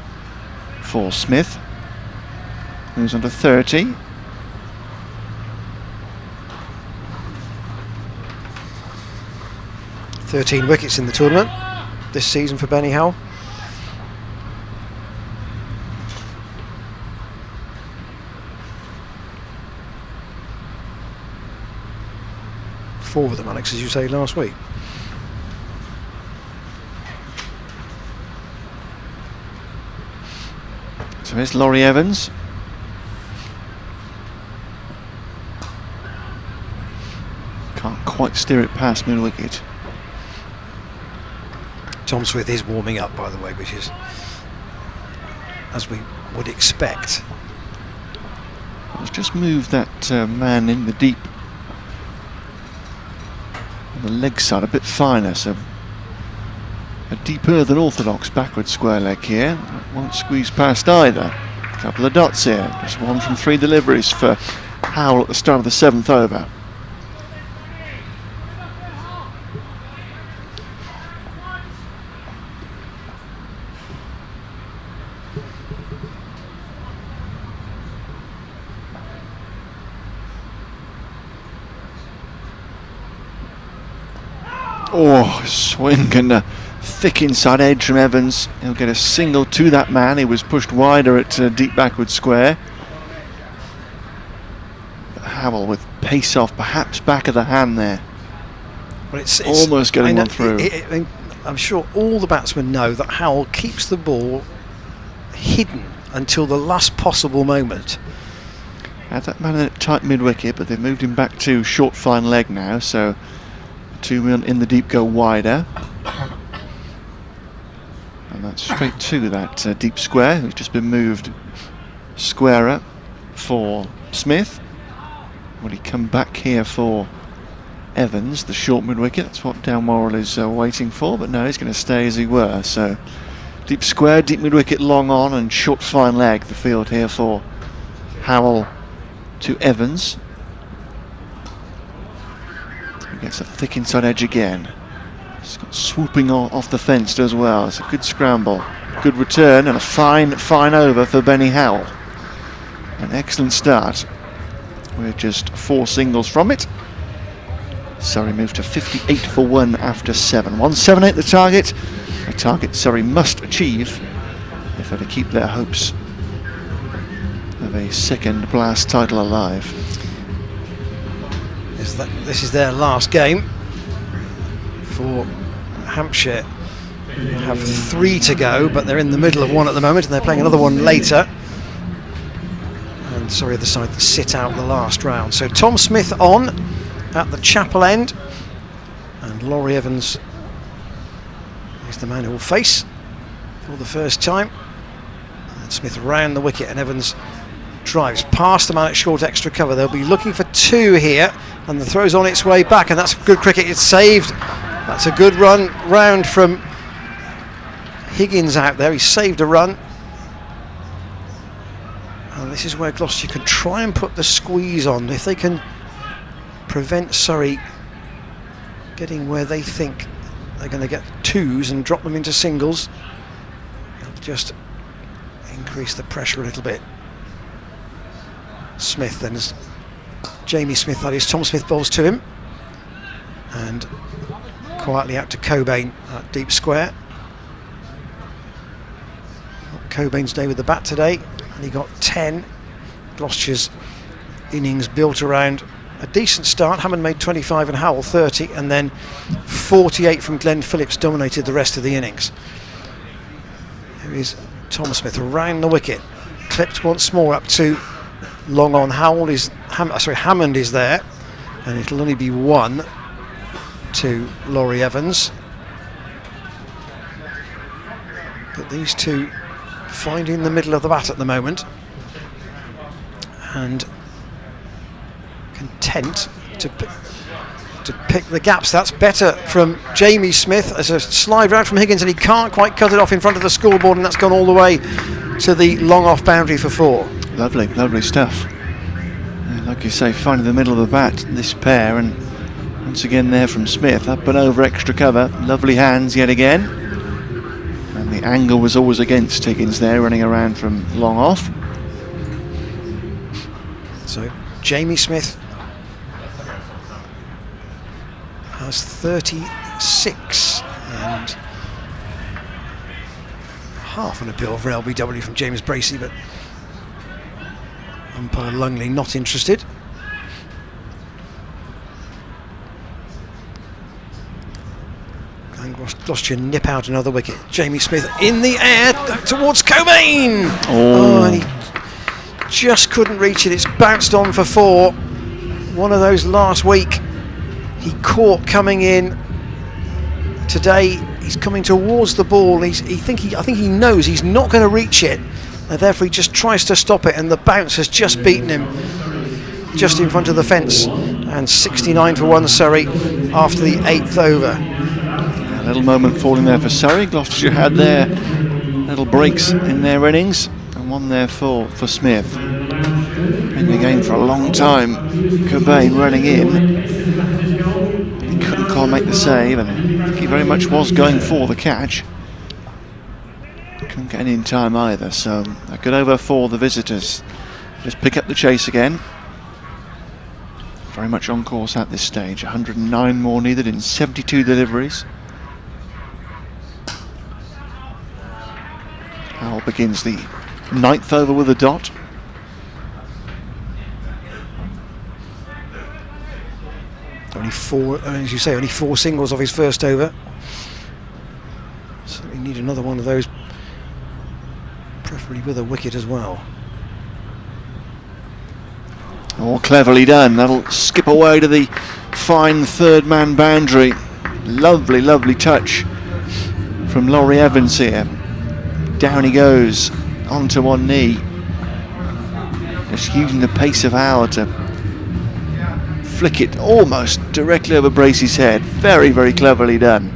for Smith. Moves on to 30. "13 wickets in the tournament this season for Benny Howell. Four of them, Alex, as you say, last week. So here's Laurie Evans. Can't quite steer it past mid wicket. Tom Smith is warming up, by the way, which is as we would expect. Let's just move that man in the deep on the leg side a bit finer, so a deeper than orthodox backward square leg here. Won't squeeze past either. A couple of dots here, just 1 from 3 deliveries for Howell at the start of the 7th over. Oh, swing and a thick inside edge from Evans. He'll get a single to that man. He was pushed wider at deep backward square. But Howell with pace off, perhaps back of the hand there. Well, it's almost getting one through. I'm sure all the batsmen know that Howell keeps the ball hidden until the last possible moment. Had that man in tight mid wicket, but they've moved him back to short fine leg now, so 2 men in the deep go wider. And that's straight to that deep square, which just been moved squarer for Smith. Will he come back here for Evans, the short mid wicket? That's what Dalmorrell is waiting for, but no, he's going to stay as he were. So deep square, deep mid wicket, long on, and short fine leg the field here for Howell to Evans. Gets a thick inside edge again. It's got swooping off the fence as well. It's a good scramble, good return, and a fine over for Benny Howell. An excellent start with just 4 singles from it. Surrey moved to 58 for 1 after 7. 178 the target. A target Surrey must achieve if they're to keep their hopes of a second blast title alive. This is their last game for Hampshire. They have 3 to go, but they're in the middle of one at the moment and they're playing another one later. And sorry, the side that sit out the last round. So Tom Smith on at the chapel end, and Laurie Evans is the man who will face for the first time. And Smith round the wicket, and Evans drives past the man at short extra cover. They'll be looking for 2 here, and the throw's on its way back, and that's good cricket. It's saved. That's a good run round from Higgins out there, he saved a run. And this is where Gloucestershire can try and put the squeeze on. If they can prevent Surrey getting where they think they're going to get twos and drop them into singles, it'll just increase the pressure a little bit. Smith then, as Jamie Smith, that is, Tom Smith bowls to him. And quietly out to Cobain at deep square. Cobain's day with the bat today, and he got 10. Gloucestershire's innings built around a decent start. Hammond made 25 and Howell 30, and then 48 from Glenn Phillips dominated the rest of the innings. Here is Tom Smith around the wicket, clipped once more up to long on. Hammond is there, and it'll only be one to Laurie Evans. But these two finding the middle of the bat at the moment, and content to pick the gaps. That's better from Jamie Smith as a slide round from Higgins, and he can't quite cut it off in front of the scoreboard, and that's gone all the way to the long off boundary for 4. Lovely stuff. And like you say, finding the middle of the bat, this pair, and once again there from Smith, up and over extra cover. Lovely hands yet again. And the angle was always against Higgins there, running around from long off. So Jamie Smith has 36 and half an appeal for LBW from James Bracey, but umpire Lungley not interested. And Gloucestershire nip out another wicket. Jamie Smith in the air towards Cobain. Oh, and he just couldn't reach it. It's bounced on for 4. One of those last week he caught coming in. Today he's coming towards the ball. I think he knows he's not going to reach it, and therefore he just tries to stop it, and the bounce has just beaten him just in front of the fence. And 69 for 1 Surrey after the 8th over. A little moment falling there for Surrey. Gloucestershire had their little breaks in their innings, and one there for Smith. In the game for a long time. Cobain running in. He couldn't quite make the save, and I think he very much was going for the catch. Couldn't get any in time either, so a good over for the visitors. Just pick up the chase again. Very much on course at this stage. 109 more needed in 72 deliveries. Howell begins the 9th over with a dot. Only 4, as you say, only 4 singles off his first over. So we need another one of those, preferably with a wicket as well. All cleverly done. That'll skip away to the fine third man boundary. Lovely touch from Laurie Evans here. Down he goes onto one knee, just using the pace of Howell to flick it almost directly over Bracey's head. Very cleverly done.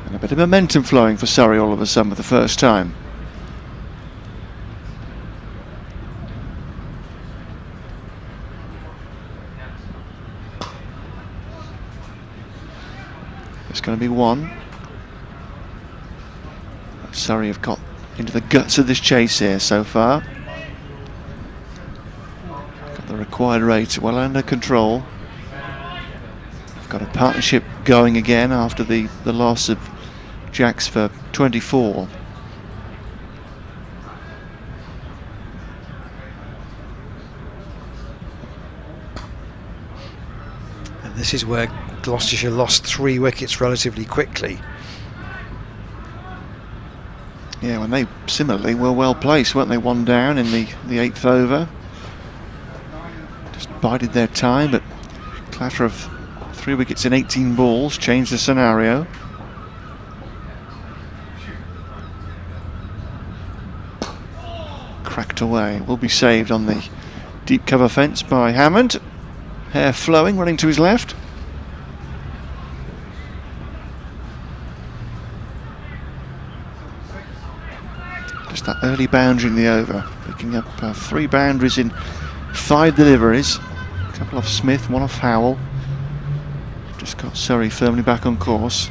And a bit of momentum flowing for Surrey all of a sudden for the first time. It's going to be 1. Surrey have got into the guts of this chase here so far. Got the required rate well under control. They've got a partnership going again after the loss of Jacks for 24. And this is where Gloucestershire lost 3 wickets relatively quickly. Yeah, when they similarly were well placed, weren't they? 1 down in the 8th over. Just bided their time, but clatter of 3 wickets in 18 balls changed the scenario. Cracked away. Will be saved on the deep cover fence by Hammond. Hair flowing, running to his left. that early boundary in the over, picking up 3 boundaries in 5 deliveries. A couple off Smith, 1 off Howell. Just got Surrey firmly back on course.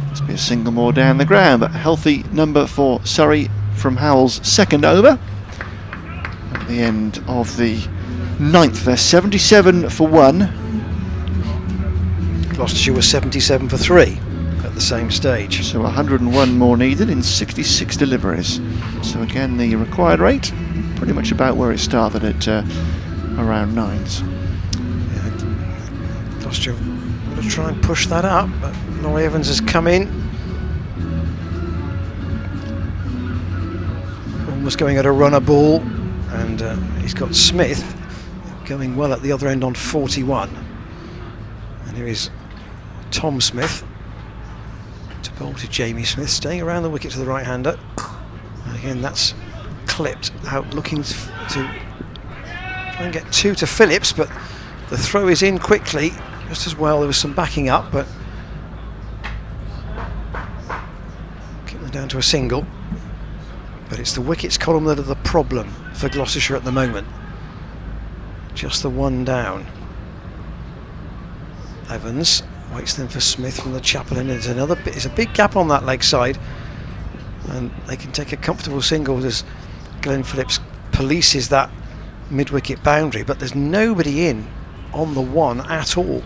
Must be a single more down the ground, but a healthy number for Surrey from Howell's second over. At the end of the 9th, they're 77 for 1. Gloucestershire was 77 for 3 at the same stage. So 101 more needed in 66 deliveries. So again, the required rate pretty much about where it started at around 9s. Yeah, Gloucestershire will try and push that up, but Laurie Evans has come in. Almost going at a runner ball, and he's got Smith going well at the other end on 41. And here is Tom Smith to bowl to Jamie Smith, staying around the wicket to the right-hander. And again, that's clipped out, looking to try and get 2 to Phillips, but the throw is in quickly, just as well. There was some backing up, but keep them down to a single. But it's the wickets column that are the problem for Gloucestershire at the moment. Just the 1 down. Evans waits then for Smith from the Chapel end. There's a big gap on that leg side, and they can take a comfortable single as Glenn Phillips polices that mid-wicket boundary, but there's nobody in on the 1 at all.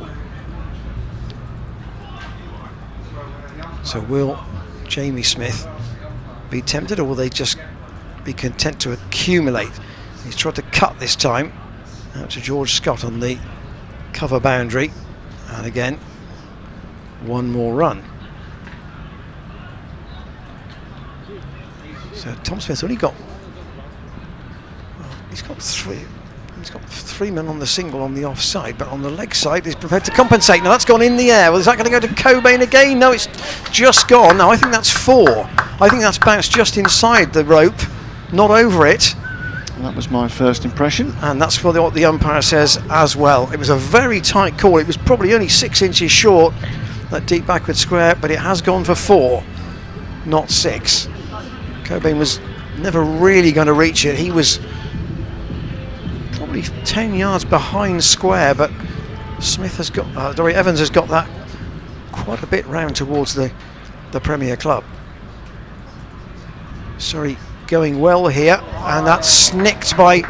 So will Jamie Smith be tempted, or will they just be content to accumulate? He's tried to cut this time out to George Scott on the cover boundary, and again 1 more run. So Tom Smith's only got, well, he's got 3 men on the single on the offside, but on the leg side he's prepared to compensate. Now that's gone in the air. Well, is that going to go to Cobain again? No, it's just gone. No, I think that's 4. I think that's bounced just inside the rope, not over it. That was my first impression. And that's what the umpire says as well. It was a very tight call. It was probably only 6 inches short, that deep backward square, but it has gone for 4, not 6. Cobain was never really going to reach it. He was probably 10 yards behind square, but Smith has got, Evans has got that quite a bit round towards the Premier Club. Surrey going well here, and that's snicked by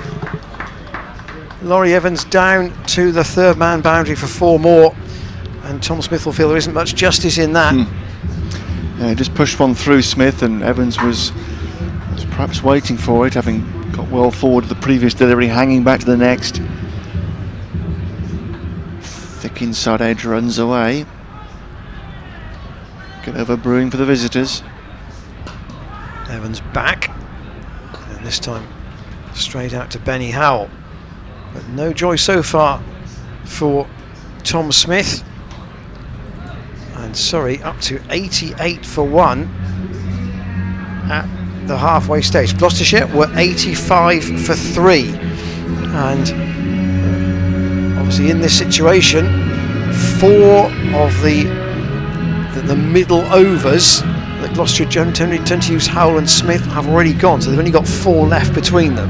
Laurie Evans down to the 3rd man boundary for 4 more, and Tom Smith will feel there isn't much justice in that. Yeah, just pushed one through Smith, and Evans was perhaps waiting for it, having got well forward to the previous delivery, hanging back to the next. Thick inside edge runs away. Get over brewing for the visitors. Evans back, and this time straight out to Benny Howell, but no joy so far for Tom Smith, and Surrey up to 88 for 1 at the halfway stage. Gloucestershire were 85 for 3, and obviously in this situation 4 of the middle overs that Gloucestershire generally tend to use, Howell and Smith, have already gone, so they've only got 4 left between them.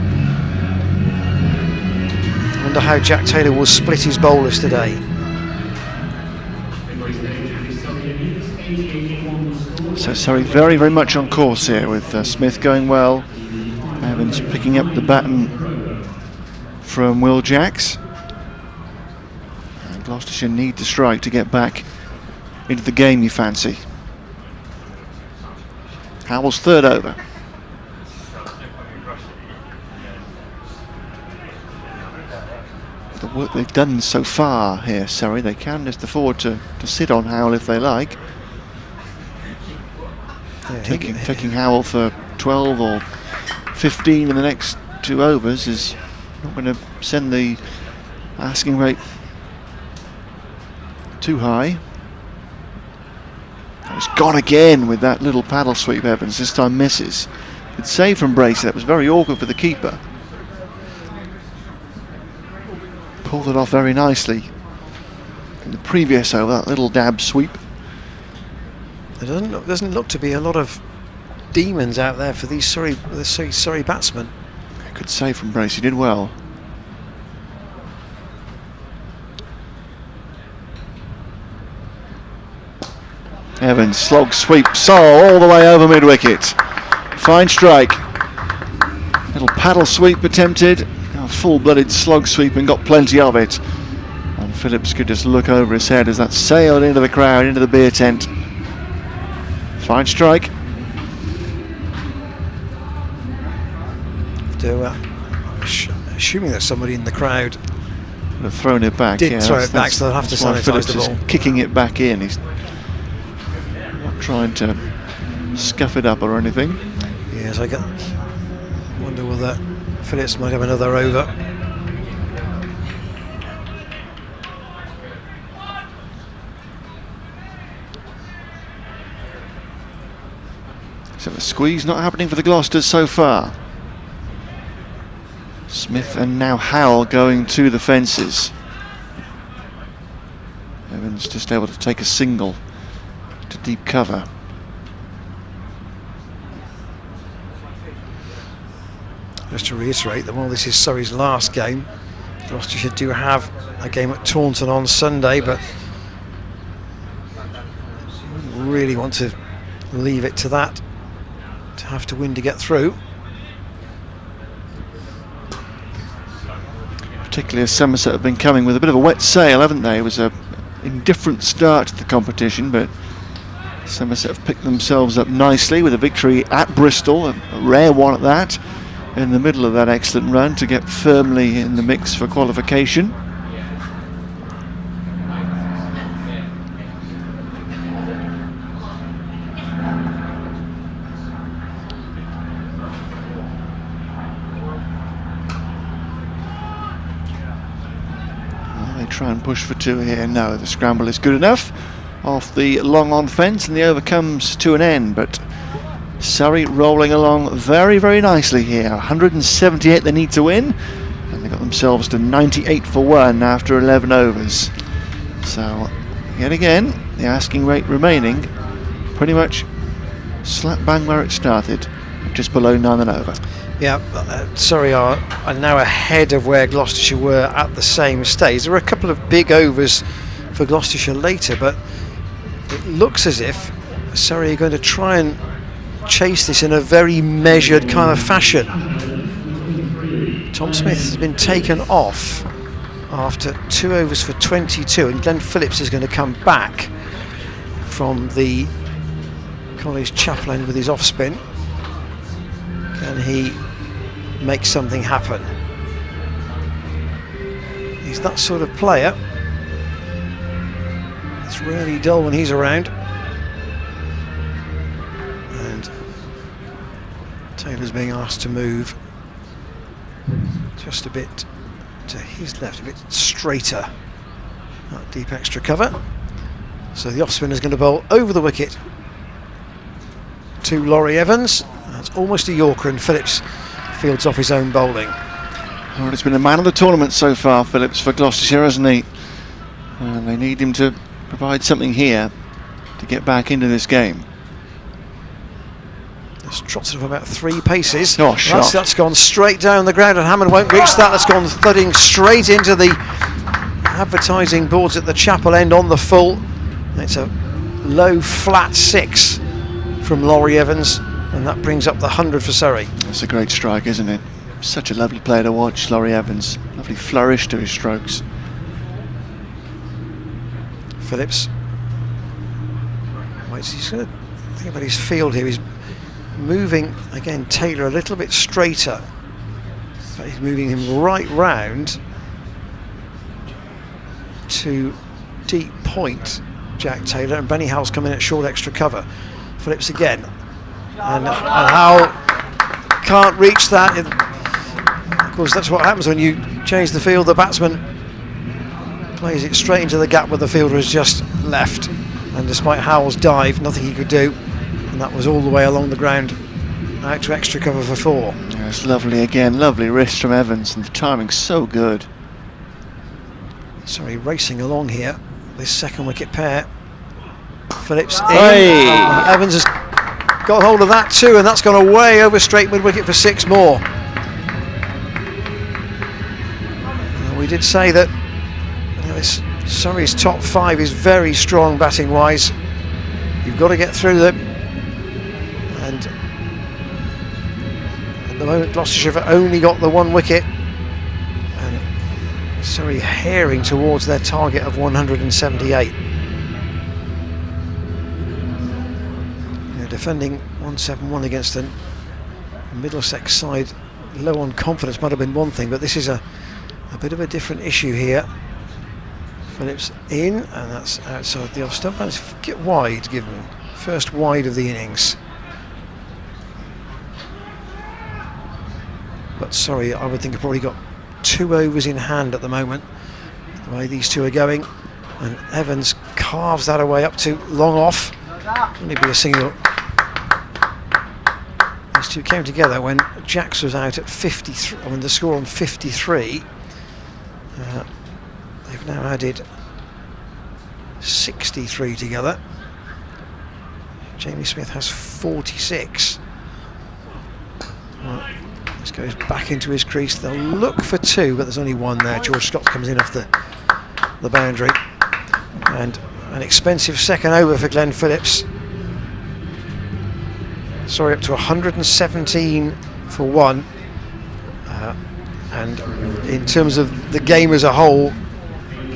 I wonder how Jack Taylor will split his bowlers today. So Surrey very, very much on course here, with Smith going well, Evans picking up the baton from Will Jacks. And Gloucestershire need to strike to get back into the game, you fancy. Howell's 3rd over. The work they've done so far here, Surrey, they can just afford to sit on Howell if they like. Yeah, taking Howell for 12 or 15 in the next 2 overs is not going to send the asking rate too high. It's gone again with that little paddle sweep, Evans. This time misses. Good save from Bracey. That was very awkward for the keeper. Pulled it off very nicely in the previous over, that little dab sweep. There doesn't look to be a lot of demons out there for these Surrey batsmen. Good save from Brace, he did well. Evans, slog sweep, all the way over mid-wicket. Fine strike. Little paddle sweep attempted. A full-blooded slog sweep and got plenty of it. And Phillips could just look over his head as that sailed into the crowd, into the beer tent. Fine strike. Assuming there's somebody in the crowd. Would have thrown it back. Did throw it back, so they'll have to sanitise the ball. Kicking it back in. He's not trying to scuff it up or anything. Yes, I wonder whether Phillips might have another over. So the squeeze not happening for the Gloucesters so far. Smith and now Howell going to the fences. Evans just able to take a single to deep cover. Just to reiterate that while this is Surrey's last game, Gloucestershire do have a game at Taunton on Sunday, but you wouldn't really want to leave it to that, to have to win to get through. Particularly as Somerset have been coming with a bit of a wet sail, haven't they? It was a indifferent start to the competition, but Somerset have picked themselves up nicely with a victory at Bristol, a rare one at that, in the middle of that excellent run to get firmly in the mix for qualification. Try and push for two here. No, the scramble is good enough off the long on fence and the over comes to an end, but Surrey rolling along very, very nicely here. 178 they need to win, and they got themselves to 98 for 1 after 11 overs. So yet again the asking rate remaining pretty much slap bang where it started, just below 9 and over. Yeah, Surrey are now ahead of where Gloucestershire were at the same stage. There are a couple of big overs for Gloucestershire later, but it looks as if Surrey are going to try and chase this in a very measured kind of fashion. Tom Smith has been taken off after 2 overs for 22, and Glenn Phillips is going to come back from the College Chapel end with his off spin. Can he make something happen? He's that sort of player. It's really dull when he's around. And Taylor's being asked to move just a bit to his left, a bit straighter. That deep extra cover. So the off spinner is going to bowl over the wicket to Laurie Evans. That's almost a Yorker, and Phillips fields off his own bowling. Well, it's been a man of the tournament so far, Phillips, for Gloucestershire, hasn't he? And they need him to provide something here to get back into this game. It's trotted off about 3 paces. Oh, shot. That's gone straight down the ground, and Hammond won't reach that. That's gone thudding straight into the advertising boards at the Chapel end on the full. It's a low flat 6 from Laurie Evans, and that brings up the 100 for Surrey. That's a great strike, isn't it? Such a lovely player to watch, Laurie Evans. Lovely flourish to his strokes. Phillips waits. He's going to think about his field here. He's moving again Taylor a little bit straighter, but he's moving him right round to deep point Jack Taylor, and Benny Howell's come in at short extra cover. Phillips again, and Howell can't reach that. Of course, that's what happens when you change the field. The batsman plays it straight into the gap where the fielder has just left, and despite Howell's dive, nothing he could do, and that was all the way along the ground out to extra cover for 4. Yeah, it's lovely again, lovely wrist from Evans, and the timing's so good. Sorry, racing along here, this second wicket pair. Phillips in. Hey. Evans has got hold of that too, and that's gone away over straight mid-wicket for 6 more. Now, we did say that this Surrey's top 5 is very strong batting-wise. You've got to get through them. And at the moment, Gloucestershire have only got the 1 wicket. And Surrey herring towards their target of 178. Defending 171 against a Middlesex side low on confidence might have been one thing, but this is a bit of a different issue here. Phillips in, and that's outside the off stump. Let's get wide, given first wide of the innings. But sorry, I would think I've probably got 2 overs in hand at the moment, the way these two are going. And Evans carves that away up to long off. Only be a single. These two came together when Jacks was out at 53. I mean, the score on 53. They've now added 63 together. Jamie Smith has 46. Well, this goes back into his crease. They'll look for 2, but there's only 1 there. George Scott comes in off the boundary. And an expensive second over for Glenn Phillips. Sorry, up to 117 for 1. And in terms of the game as a whole,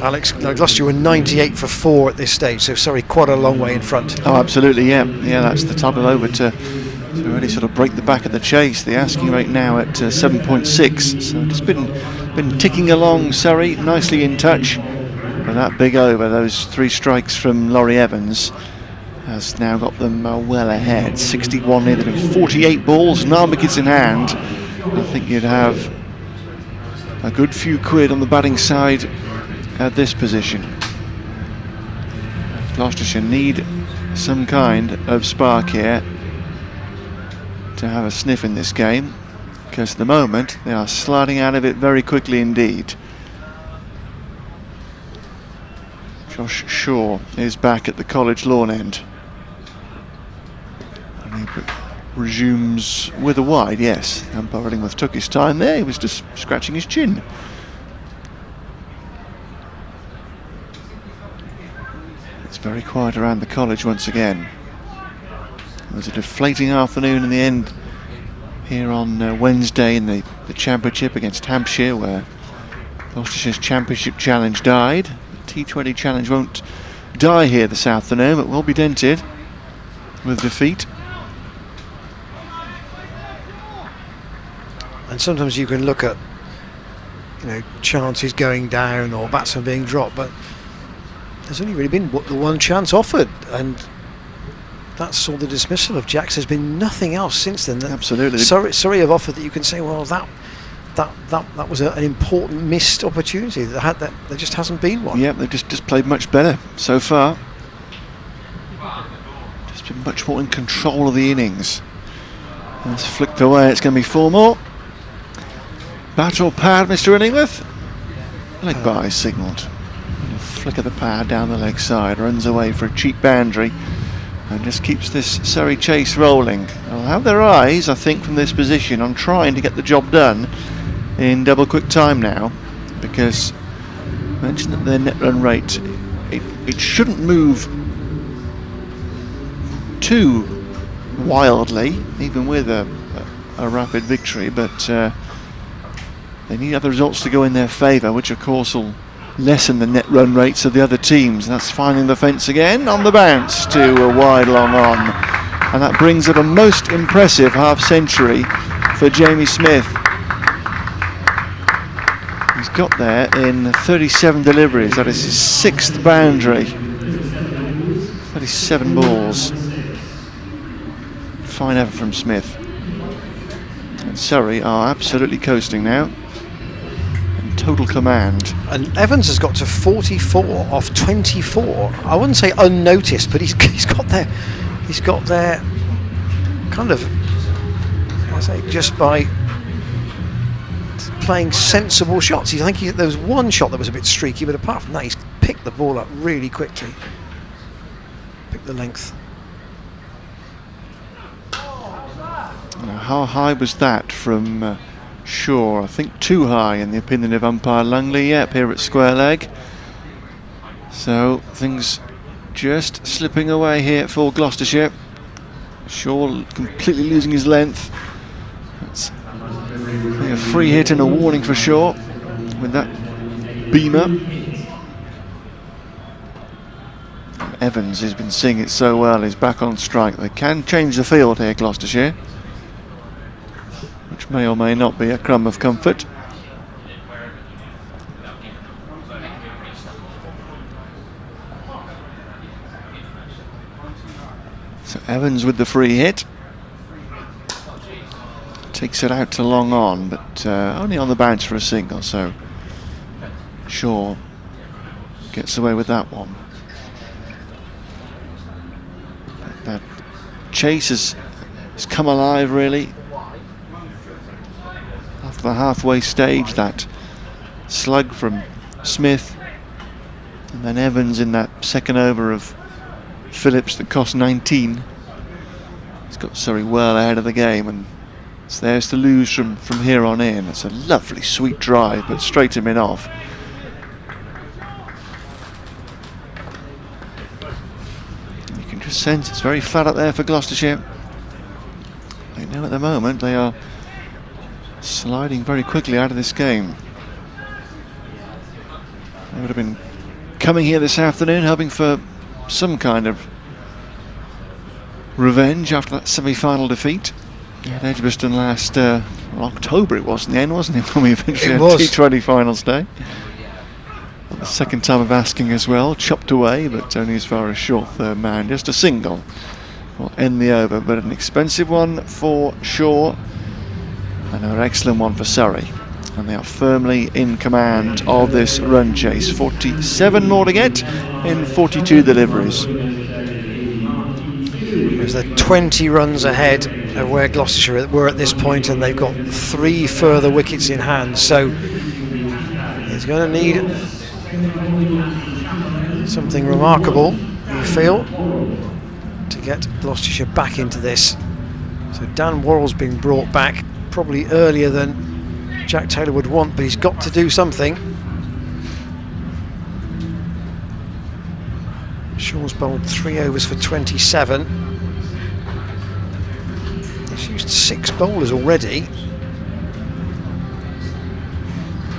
Alex, Gloucestershire were 98 for 4 at this stage, so sorry, quite a long way in front. Oh, absolutely, yeah. Yeah, that's the type of over to really sort of break the back of the chase. The asking rate now at 7.6, so it's been ticking along. Surrey nicely in touch, but that big over, those 3 strikes from Laurie Evans, has now got them well ahead. 61 near them, 48 balls, 9 wickets in hand. I think you'd have a good few quid on the batting side at this position. Gloucestershire need some kind of spark here to have a sniff in this game, because at the moment they are sliding out of it very quickly indeed. Josh Shaw is back at the College Lawn end. And he resumes with a wide, yes. Umpire Illingworth took his time there, he was just scratching his chin. It's very quiet around the college once again. It was a deflating afternoon in the end here on Wednesday in the Championship against Hampshire, where Gloucestershire's Championship challenge died. The T20 challenge won't die here this afternoon, but will be dented with defeat. And sometimes you can look at, chances going down or batsmen being dropped, but there's only really been the 1 chance offered, and that saw the dismissal of Jacks. There's been nothing else since then. Absolutely. Surrey have offered that you can say, well, that was an important missed opportunity. There just hasn't been one. Yeah, they've just played much better so far. Just been much more in control of the innings. And it's flicked away. It's going to be 4 more. Bat or pad, Mr. Illingworth? Leg by signalled. A flick of the pad down the leg side, runs away for a cheap boundary, and just keeps this Surrey chase rolling. They'll have their eyes, I think, from this position on trying to get the job done in double quick time now, because I mentioned that their net run rate, it shouldn't move too wildly, even with a rapid victory, but they need other results to go in their favour, which of course will lessen the net run rates of the other teams. That's finding the fence again on the bounce to a wide long on, and that brings up a most impressive half century for Jamie Smith. He's got there in 37 deliveries. That is his 6th boundary. 37 balls. Fine effort from Smith. And Surrey are absolutely coasting now. Total command. And Evans has got to 44 off 24. I wouldn't say unnoticed, but he's got there kind of, I say, just by playing sensible shots. I think there was 1 shot that was a bit streaky, but apart from that, he's picked the ball up really quickly. pick the length. How high was that from Shaw? I think too high in the opinion of umpire Lungley. Yep, here at square leg. So things just slipping away here for Gloucestershire. Shaw completely losing his length. That's a free hit and a warning for Shaw with that beamer. Evans has been seeing it so well, he's back on strike. They can change the field here, Gloucestershire, which may or may not be a crumb of comfort. So Evans with the free hit. Takes it out to long on, but only on the bounce for a single, so Shaw gets away with that one. That chase has come alive really after the halfway stage. That slug from Smith, and then Evans in that second over of Phillips that cost 19. He's got Surrey well ahead of the game, and it's theirs to lose from here on in. It's a lovely sweet drive, but straight him in off. Just sense it's very flat up there for Gloucestershire. They know at the moment they are sliding very quickly out of this game. They would have been coming here this afternoon hoping for some kind of revenge after that semi-final defeat at Edgbaston last October. It was in the end, wasn't it, when we eventually had T20 finals day. The second time of asking as well, chopped away, but only as far as short third man. Just a single will end the over, but an expensive one for Shaw and an excellent one for Surrey. And they are firmly in command of this run chase. 47 more to get in 42 deliveries. They're 20 runs ahead of where Gloucestershire were at this point, and they've got 3 further wickets in hand, so he's going to need something remarkable, you feel, to get Gloucestershire back into this. So Dan Worrell's been brought back probably earlier than Jack Taylor would want, but he's got to do something. Shaw's bowled 3 overs for 27. He's used 6 bowlers already.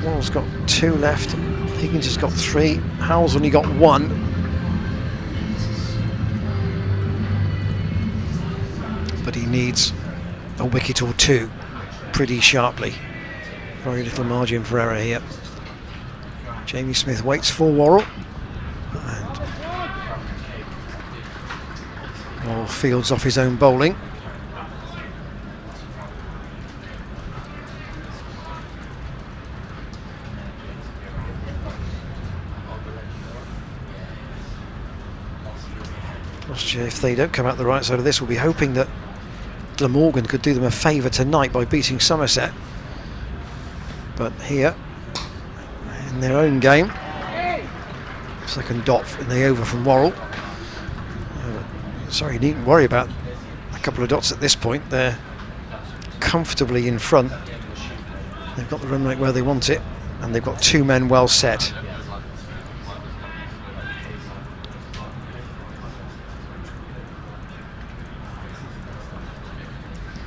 Worrell's got 2 left. Higgins has got 3, Howell's only got 1. But he needs a wicket or 2 pretty sharply. Very little margin for error here. Jamie Smith waits for Worrell. And Worrell fields off his own bowling. If they don't come out the right side of this, we'll be hoping that Glamorgan could do them a favour tonight by beating Somerset. But here, in their own game, second dot in the over from Worrell. Sorry, you needn't worry about a couple of dots at this point. They're comfortably in front. They've got the run rate where they want it, and they've got 2 men well set.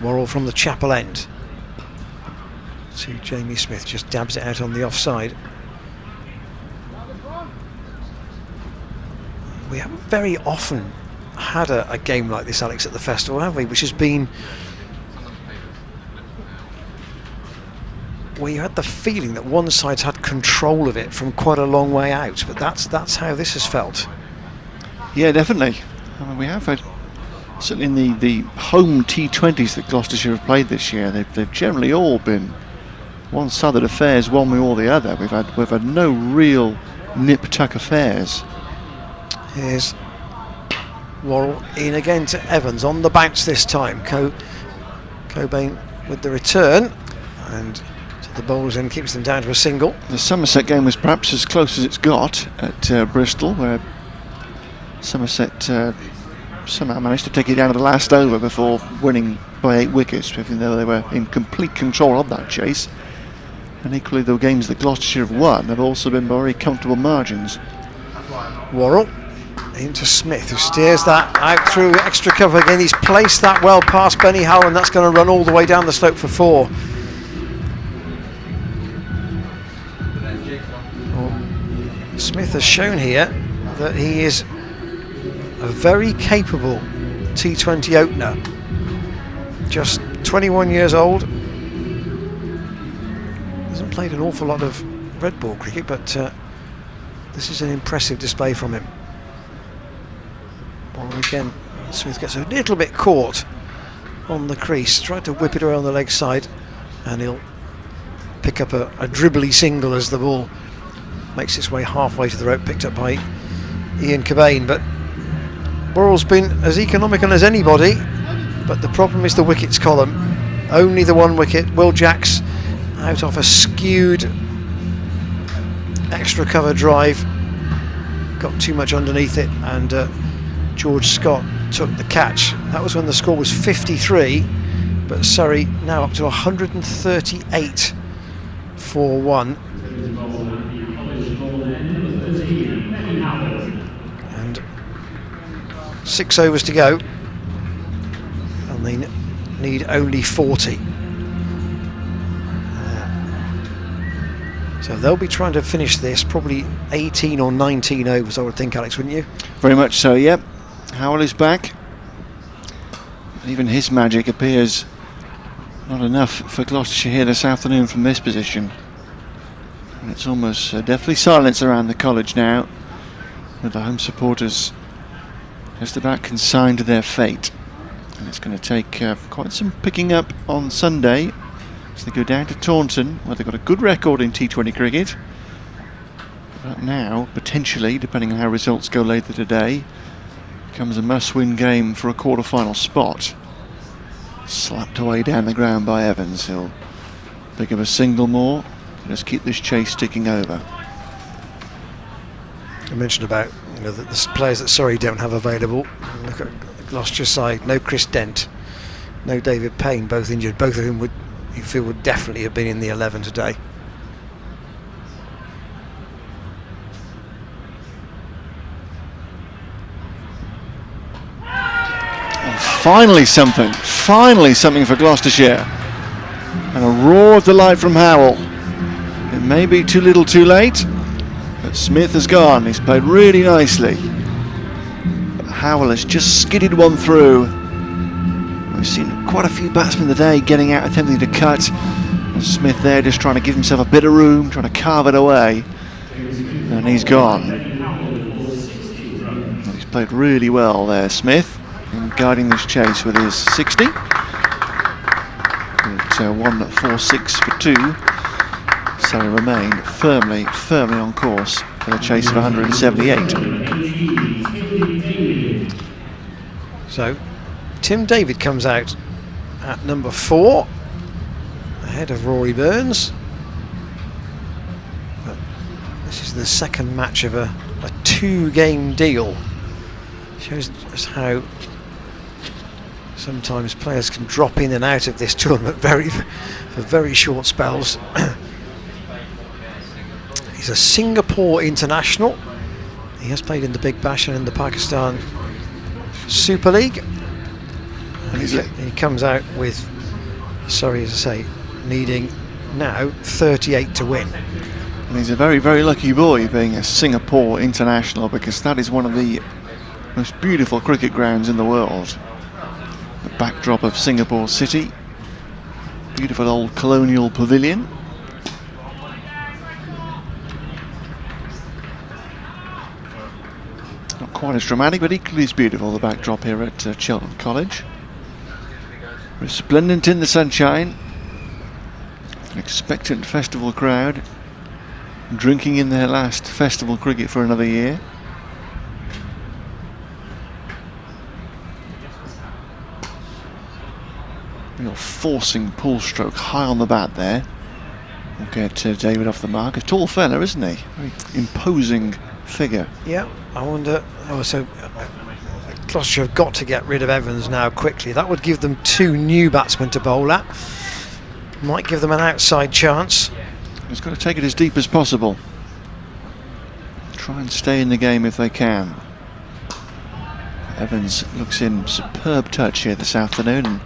Worrell from the chapel end. See, Jamie Smith just dabs it out on the offside. We haven't very often had a game like this, Alex, at the festival, have we? Which has been where you had the feeling that one side's had control of it from quite a long way out. But that's how this has felt. Yeah, definitely. I mean, we have had. Certainly in the home T20s that Gloucestershire have played this year, they've generally all been one-sided affairs, one way or the other. We've had no real nip-tuck affairs. Here's Worrell in again to Evans on the bounce this time. Cobain with the return, and to the bowlers end keeps them down to a single. The Somerset game was perhaps as close as it's got at Bristol, where Somerset somehow managed to take it down to the last over before winning by 8 wickets, even though they were in complete control of that chase. And equally, the games that Gloucestershire have won have also been by very comfortable margins. Worrell into Smith, who steers that out through extra cover again. He's placed that well past Benny Hull, and that's going to run all the way down the slope for 4. Well, Smith has shown here that he is a very capable T20 opener. Just 21 years old. Hasn't played an awful lot of red ball cricket, but this is an impressive display from him. Well, again, Smith gets a little bit caught on the crease, tried to whip it around the leg side, and he'll pick up a dribbly single as the ball makes its way halfway to the rope, picked up by Ian Cobain. But Worrell's been as economical as anybody, but the problem is the wickets column. Only the 1 wicket. Will Jacks out off a skewed extra cover drive, got too much underneath it, and George Scott took the catch. That was when the score was 53, but Surrey now up to 138 for 1. And 6 overs to go, and they need only 40. So they'll be trying to finish this probably 18 or 19 overs, I would think, Alex, wouldn't you? Very much so, yep. Howell is back. Even his magic appears not enough for Gloucestershire here this afternoon from this position. And it's almost deathly silence around the college now, with the home supporters just about consigned to their fate. And it's going to take quite some picking up on Sunday as they go down to Taunton, where they've got a good record in T20 cricket. But now, potentially, depending on how results go later today, becomes a must-win game for a quarter-final spot. Slapped away down the ground by Evans. He'll pick up a single more. Just keep this chase ticking over. I mentioned about the players that Surrey don't have available. Look at the Gloucestershire side. No Chris Dent, no David Payne, both injured. Both of whom you feel would definitely have been in the 11 today. And finally something for Gloucestershire. And a roar of delight from Howell. It may be too little too late, but Smith has gone. He's played really nicely. But Howell has just skidded one through. We've seen quite a few batsmen today getting out, attempting to cut. And Smith there just trying to give himself a bit of room, trying to carve it away. And he's gone. And he's played really well there, Smith, in guiding this chase with his 60. At 1-4-6 for 2. Surrey remain firmly on course for the chase of 178. So Tim David comes out at number 4, ahead of Rory Burns. But this is the second match of a 2-game deal. Shows just how sometimes players can drop in and out of this tournament for very short spells. He's a Singapore international. He has played in the Big Bash and in the Pakistan Super League. And he comes out with Surrey, as I say, needing now 38 to win. And he's a very, very lucky boy being a Singapore international, because that is one of the most beautiful cricket grounds in the world. The backdrop of Singapore City, beautiful old colonial pavilion. Not quite as dramatic, but equally as beautiful, the backdrop here at Cheltenham College. Resplendent in the sunshine, an expectant festival crowd, drinking in their last festival cricket for another year. Real forcing pull stroke high on the bat there. We'll get David off the mark. A tall fella, isn't he? Very imposing figure. Yeah, I wonder. Oh, so Gloucestershire have got to get rid of Evans now quickly. That would give them 2 new batsmen to bowl at. Might give them an outside chance. He's got to take it as deep as possible. Try and stay in the game if they can. Evans looks in superb touch here this afternoon and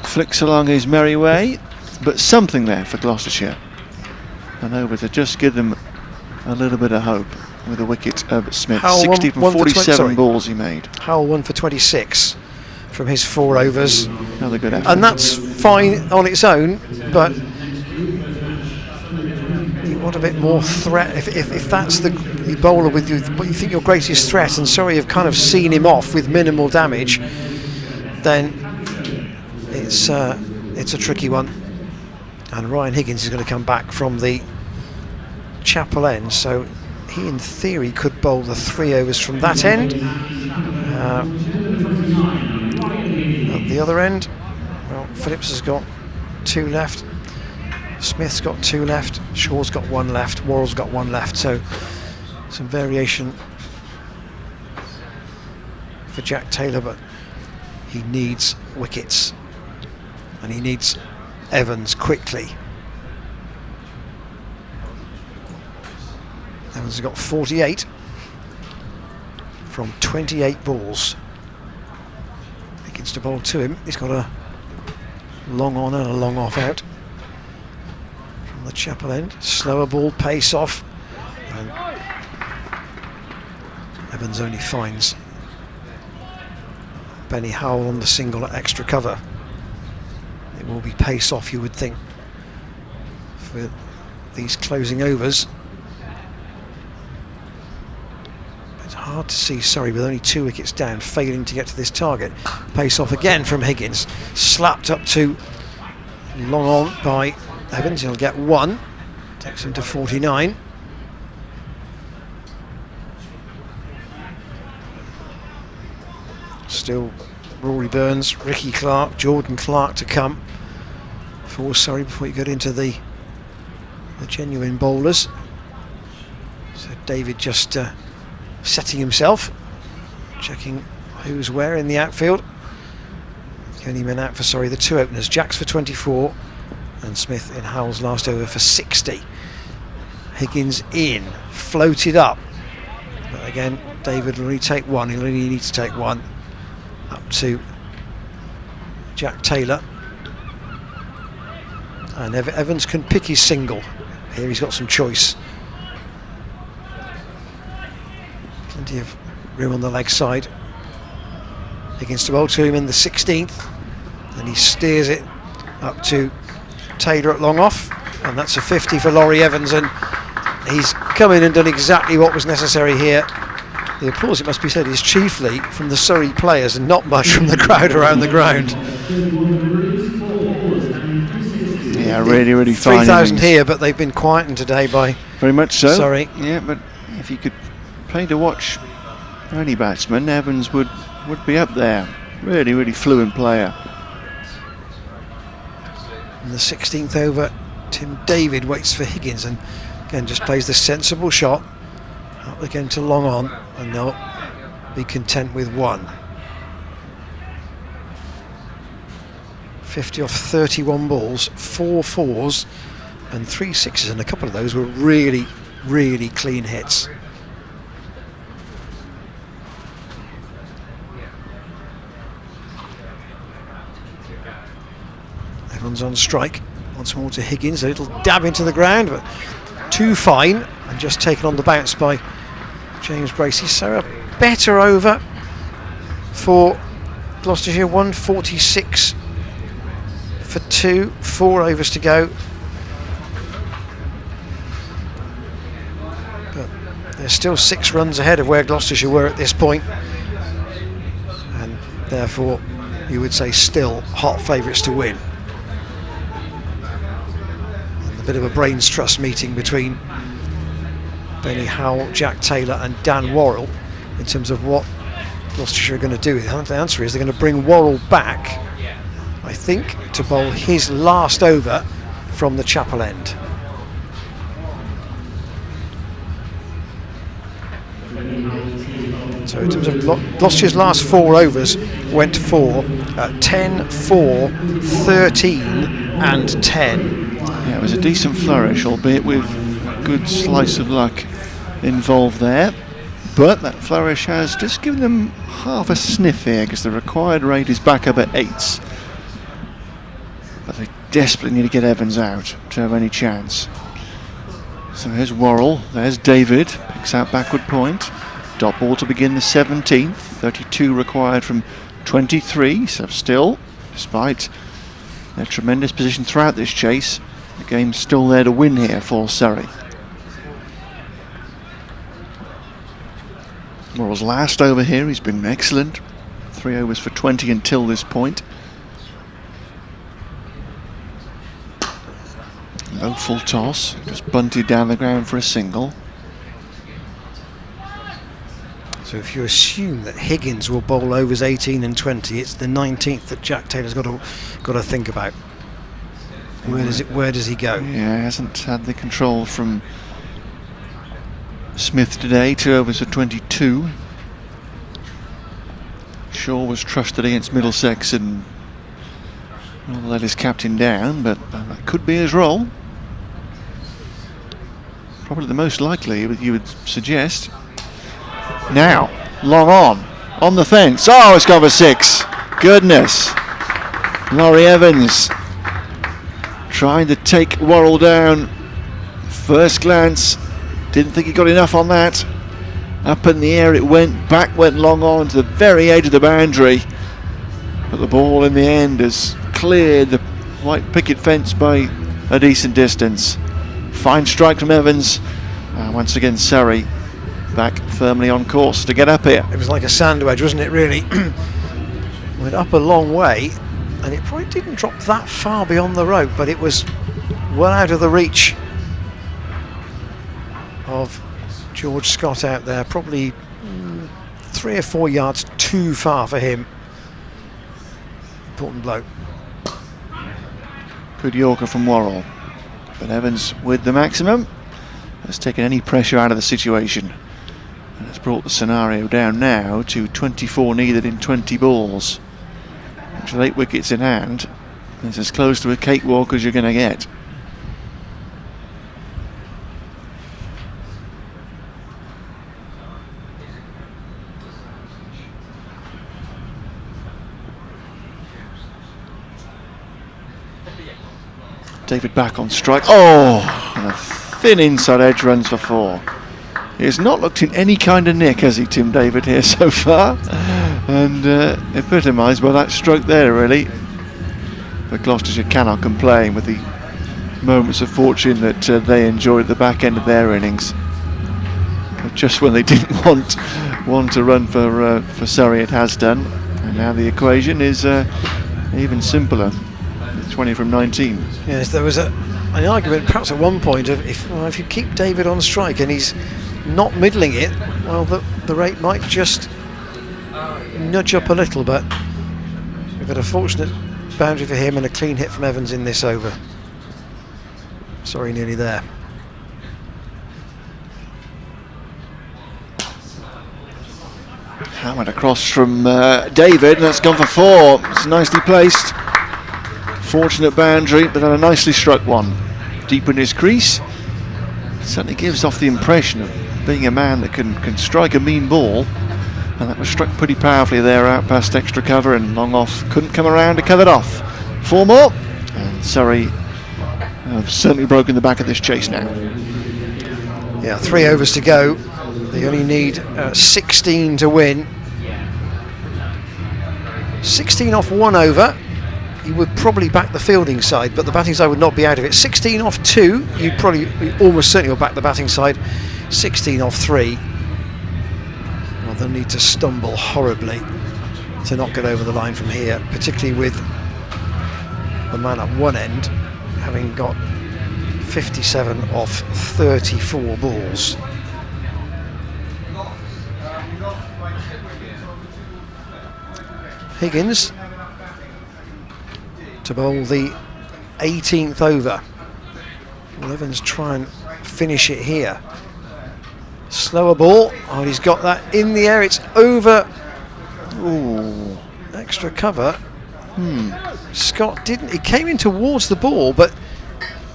flicks along his merry way, but something there for Gloucestershire. An over to just give them a little bit of hope with a wicket of Smith. Howell 60 from 47 balls he made. Howell 1 for 26 from his 4 overs. Another good effort. And that's fine on its own, but you want a bit more threat. If that's the bowler with you, what you think your greatest threat, and Surrey have kind of seen him off with minimal damage, then it's a tricky one. And Ryan Higgins is going to come back from the chapel end, so he in theory could bowl the 3 overs from that end. At the other end, well, Phillips has got 2 left, Smith's got 2 left, Shaw's got 1 left, Worrell's got 1 left, so some variation for Jack Taylor, but he needs wickets and he needs Evans quickly. Evans has got 48 from 28 balls. Higgins to bowl to him. He's got a long on and a long off out from the chapel end. Slower ball, pace off, and Evans only finds Benny Howell on the single at extra cover. It will be pace off, you would think, for these closing overs. It's hard to see Surrey with only 2 wickets down failing to get to this target. Pace off again from Higgins, slapped up to long on by Evans. He'll get 1, takes him to 49. Still Rory Burns, Ricky Clark, Jordan Clark to come for Surrey before you get into the genuine bowlers. So David just setting himself, checking who's where in the outfield. The only men out for Surrey, the 2 openers, Jacks for 24 and Smith in Howell's last over for 60. Higgins in, floated up, but again David will only take 1, he'll only need to take 1. Up to Jack Taylor, and Evans can pick his single. Here he's got some choice. Plenty of room on the leg side. Higgins to bowl to him in the 16th, and he steers it up to Taylor at long off, and that's a 50 for Laurie Evans, and he's come in and done exactly what was necessary here. The applause, it must be said, is chiefly from the Surrey players and not much from the crowd around the ground. Yeah, really fine. 3,000 here, but they've been quietened today by very much so. Surrey. Yeah, but if you could play to watch any batsman, Evans would be up there. Really fluent player. In the 16th over, Tim David waits for Higgins and again just plays the sensible shot. Up again to long on, and they'll be content with 1. 50 off 31 balls, 4 fours and 3 sixes, and a couple of those were really clean hits. Everyone's on strike. Once more to Higgins, a little dab into the ground, but too fine, and just taken on the bounce by James Bracey. So a better over for Gloucestershire, 146 for 2, 4 overs to go. But they're still 6 runs ahead of where Gloucestershire were at this point, and therefore you would say still hot favourites to win. And a bit of a brains trust meeting between Benny Howell, Jack Taylor and Dan Worrell in terms of what Gloucestershire are going to do. The answer is they're going to bring Worrell back, I think, to bowl his last over from the chapel end. So in terms of Gloucestershire's last 4 overs went for 10, 4, 13 and 10. Yeah, it was a decent flourish, albeit with a good slice of luck involved there. But that flourish has just given them half a sniff here, because the required rate is back up at 8s. But they desperately need to get Evans out to have any chance. So here's Worrell, there's David, picks out backward point. Dot ball to begin the 17th, 32 required from 23, so still, despite their tremendous position throughout this chase, the game's still there to win here for Surrey. Worrell's last over here, he's been excellent. 3 overs for 20 until this point. Low full toss, just bunted down the ground for a single. So if you assume that Higgins will bowl overs 18 and 20, it's the 19th that Jack Taylor's got to think about. Where does he go? Yeah, he hasn't had the control from Smith today. 2 overs for 22. Shaw was trusted against Middlesex and let his captain down, but that could be his role. Probably the most likely, you would suggest. Now, long on the fence. Oh, it's gone for 6. Goodness. Laurie Evans trying to take Worrell down. First glance, didn't think he got enough on that. Up in the air it went, back went long on to the very edge of the boundary. But the ball in the end has cleared the white picket fence by a decent distance. Fine strike from Evans. Once again, Surrey back firmly on course to get up here. It was like a sand wedge, wasn't it, really? Went up a long way, and it probably didn't drop that far beyond the rope, but it was well out of the reach of George Scott out there, probably 3 or 4 yards too far for him. Important blow. Good Yorker from Worrell, but Evans with the maximum has taken any pressure out of the situation. And it's brought the scenario down now to 24 needed in 20 balls. Which with 8 wickets in hand is as close to a cakewalk as you're going to get. David back on strike. Oh, and a thin inside edge runs for 4. He has not looked in any kind of nick, has he, Tim David, here so far? And epitomised by that stroke there, really. But Gloucestershire cannot complain with the moments of fortune that they enjoyed at the back end of their innings. But just when they didn't want to run for Surrey, it has done. And now the equation is even simpler. 20 from 19. Yes, there was an argument perhaps at one point of if you keep David on strike and he's not middling it, well, the rate might just nudge up a little, but we've had a fortunate boundary for him and a clean hit from Evans in this over. Sorry, nearly there. Hammered across from David, and that's gone for 4. It's nicely placed. Fortunate boundary, but a nicely struck one. Deep in his crease. Certainly gives off the impression of being a man that can strike a mean ball. And that was struck pretty powerfully there out past extra cover, and long off couldn't come around to cut it off. 4 more, and Surrey have certainly broken the back of this chase now. Yeah, 3 overs to go. They only need 16 to win. 16 off 1 over. You would probably back the fielding side, but the batting side would not be out of it. 16 off 2, you'd probably almost certainly will back the batting side. 16 off 3, well, they'll need to stumble horribly to not get over the line from here, particularly with the man at one end having got 57 off 34 balls. Higgins to bowl the 18th over. Will Evans try and finish it here? Slower ball. Oh, he's got that in the air. It's over. Ooh, extra cover. Scott didn't. He came in towards the ball, but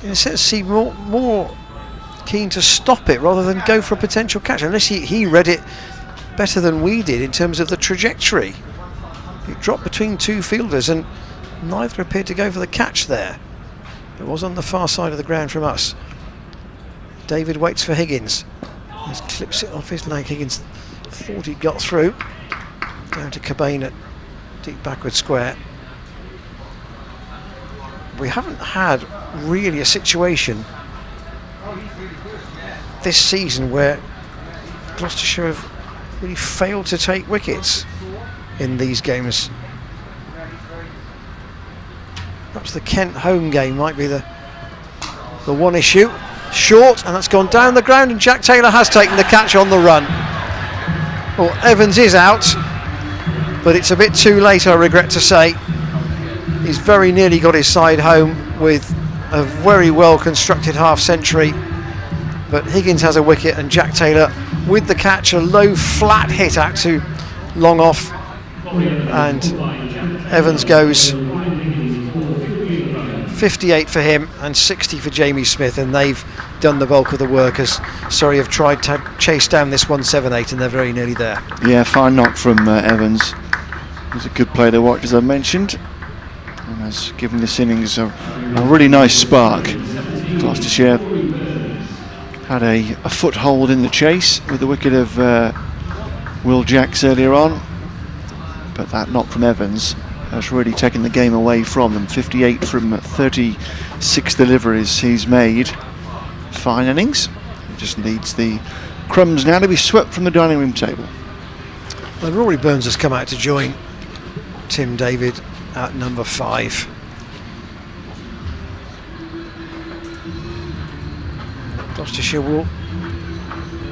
in a sense, seemed more keen to stop it rather than go for a potential catch. Unless he read it better than we did in terms of the trajectory. It dropped between two fielders, and neither appeared to go for the catch there. It was on the far side of the ground from us. David waits for Higgins. He clips it off his leg. Higgins thought he'd got through. Down to Cobain at deep backward square. We haven't had really a situation this season where Gloucestershire have really failed to take wickets in these games. Perhaps the Kent home game might be the one issue. Short, and that's gone down the ground, and Jack Taylor has taken the catch on the run. Well, Evans is out, but it's a bit too late, I regret to say. He's very nearly got his side home with a very well constructed half century, but Higgins has a wicket, and Jack Taylor with the catch, a low flat hit out to long off, and Evans goes 58 for him and 60 for Jamie Smith, and they've done the bulk of the work as Surrey have tried to chase down this 178, and they're very nearly there. Yeah, fine knock from Evans. It was a good play to watch, as I mentioned, and has given this innings a really nice spark. Gloucestershire had a foothold in the chase with the wicket of Will Jacks earlier on, but that knock from Evans has really taken the game away from them. 58 from 36 deliveries he's made. Fine innings. He just needs the crumbs now to be swept from the dining room table. Well, Rory Burns has come out to join Tim David at number 5. Gloucestershire will,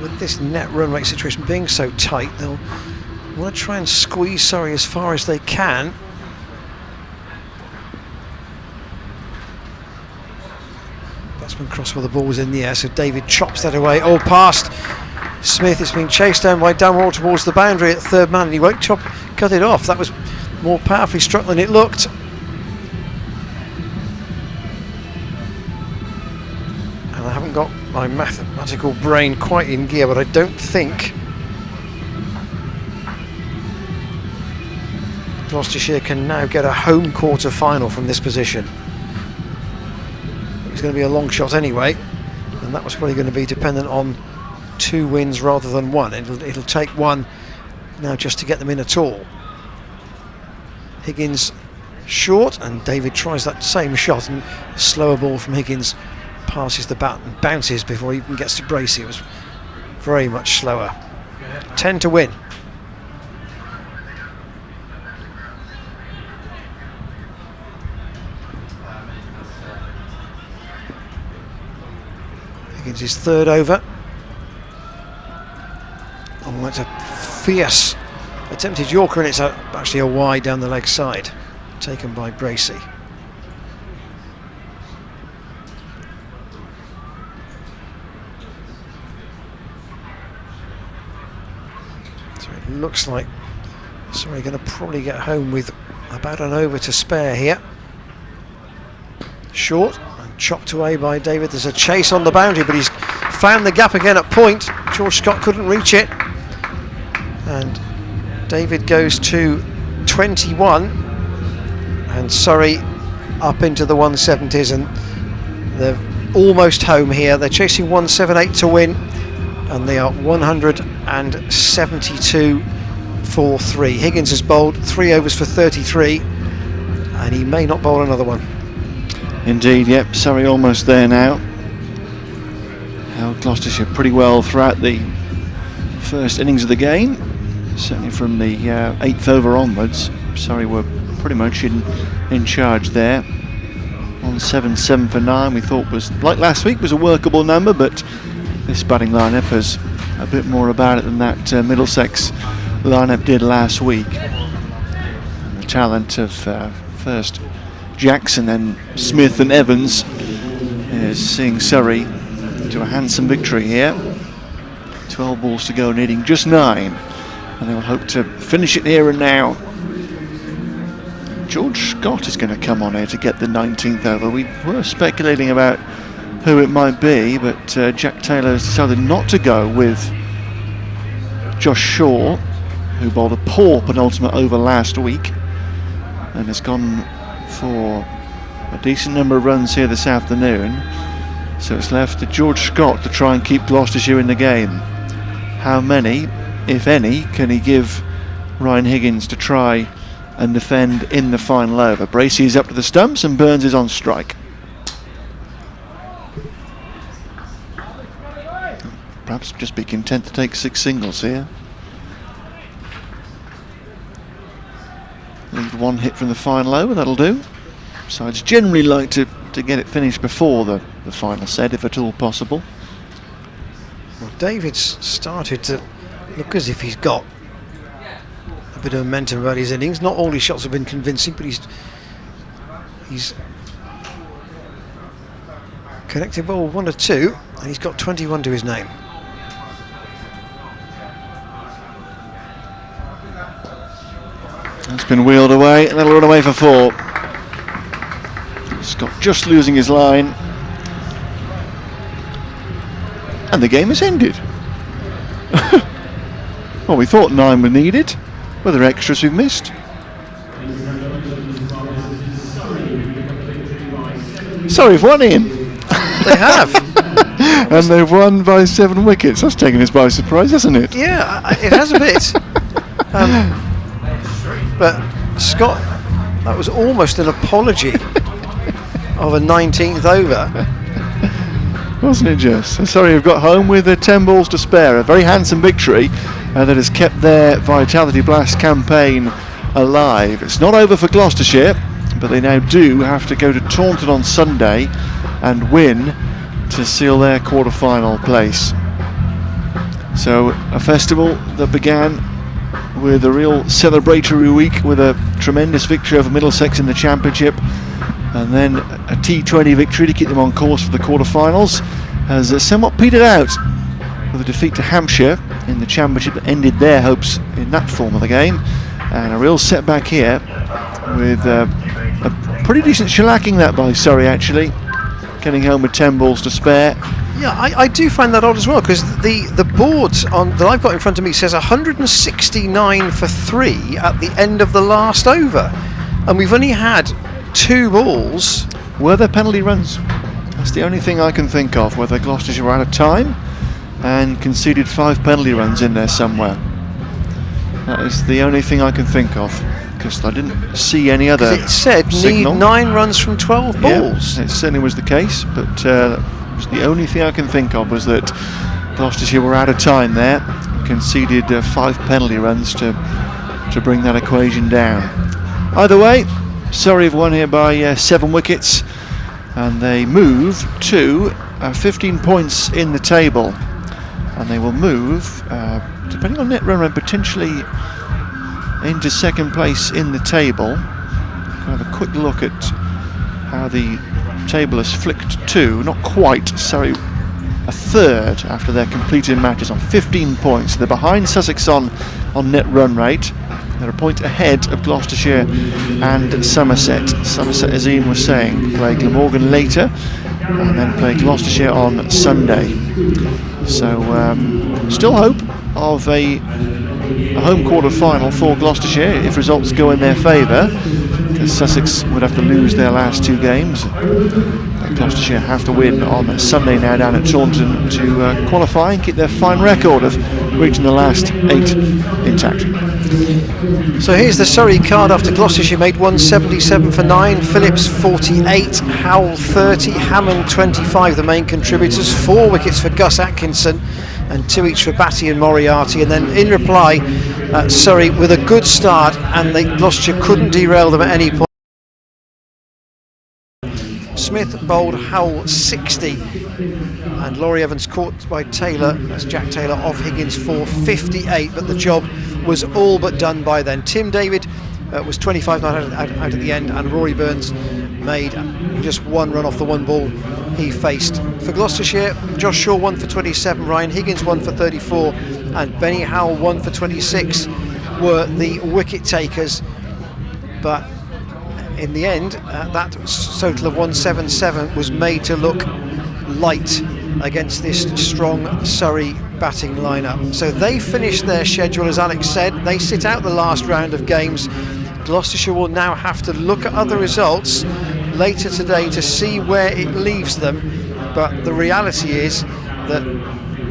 with this net run rate situation being so tight, they'll want to try and squeeze Surrey as far as they can. Batsman cross where the ball was in the air, so David chops that away. Oh, past Smith. It's been chased down by Damwell towards the boundary at third man, and he won't cut it off. That was more powerfully struck than it looked. And I haven't got my mathematical brain quite in gear, but I don't think Gloucestershire can now get a home quarter final from this position. It's going to be a long shot anyway, and that was probably going to be dependent on 2 wins rather than 1. It'll take 1 now just to get them in at all. Higgins short, and David tries that same shot, and a slower ball from Higgins passes the bat and bounces before he even gets to Bracey. It was very much slower. 10 to win. Higgins his third over. Oh, that's a fierce attempted Yorker, and it's actually a wide down the leg side, taken by Bracey. So it looks like Surrey going to probably get home with about an over to spare here. Short and chopped away by David. There's a chase on the boundary, but he's found the gap again at point. George Scott couldn't reach it, and David goes to 21, and Surrey up into the 170s, and they're almost home here. They're chasing 178 to win, and they are 172 for 3. Higgins has bowled 3 overs for 33, and he may not bowl another one. Indeed, yep, Surrey almost there now. Held Gloucestershire pretty well throughout the first innings of the game. Certainly from the 8th over onwards, Surrey were pretty much in charge there. On 7 for 9, we thought was, like last week, was a workable number, but this batting lineup has a bit more about it than that Middlesex lineup did last week. And the talent of first Jackson and Smith and Evans is seeing Surrey to a handsome victory here. 12 balls to go, needing just 9. And they will hope to finish it here and now. George Scott is going to come on here to get the 19th over. We were speculating about who it might be, but Jack Taylor has decided not to go with Josh Shaw, who bowled a poor penultimate over last week and has gone for a decent number of runs here this afternoon. So it's left to George Scott to try and keep Gloucestershire in the game. How many, if any, can he give Ryan Higgins to try and defend in the final over? Bracey is up to the stumps and Burns is on strike. Perhaps just be content to take 6 singles here. Leave 1 hit from the final over, that'll do. Sides generally like to get it finished before the final set, if at all possible. Well, David's started to look as if he's got a bit of momentum about his innings. Not all his shots have been convincing, but he's connected well 1 or 2, and he's got 21 to his name. It's been wheeled away, and that'll run away for 4. Scott just losing his line, and the game is ended. Well, we thought 9 were needed. Were there extras we've missed? Sorry, we've won in. They have. And they've won by 7 wickets. That's taken us by surprise, hasn't it? Yeah, it has a bit. But Scott, that was almost an apology of a 19th over. Wasn't it just? And Surrey have got home with 10 balls to spare. A very handsome victory that has kept their Vitality Blast campaign alive. It's not over for Gloucestershire, but they now do have to go to Taunton on Sunday and win to seal their quarter-final place. So a festival that began with a real celebratory week with a tremendous victory over Middlesex in the Championship, and then a T20 victory to keep them on course for the quarter-finals, has somewhat petered out with a defeat to Hampshire in the Championship that ended their hopes in that form of the game, and a real setback here with a pretty decent shellacking that by Surrey, actually, getting home with 10 balls to spare. Yeah, I do find that odd as well, because the board that I've got in front of me says 169 for 3 at the end of the last over, and we've only had 2 balls. Were there penalty runs? That's the only thing I can think of, whether Gloucestershire were out of time and conceded 5 penalty runs in there somewhere. That is the only thing I can think of, because I didn't see any other it said signal. Need 9 runs from 12 balls. Yeah, it certainly was the case, but the only thing I can think of was that Gloucestershire were out of time there, conceded 5 penalty runs to bring that equation down. Either way, Surrey have won here by 7 wickets, and they move to 15 points in the table, and they will move, depending on net run rate, potentially into 2nd place in the table. Can have a quick look at how the table has flicked to, not quite, Surrey a 3rd after their completed matches on 15 points. They're behind Sussex on net run rate. They're a point ahead of Gloucestershire and Somerset. Somerset, as Ian was saying, play Glamorgan later and then play Gloucestershire on Sunday. So still hope of a home quarter final for Gloucestershire if results go in their favour, because Sussex would have to lose their last 2 games. Gloucestershire have to win on Sunday now down at Taunton to qualify and keep their fine record of reaching the last 8 intact. So here's the Surrey card after Gloucestershire made 177 for 9, Phillips 48, Howell 30, Hammond 25, the main contributors, 4 wickets for Gus Atkinson and 2 each for Batty and Moriarty, and then in reply Surrey with a good start, and Gloucestershire couldn't derail them at any point. Smith bowled Howell 60, and Laurie Evans caught by Taylor, that's Jack Taylor, off Higgins for 58, but the job was all but done by then. Tim David was 25 not out at the end, and Rory Burns made just one run off the one ball he faced. For Gloucestershire, Josh Shaw 1 for 27, Ryan Higgins 1 for 34, and Benny Howell 1 for 26 were the wicket takers. But in the end, that total of 177 was made to look light against this strong Surrey batting lineup. So they finished their schedule, as Alex said. They sit out the last round of games. Gloucestershire will now have to look at other results later today to see where it leaves them. But the reality is that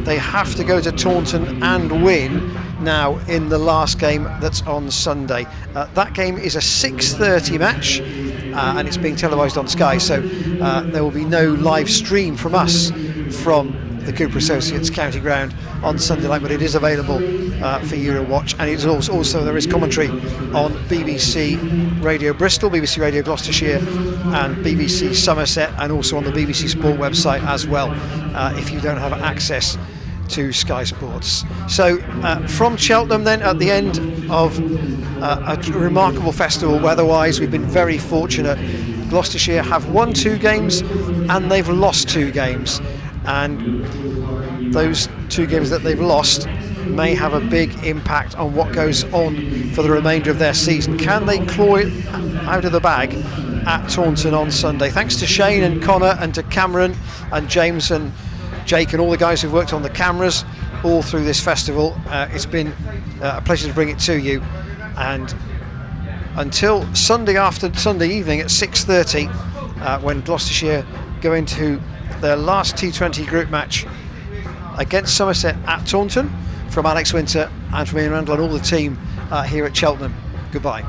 they have to go to Taunton and win now in the last game that's on Sunday. That game is a 6:30 match, and it's being televised on Sky, so there will be no live stream from us from the Cooper Associates County Ground on Sunday night, but it is available for you to watch, and it's also there is commentary on BBC Radio Bristol, BBC Radio Gloucestershire and BBC Somerset, and also on the BBC Sport website as well, if you don't have access to Sky Sports. So from Cheltenham then, at the end of a remarkable festival weather-wise, we've been very fortunate. Gloucestershire have won 2 games and they've lost 2 games, and those 2 games that they've lost may have a big impact on what goes on for the remainder of their season. Can they claw it out of the bag at Taunton on Sunday? Thanks to Shane and Connor and to Cameron and James and Jake and all the guys who've worked on the cameras all through this festival. It's been a pleasure to bring it to you, and until Sunday evening at 6:30, when Gloucestershire go into their last T20 group match against Somerset at Taunton, from Alex Winter and from Ian Randall and all the team here at Cheltenham, goodbye.